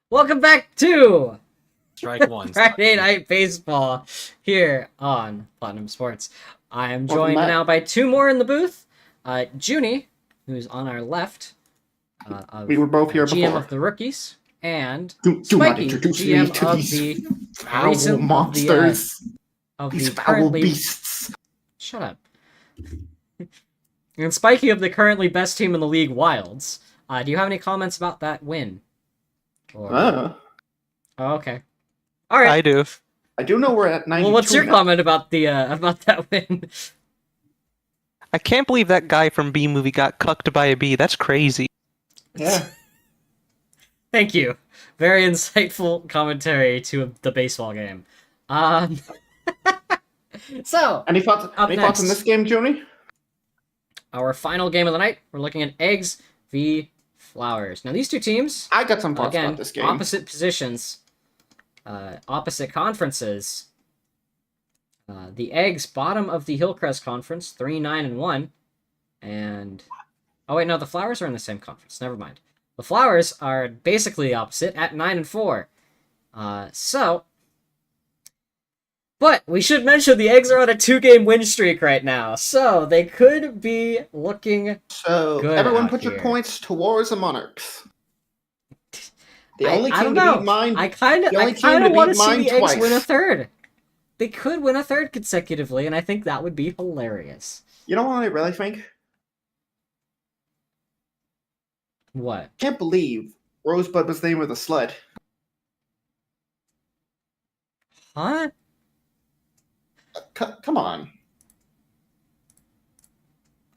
Welcome back to Strike one. Friday Night Baseball here on Platinum Sports. I am Welcome joined back. now by two more in the booth. Junie, who's on our left. Of, We were both here GM before. of the rookies, and Do not Spiky, introduce me GM to of these the foul recent monsters. of These the foul currently beasts. shut up. And Spiky of the currently best team in the league, Wilds. Do you have any comments about that win? Or... Oh, okay. All right. I do. I do know we're at 92 Well, what's your now. comment about the about that win? I can't believe that guy from B movie got cucked by a bee. That's crazy. Yeah. Thank you. Very insightful commentary to the baseball game. So, Any thoughts Up on next. this game, Junie? our final game of the night, we're looking at eggs v flowers. Now, these two teams, I got some thoughts again, about this game. opposite positions, opposite conferences. The eggs, bottom of the Hillcrest Conference, 3-9-1, and oh wait, no, the flowers are in the same conference. Never mind. The flowers are basically the opposite at 9-4. But we should mention the eggs are on a 2-game win streak right now, so they could be looking. So, Good everyone out put your here. points towards the Monarchs. The I only don't team to know. beat mine. I kind the only of team to want to beat see mine the eggs win a twice. third. They could win a third consecutively, and I think that would be hilarious. You know what I really think? What? Can't believe Rosebud was named with a sled. Huh? Come on.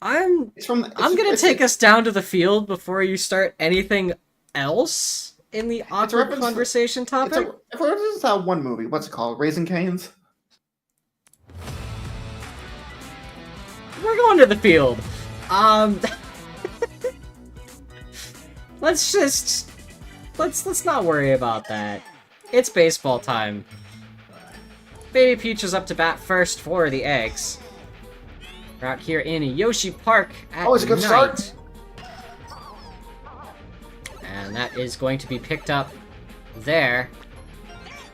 I'm gonna take us down to the field before you start anything else in the awkward reference- conversation topic. It's a one movie. What's it called? Raising Cane's. We're going to the field. Let's not worry about that. It's baseball time. Baby Peach is up to bat first for the Eggs. We're out here in Yoshi Park at Oh, it's a good night. start. And that is going to be picked up there.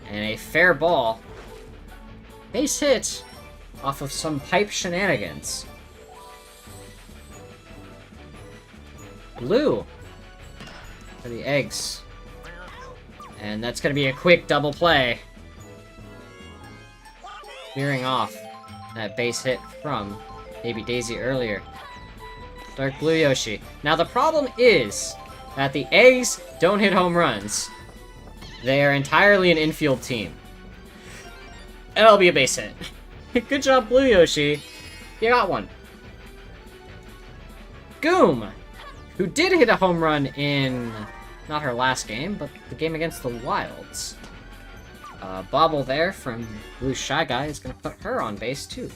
And a fair ball. Base hit off of some pipe shenanigans. Blue for the Eggs. And that's going to be a quick double play. Clearing off that base hit from Baby Daisy earlier. Dark Blue Yoshi. Now the problem is that the Eggs don't hit home runs. They are entirely an infield team. And it'll be a base hit. Good job, Blue Yoshi. You got one. Goom, who did hit a home run in, not her last game, but the game against the Wilds. Bobble there from Blue Shy Guy is going to put her on base, too.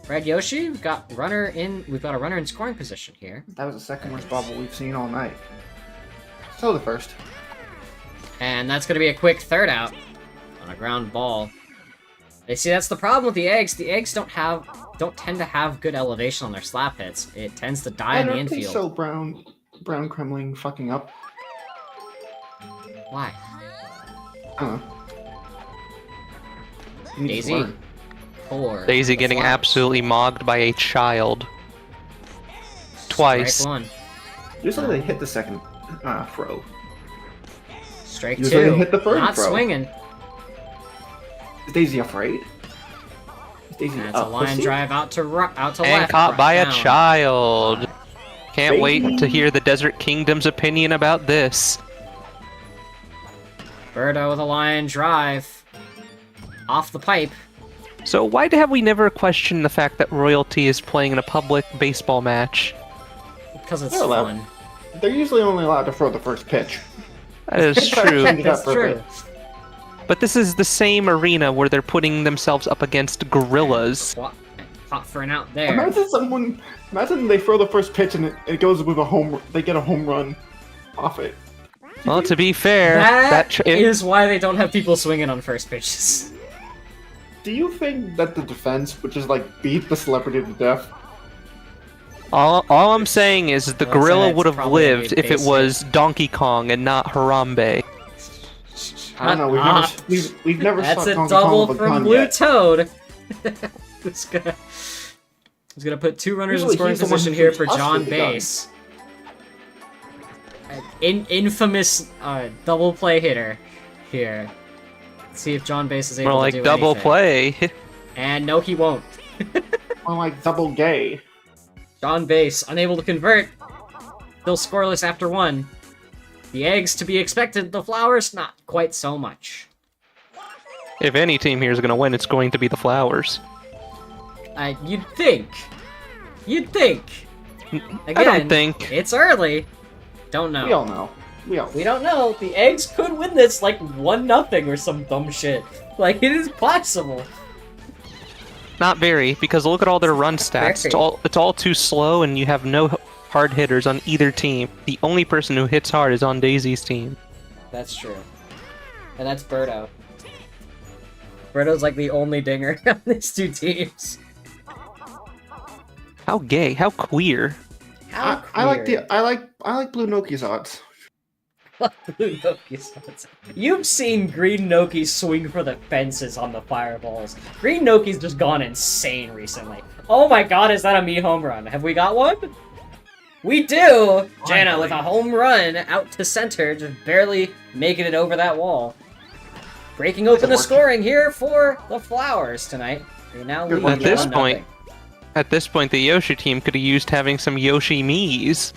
Red Yoshi, we've got a runner in scoring position here. That was the second worst bobble we've seen all night. So the first. And that's going to be a quick third out on a ground ball. You see, that's the problem with the Eggs. The Eggs don't tend to have good elevation on their slap hits. It tends to die in the infield. So Brown Kremling fucking up. Why? I don't know. He needs to Daisy. learn. Or Daisy the getting Flowers. absolutely mogged by a child. Twice. Strike one. Usually they hit the second throw. Strike Usually two. they hit the third Not throw. swinging. Is Daisy afraid? Is Daisy That's a line pussy? drive out to And left. caught by a down. child. Can't Baby. wait to hear the Desert Kingdom's opinion about this. Birdo with a line drive. Off the pipe. So why have we never questioned the fact that royalty is playing in a public baseball match? Because it's They're allowed. fun. They're usually only allowed to throw the first pitch. That is true. Change it up That's for a true. bit. But this is the same arena where they're putting themselves up against gorillas. Hot for an out there. Imagine they throw the first pitch and it goes with they get a home run off it. Well, to be fair, That is why they don't have people swinging on first pitches. Do you think that the defense would just like beat the celebrity to death? all I'm saying is the Well, gorilla it's would have probably a lived if it basic- was Donkey Kong and not Harambe. I don't know. We've never That's saw a Donkey Kong double with a from gun Blue yet. Toad. He's gonna put two runners Usually in scoring he's the one position who here shoots for us John with the gun. Base. Infamous double play hitter here. Let's see if John Base is able More to like do double anything. play. And no, he won't. Or like double gay. John Base unable to convert. Still scoreless after one. The Eggs to be expected. The Flowers not quite so much. If any team here is going to win, it's going to be the Flowers. You'd think. You'd think. Again, I don't think. It's early. Don't know. We all know. We don't know. The Eggs could win this like 1-0 or some dumb shit. Like, it is possible. Not very, because look at all their run stats. It's all too slow, and you have no hard hitters on either team. The only person who hits hard is on Daisy's team. That's true. And that's Birdo. Birdo's like the only dinger on these two teams. How gay? How queer? How I like queer. I like Blue Noki's odds. Blue Noki's odds. You've seen Green Noki swing for the fences on the fireballs. Green Noki's just gone insane recently. Oh my god, is that a me home run? Have we got one? We do! Jana with a home run out to center, just barely making it over that wall. Breaking open the scoring here for the Flowers tonight. They now lead At this 1-0. point, the Yoshi team could have used having some Yoshi Miis.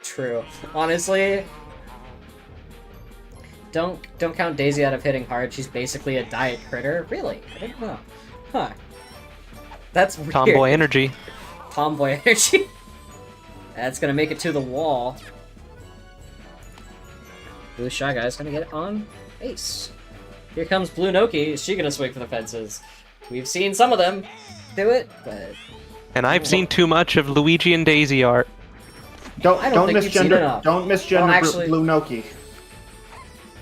True. Honestly, don't count Daisy out of hitting hard. She's basically a diet critter. Really? I didn't know. Huh. That's weird. Tomboy energy. Tomboy energy. That's gonna make it to the wall. Blue Shy Guy's gonna get it on base. Here comes Blue Noki. Is she gonna swing for the fences? We've seen some of them do it, but... And I've seen too much of Luigi and Daisy art. I don't think you've seen enough. Don't misgender Well, actually- Blue Noki.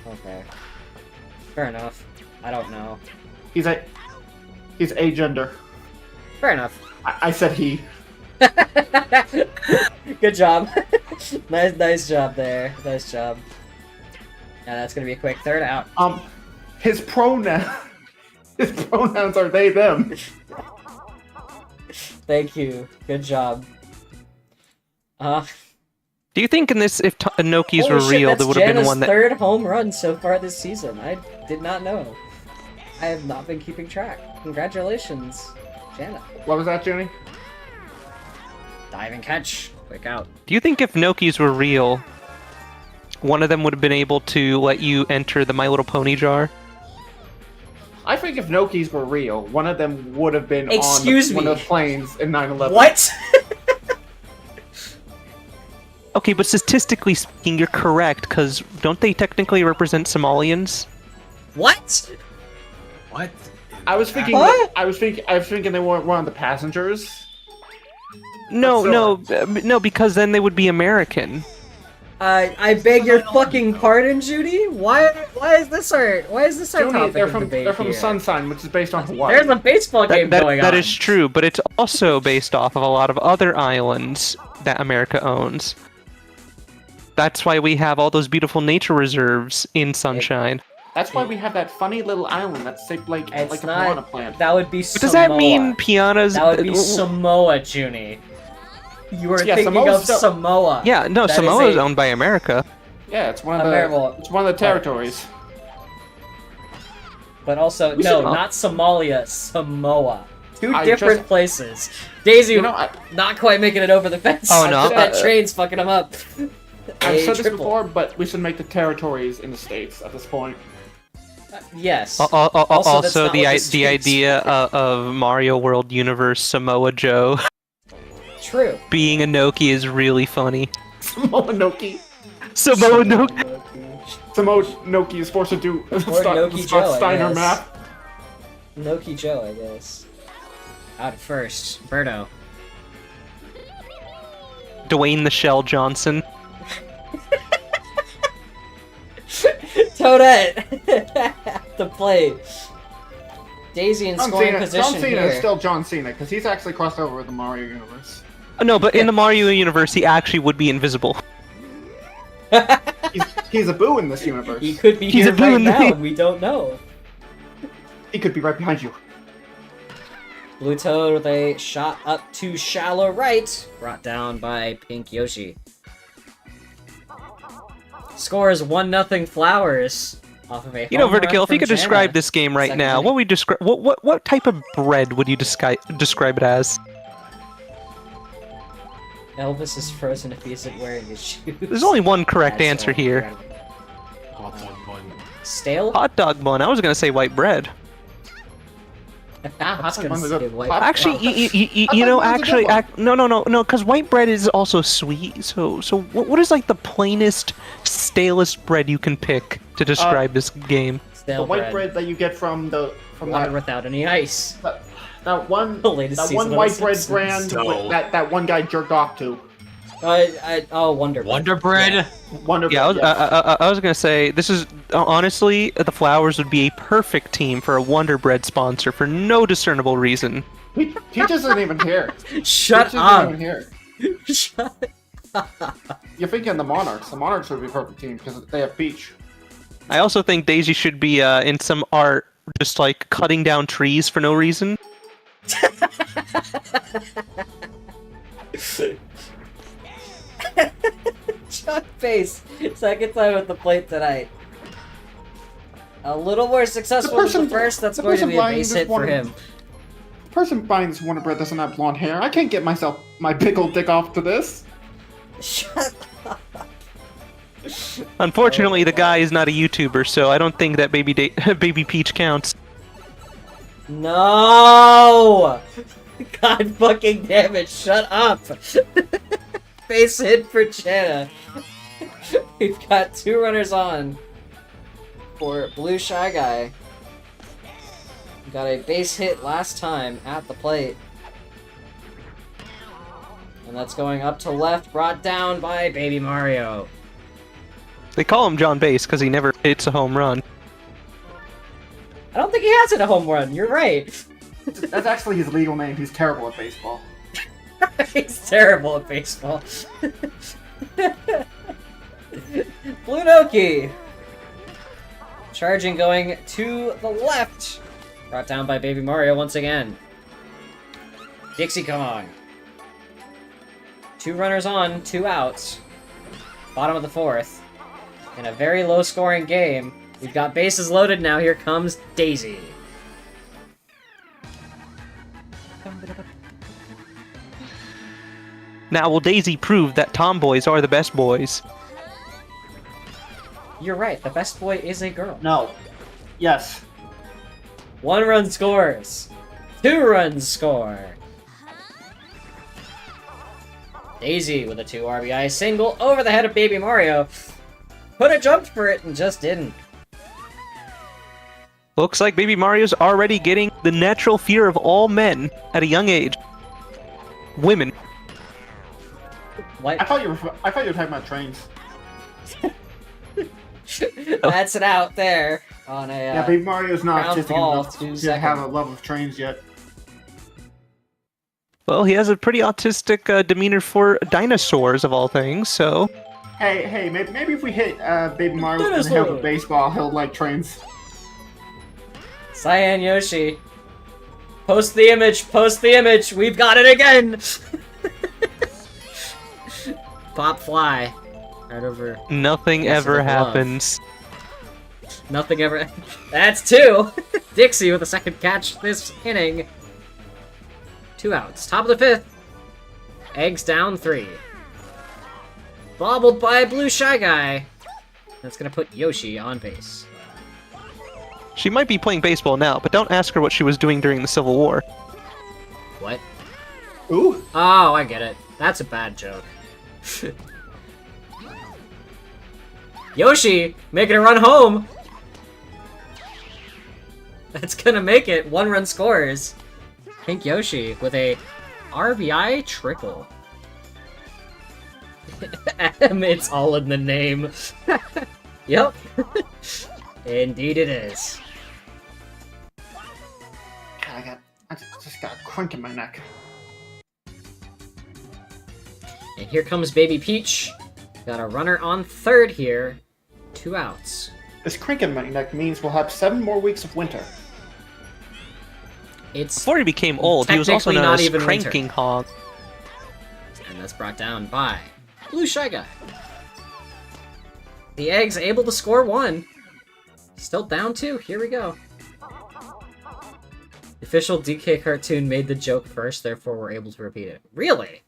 Okay. Fair enough. I don't know. He's agender. Fair enough. I said he. Good job. nice job there. Nice job. Yeah, that's gonna be a quick third out. His pronouns are they them. Thank you. Good job. Do you think in this, if Noki's were Holy shit, real, that's there would have been Jana's one that... third home run so far this season. I did not know. I have not been keeping track. Congratulations, Jana. What was that, Jenny? Dive and catch. Quick out. Do you think if Noki's were real, one of them would have been able to let you enter the My Little Pony jar? I think if Noki's were real, one of them would have been Excuse on one me. of the planes in 9/11. What? Okay, but statistically speaking, you're correct, because don't they technically represent Somalians? What? What? I was thinking. What? I was thinking they weren't one of the passengers. No, So- no, because then they would be American. I beg your fucking pardon, Judy. Why is this our Judy, topic they're of from debate they're from here? Sunshine, which is based on Hawaii. There's a baseball game going on. That is true, but it's also based off of a lot of other islands that America owns. That's why we have all those beautiful nature reserves in Sunshine. That's why we have that funny little island that's shaped like a It's piranha not. plant. That would be. But does that mean pianas? That would be Samoa, Junie. You were Yeah, thinking Samoa's of still- Samoa. Yeah, no, That Samoa is is a- owned by America. Yeah, it's one of America. the it's one of the territories. But also, We no, should- not Somalia, Samoa. Two I different just- places. Daisy, You know, not quite making it over the fence. Oh, no, that train's fucking him up. I've A said this triple. before, but we should make the territories in the states at this point. Yes. Also, that's not the what the states idea of Mario World Universe Samoa Joe True. being a Noki is really funny. Samoa Noki. Samoa Noki. Samoa Noki is forced to do Noki Scott Joe, I Steiner guess. math. Noki Joe, I guess. Out at first. Birdo. Dwayne the Shell Johnson. Toadette! The plate. Daisy in John scoring Cena, position John Cena here. is still John Cena because he's actually crossed over with the Mario universe. No, but in the Mario universe, he actually would be invisible. He's a Boo in this universe. He could be He's here a blue right in the- now, and we don't know. He could be right behind you. Blue Toad with a shot up to shallow right, brought down by Pink Yoshi. Score is 1-0 Flowers off of a You know, home run Vertical, if you from could Jana. describe this game right Second now, inning. what we describe, what type of bread would you describe it as? Elvis is frozen if he isn't wearing his shoes. There's only one correct That's answer all. here. Hot dog bun. Stale? Hot dog bun. I was gonna say white bread. I was gonna Hot dog say bun's a- white. hot- Actually, Hot you dog know, bun's a good actually, no, because white bread is also sweet. So what is like the plainest, stalest bread you can pick to describe this game? Stale The white bread that you get from Water that, without any ice. that one The latest that season one of white The bread Simpsons. brand So- that one guy jerked off to. Wonder Bread. Wonder Bread? Wonder Yeah, Bread, I was gonna say this is honestly the Flowers would be a perfect team for a Wonder Bread sponsor for no discernible reason. Peach isn't even here. Shut Peach isn't up! even here. Shut You're thinking the Monarchs. The Monarchs would be a perfect team because they have Peach. I also think Daisy should be in some art, just like cutting down trees for no reason. Chuck face. Second time at the plate tonight. A little more successful than the first. That's the going to person be a buying base this hit for one- him. The person buying this Wonder Bread doesn't have blonde hair. I can't get my big old dick off to this. Shut up. Unfortunately, the guy is not a YouTuber, so I don't think that Baby Peach counts. No. God fucking damn it, shut up! Base hit for Jana. We've got 2 runners on for Blue Shy Guy. Got a base hit last time at the plate. And that's going up to left, brought down by Baby Mario. They call him John Base because he never hits a home run. I don't think he has hit a home run, you're right. That's actually his legal name. He's terrible at baseball. He's terrible at baseball. Blue Noki. Charging going to the left. Brought down by Baby Mario once again. Dixie Kong. 2 runners on, 2 outs. Bottom of the 4th. In a very low-scoring game. We've got bases loaded now. Here comes Daisy. Now will Daisy prove that tomboys are the best boys? You're right. The best boy is a girl. No. Yes. 1 run scores. 2 runs score. Daisy with a 2 RBI single over the head of Baby Mario. Could have jumped for it and just didn't. Looks like Baby Mario's already getting the natural fear of all men at a young age. Women. What? I thought you were talking about trains. That's it out there on a Yeah, Baby Mario's not ground autistic ball, enough 2 to have a seconds. love of trains yet. Well, he has a pretty autistic demeanor for dinosaurs, of all things, so... Hey, maybe if we hit Baby Mario in the head Dinosaur. with baseball, he'll like trains. Cyan Yoshi. Post the image, we've got it again! Pop fly. Right over. Nothing Yes, ever the glove. happens. Nothing ever. That's 2! Dixie with a second catch this inning. 2 outs. Top of the 5th. Eggs down 3. Bobbled by Blue Shy Guy. That's gonna put Yoshi on base. She might be playing baseball now, but don't ask her what she was doing during the Civil War. What? Ooh. Oh, I get it. That's a bad joke. Yoshi making a run home. That's gonna make it 1 run scores. Pink Yoshi with a RBI triple. It's all in the name. Yep. Indeed it is. God, I just got a crunk in my neck. And here comes Baby Peach. Got a runner on 3rd here. 2 outs. This crink in my neck means we'll have 7 more weeks of winter. It's Before he became old, he was also technically known not as even winter. Cranking Hog. And that's brought down by Blue Shy Guy. The Eggs able to score 1. Still down 2. Here we go. The official DK cartoon made the joke first, therefore we're able to repeat it. Really?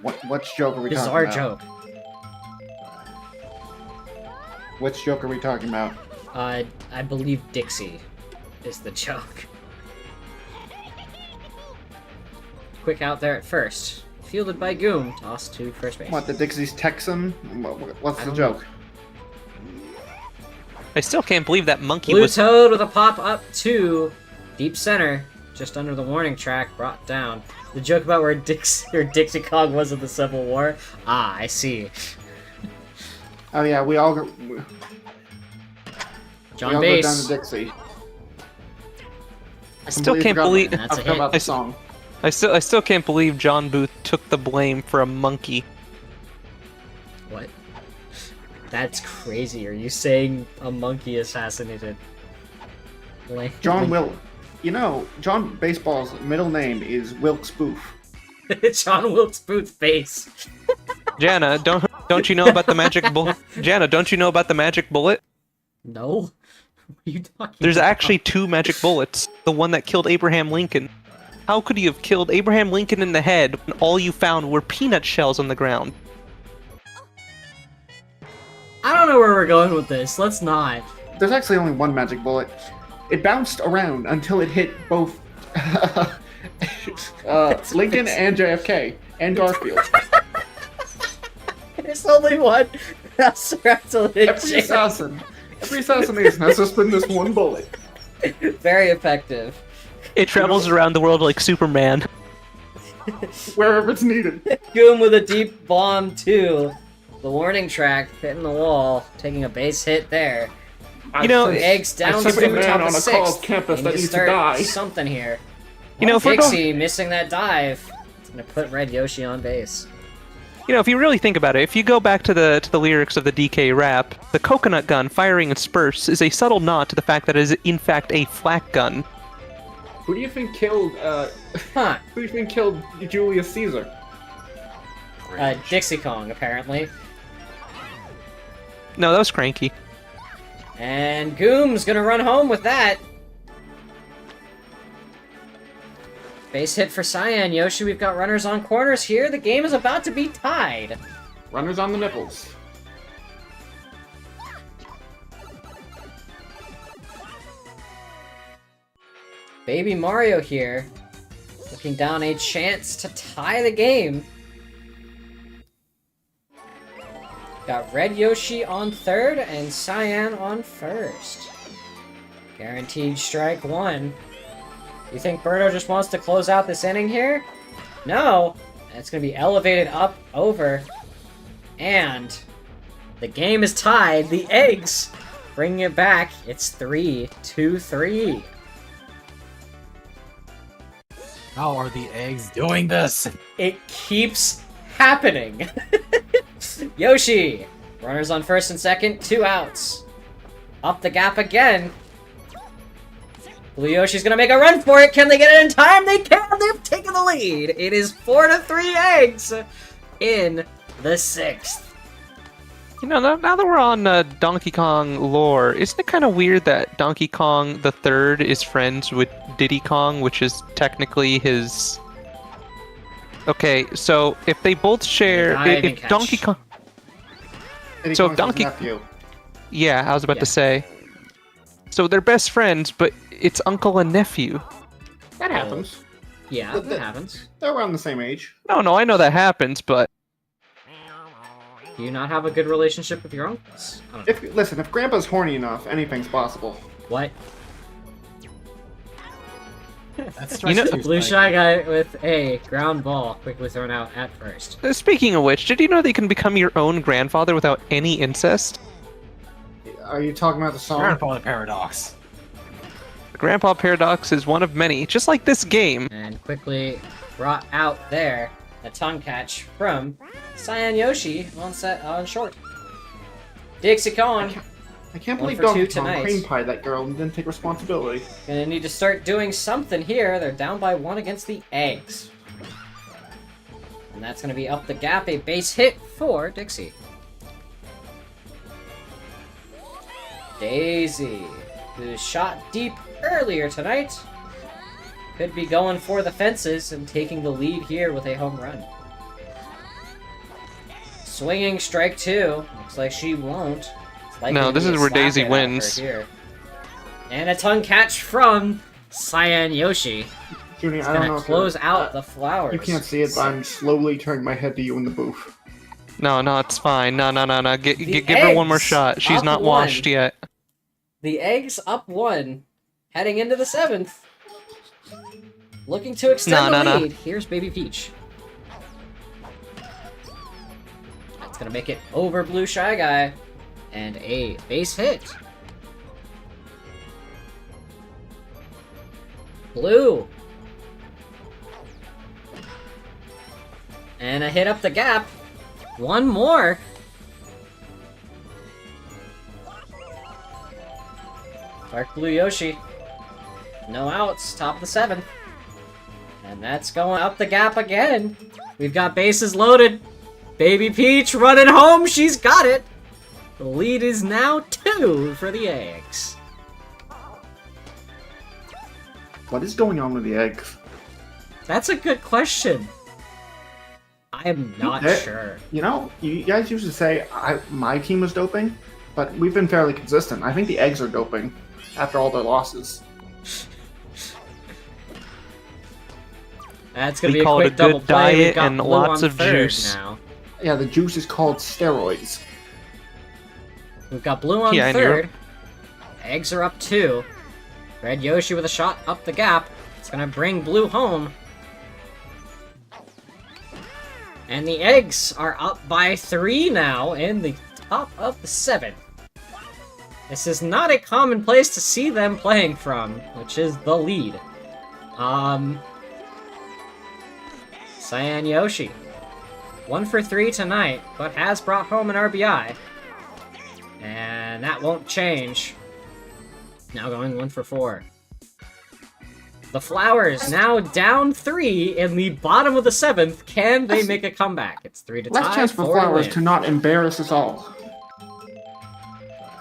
Which joke are we Bizarre talking about? joke. Which joke are we talking about? I believe Dixie is the joke. Quick out there at first. Fielded by Goom. Toss to first base. What, the Dixie's Texan? What's I the don't joke? I still can't believe that monkey Blue was... Toad with a pop up to deep center, just under the warning track, brought down. The joke about where Dixie Kong was in the Civil War? Ah, I see. Oh yeah, we all go John down Base. to Dixie. I still Completely can't forgot- believe... And I that's a forgot hit. about the song. I still can't believe John Booth took the blame for a monkey. What? That's crazy. Are you saying a monkey assassinated? John John Baseball's middle name is Wilkes Booth. John Wilkes Booth face. Jana, don't you know about the magic bullet? Jana, don't you know about the magic bullet? No? What are you talking There's about? actually 2 magic bullets. The one that killed Abraham Lincoln. How could you have killed Abraham Lincoln in the head when all you found were peanut shells on the ground? I don't know where we're going with this. Let's not. There's actually only one magic bullet. It bounced around until it hit both Lincoln and JFK and Garfield. There's only one assassin in Every jail. assassination has to spin this one bullet. Very effective. It travels around the world like Superman. Wherever it's needed. Goom with a deep bomb too. The warning track hitting the wall, taking a base hit there. You know, Eggs down I to sense a man top on of a sixth. college campus They that need to needs to start die. something here. You know, if we're going, Dixie missing that dive. It's gonna put Red Yoshi on base. you know, if you really think about it, if you go back to the lyrics of the DK rap, the coconut gun firing in spurts is a subtle nod to the fact that it is in fact a flak gun. Who do you think killed? Huh. Who do you think killed Julius Caesar? Dixie Kong, apparently. No, that was Cranky. And Goom's gonna run home with that. Base hit for Cyan. Yoshi, we've got runners on corners here. The game is about to be tied. Runners on the nipples. Baby Mario here, looking down a chance to tie the game. Got Red Yoshi on third and Cyan on first. Guaranteed strike one. You think Birdo just wants to close out this inning here? No! It's going to be elevated up, over. And the game is tied. The eggs bringing it back. It's 3-2-3. How are the eggs doing this? It keeps happening. Yoshi! Runners on first and second, 2 outs. Up the gap again. Blue Yoshi's gonna make a run for it. Can they get it in time? They can! They've taken the lead! It is 4-3 eggs in the 6th. You know, now that we're on Donkey Kong lore, isn't it kind of weird that Donkey Kong the Third is friends with Diddy Kong, which is technically his... Okay, so if they both share... diving If catch. Donkey Kong... Diddy So Kong's Donkey- his nephew. Yeah, I was about Yeah. to say. So they're best friends, but it's uncle and nephew. That happens. Yeah, But that happens. They're around the same age. No, I know that happens, but... Do you not have a good relationship with your uncles? I don't know. If Grandpa's horny enough, anything's possible. What? That's You know- A blue shy guy with a ground ball quickly thrown out at first. Speaking of which, did you know that you can become your own grandfather without any incest? Are you talking about the song? Grandfather paradox. The Grandpa Paradox is one of many, just like this game. And quickly brought out there a tongue catch from Cyan Yoshi on short. Dixie Kong I can't One believe for Donkey two Kong tonight. cream pie that girl and didn't take responsibility. gonna need to start doing something here. They're down by 1 against the eggs. And that's gonna be up the gap, a base hit for Dixie. Daisy, who's shot deep earlier tonight, could be going for the fences and taking the lead here with a home run. Swinging strike 2. Looks like she won't. It's likely No, to this be a is where slap Daisy hit at her wins. here. And a tongue catch from Cyan Yoshi. Junior, It's I don't know gonna if close you're- out the flowers. You can't see it, but I'm slowly turning my head to you in the booth. No, it's fine. No. Give The her one more eggs shot. She's up not one. washed yet. The eggs up 1, heading into the 7th. Looking to extend the No. lead. Here's Baby Peach. That's gonna make it over Blue Shy Guy. And a base hit. Blue. And a hit up the gap. One more. Dark Blue Yoshi. No outs, top of the 7th. And that's going up the gap again. We've got bases loaded. Baby Peach running home, she's got it. The lead is now 2 for the eggs. What is going on with the eggs? That's a good question. I am not There- sure. You know, you guys used to say my team was doping, but we've been fairly consistent. I think the eggs are doping after all their losses. That's gonna We be a call it quick a double good play. We've diet got and blue lots on of third juice. now. Yeah, the juice is called steroids. We've got blue on Yeah, and third. Eggs are up 2. Red Yoshi with a shot up the gap. It's gonna bring blue home. And the eggs are up by 3 now in the top of the 7th. This is not a common place to see them playing from, which is the lead. Cyan Yoshi. 1 for 3 tonight, but has brought home an RBI. And that won't change. Now going 1 for 4. The Flowers now down 3 in the bottom of the 7th. Can they make a comeback? It's 3 to tie. Last chance for 4 to Flowers win. to not embarrass us all.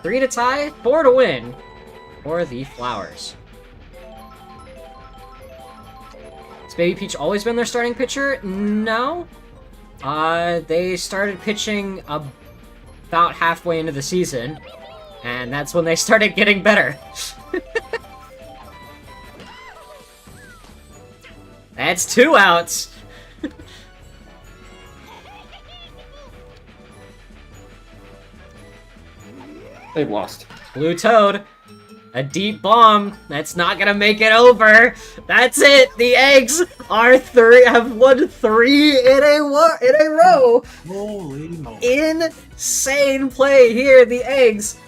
3 to tie, 4 to win for the Flowers. Has Baby Peach always been their starting pitcher? No. They started pitching about halfway into the season, and that's when they started getting better. That's 2 outs. They've lost. Blue Toad. A deep bomb. That's not gonna make it over. That's it. The eggs have won 3 in a row. Holy moly. Insane play here. The eggs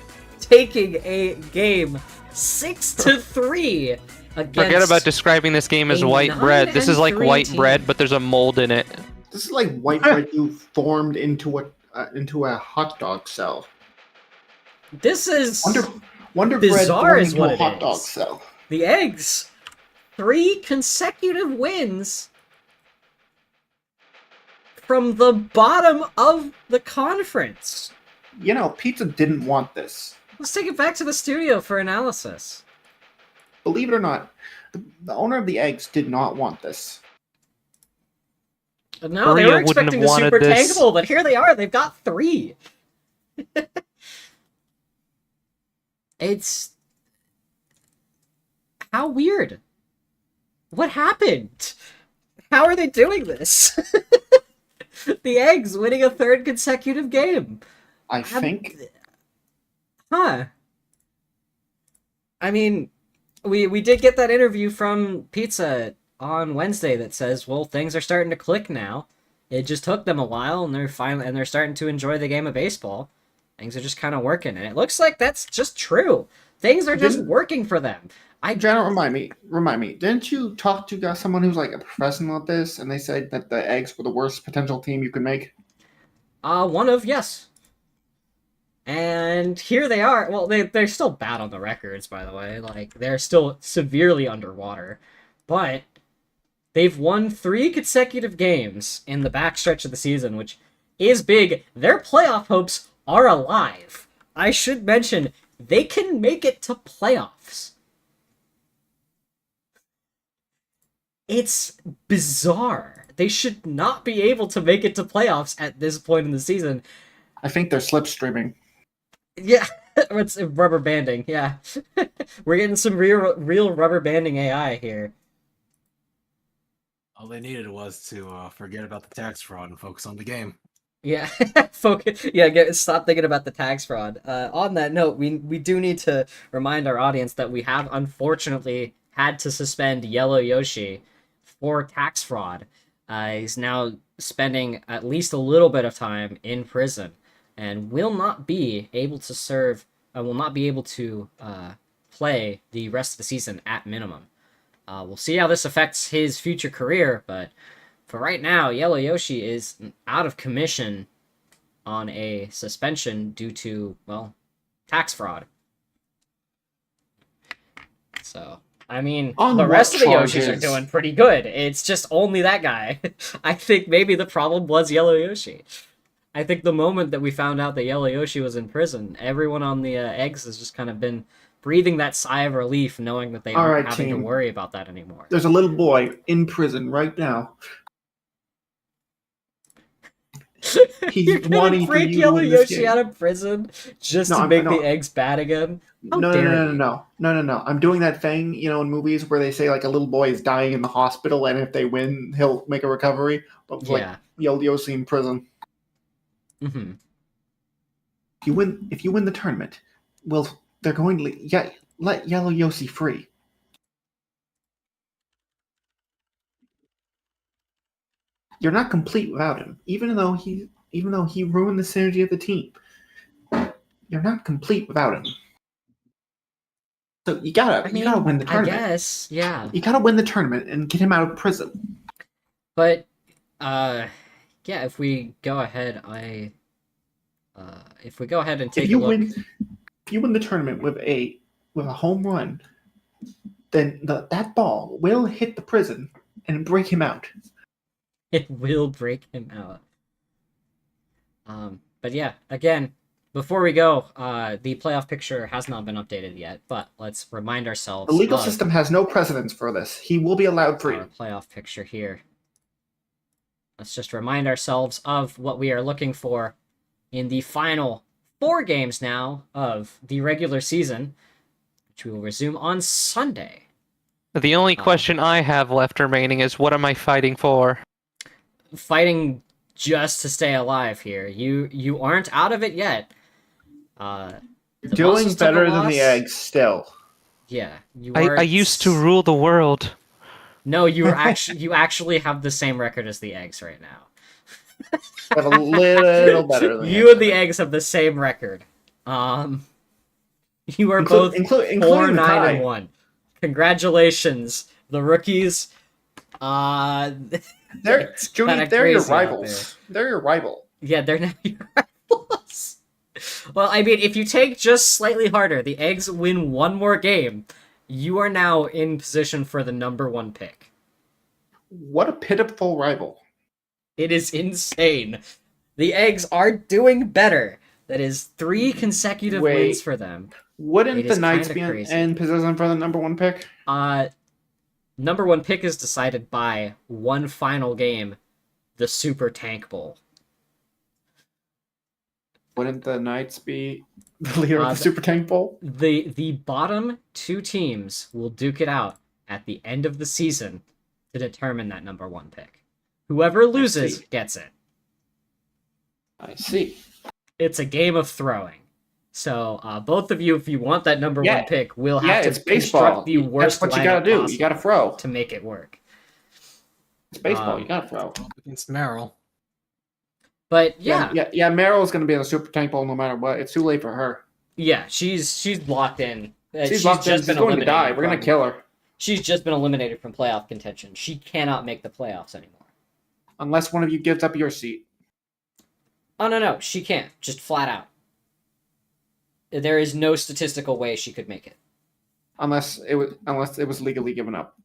taking a game 6-3 against. Forget about describing this game as a white bread. This is like 9-3 white team. bread, but there's a mold in it. This is like white bread you formed into a hot dog cell. This is Wonder bizarre bread is formed what into it a hot dog is. cell. The eggs. 3 consecutive wins from the bottom of the conference. You know, Pizza didn't want this. Let's take it back to the studio for analysis. Believe it or not, the owner of the eggs did not want this. No, they Korea were wouldn't expecting have the Super wanted this. Tankable, but here they are. They've got 3. It's... How weird. What happened? How are they doing this? The eggs winning a 3rd consecutive game. I think Huh. I mean, we did get that interview from Pizza on Wednesday that says, well, things are starting to click now. It just took them a while, and they're starting to enjoy the game of baseball. Things are just kind of working, and it looks like that's just true. Things are just working for them. Jenna, remind me. Didn't you talk to someone who's like a professional at this, and they said that the eggs were the worst potential team you could make? Yes. And here they are. Well, they're still bad on the records, by the way. Like, they're still severely underwater. But they've won 3 consecutive games in the backstretch of the season, which is big. Their playoff hopes are alive. I should mention, they can make it to playoffs. It's bizarre. They should not be able to make it to playoffs at this point in the season. I think they're slipstreaming. Yeah, it's rubber banding. Yeah, we're getting some real rubber banding AI here. All they needed was to forget about the tax fraud and focus on the game. Yeah, focus. Yeah, stop thinking about the tax fraud. On that note, we do need to remind our audience that we have unfortunately had to suspend Yellow Yoshi for tax fraud. He's now spending at least a little bit of time in prison, and will not be able to play the rest of the season at minimum. We'll see how this affects his future career, but for right now, Yellow Yoshi is out of commission on a suspension due to, well, tax fraud. So, I mean, On the what rest of the Yoshis are charges? doing pretty good. It's just only that guy. I think maybe the problem was Yellow Yoshi. I think the moment that we found out that Yellow Yoshi was in prison, everyone on the eggs has just kind of been breathing that sigh of relief, knowing that they All aren't right, having to team. worry about that anymore. There's a little boy in prison right now. He's You're gonna wanting for break you to Yellow win this Yoshi game. out of prison just No, to I'm- make no. the eggs bad again? How No, no, dare no, no, you? no. I'm doing that thing, in movies where they say like a little boy is dying in the hospital, and if they win, he'll make a recovery. But like Yeah. Yellow Yoshi in prison, Hmm. if you win the tournament, well, they're going to let Yellow Yoshi free. You're not complete without him, even though he ruined the synergy of the team. You're not complete without him. So you gotta win the I tournament. guess, yeah. You gotta win the tournament and get him out of prison. But, yeah, if we go ahead, if we go ahead and take If you a look, win the tournament with a home run, then that ball will hit the prison and break him out. it will break him out. But yeah, again, before we go, the playoff picture has not been updated yet, but let's remind ourselves The legal of system has no precedence for this. He will be allowed free. our playoff picture here. Let's just remind ourselves of what we are looking for in the final 4 games now of the regular season, which we will resume on Sunday. The only question I have left remaining is what am I fighting for? Fighting just to stay alive here. You aren't out of it yet. The Doing Monsters took a better than the loss. eggs still. Yeah, you are. I used to rule the world. No, you actually have the same record as the eggs right now. Have a little better than You and the eggs have the same record. You are both including 4, the 9, tie. and 1. Congratulations, the rookies. They're It's Judy. kinda They're your crazy out rivals. They're your rival. Yeah, they're now your rivals. Well, I mean, if you take just slightly harder, the eggs win one more game, you are now in position for the number 1 pick. What a pitiful rival. It is insane. The eggs are doing better. That is 3 consecutive Wait. wins for them. Wouldn't It the is Knights kinda be crazy. in position for the number 1 pick? Number 1 pick is decided by one final game, the Super Tank Bowl. Wouldn't the Knights be the leader of the the- Super Tank Bowl? The bottom 2 teams will duke it out at the end of the season to determine that number 1 pick. Whoever loses see. gets it. I see. It's a game of throwing. So both of you, if you want that number 1 pick, will Yeah, have to it's baseball. construct the worst That's what you lineup gotta do. possible You gotta throw. to make it work. It's baseball. Um, You gotta throw. Against Meryl. But yeah, Yeah. Meryl's gonna be in the Super Tank Bowl no matter what. It's too late for her. she's locked in. She's locked in. just She's been going to die. eliminated We're gonna from- kill her She's just been eliminated from playoff contention. She cannot make the playoffs anymore. unless one of you gives up your seat. Oh no, she can't. Just flat out. There is no statistical way she could make it. Unless it was legally given up.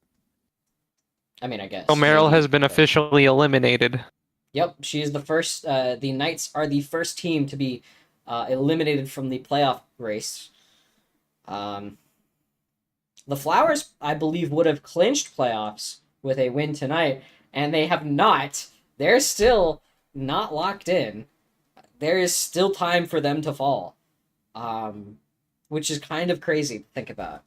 I mean, I guess. So Meryl maybe, has been but- officially eliminated. Yep, she is the first. The Knights are the first team to be eliminated from the playoff race. The Flowers, I believe, would have clinched playoffs with a win tonight, and they have not. They're still not locked in. There is still time for them to fall, which is kind of crazy to think about.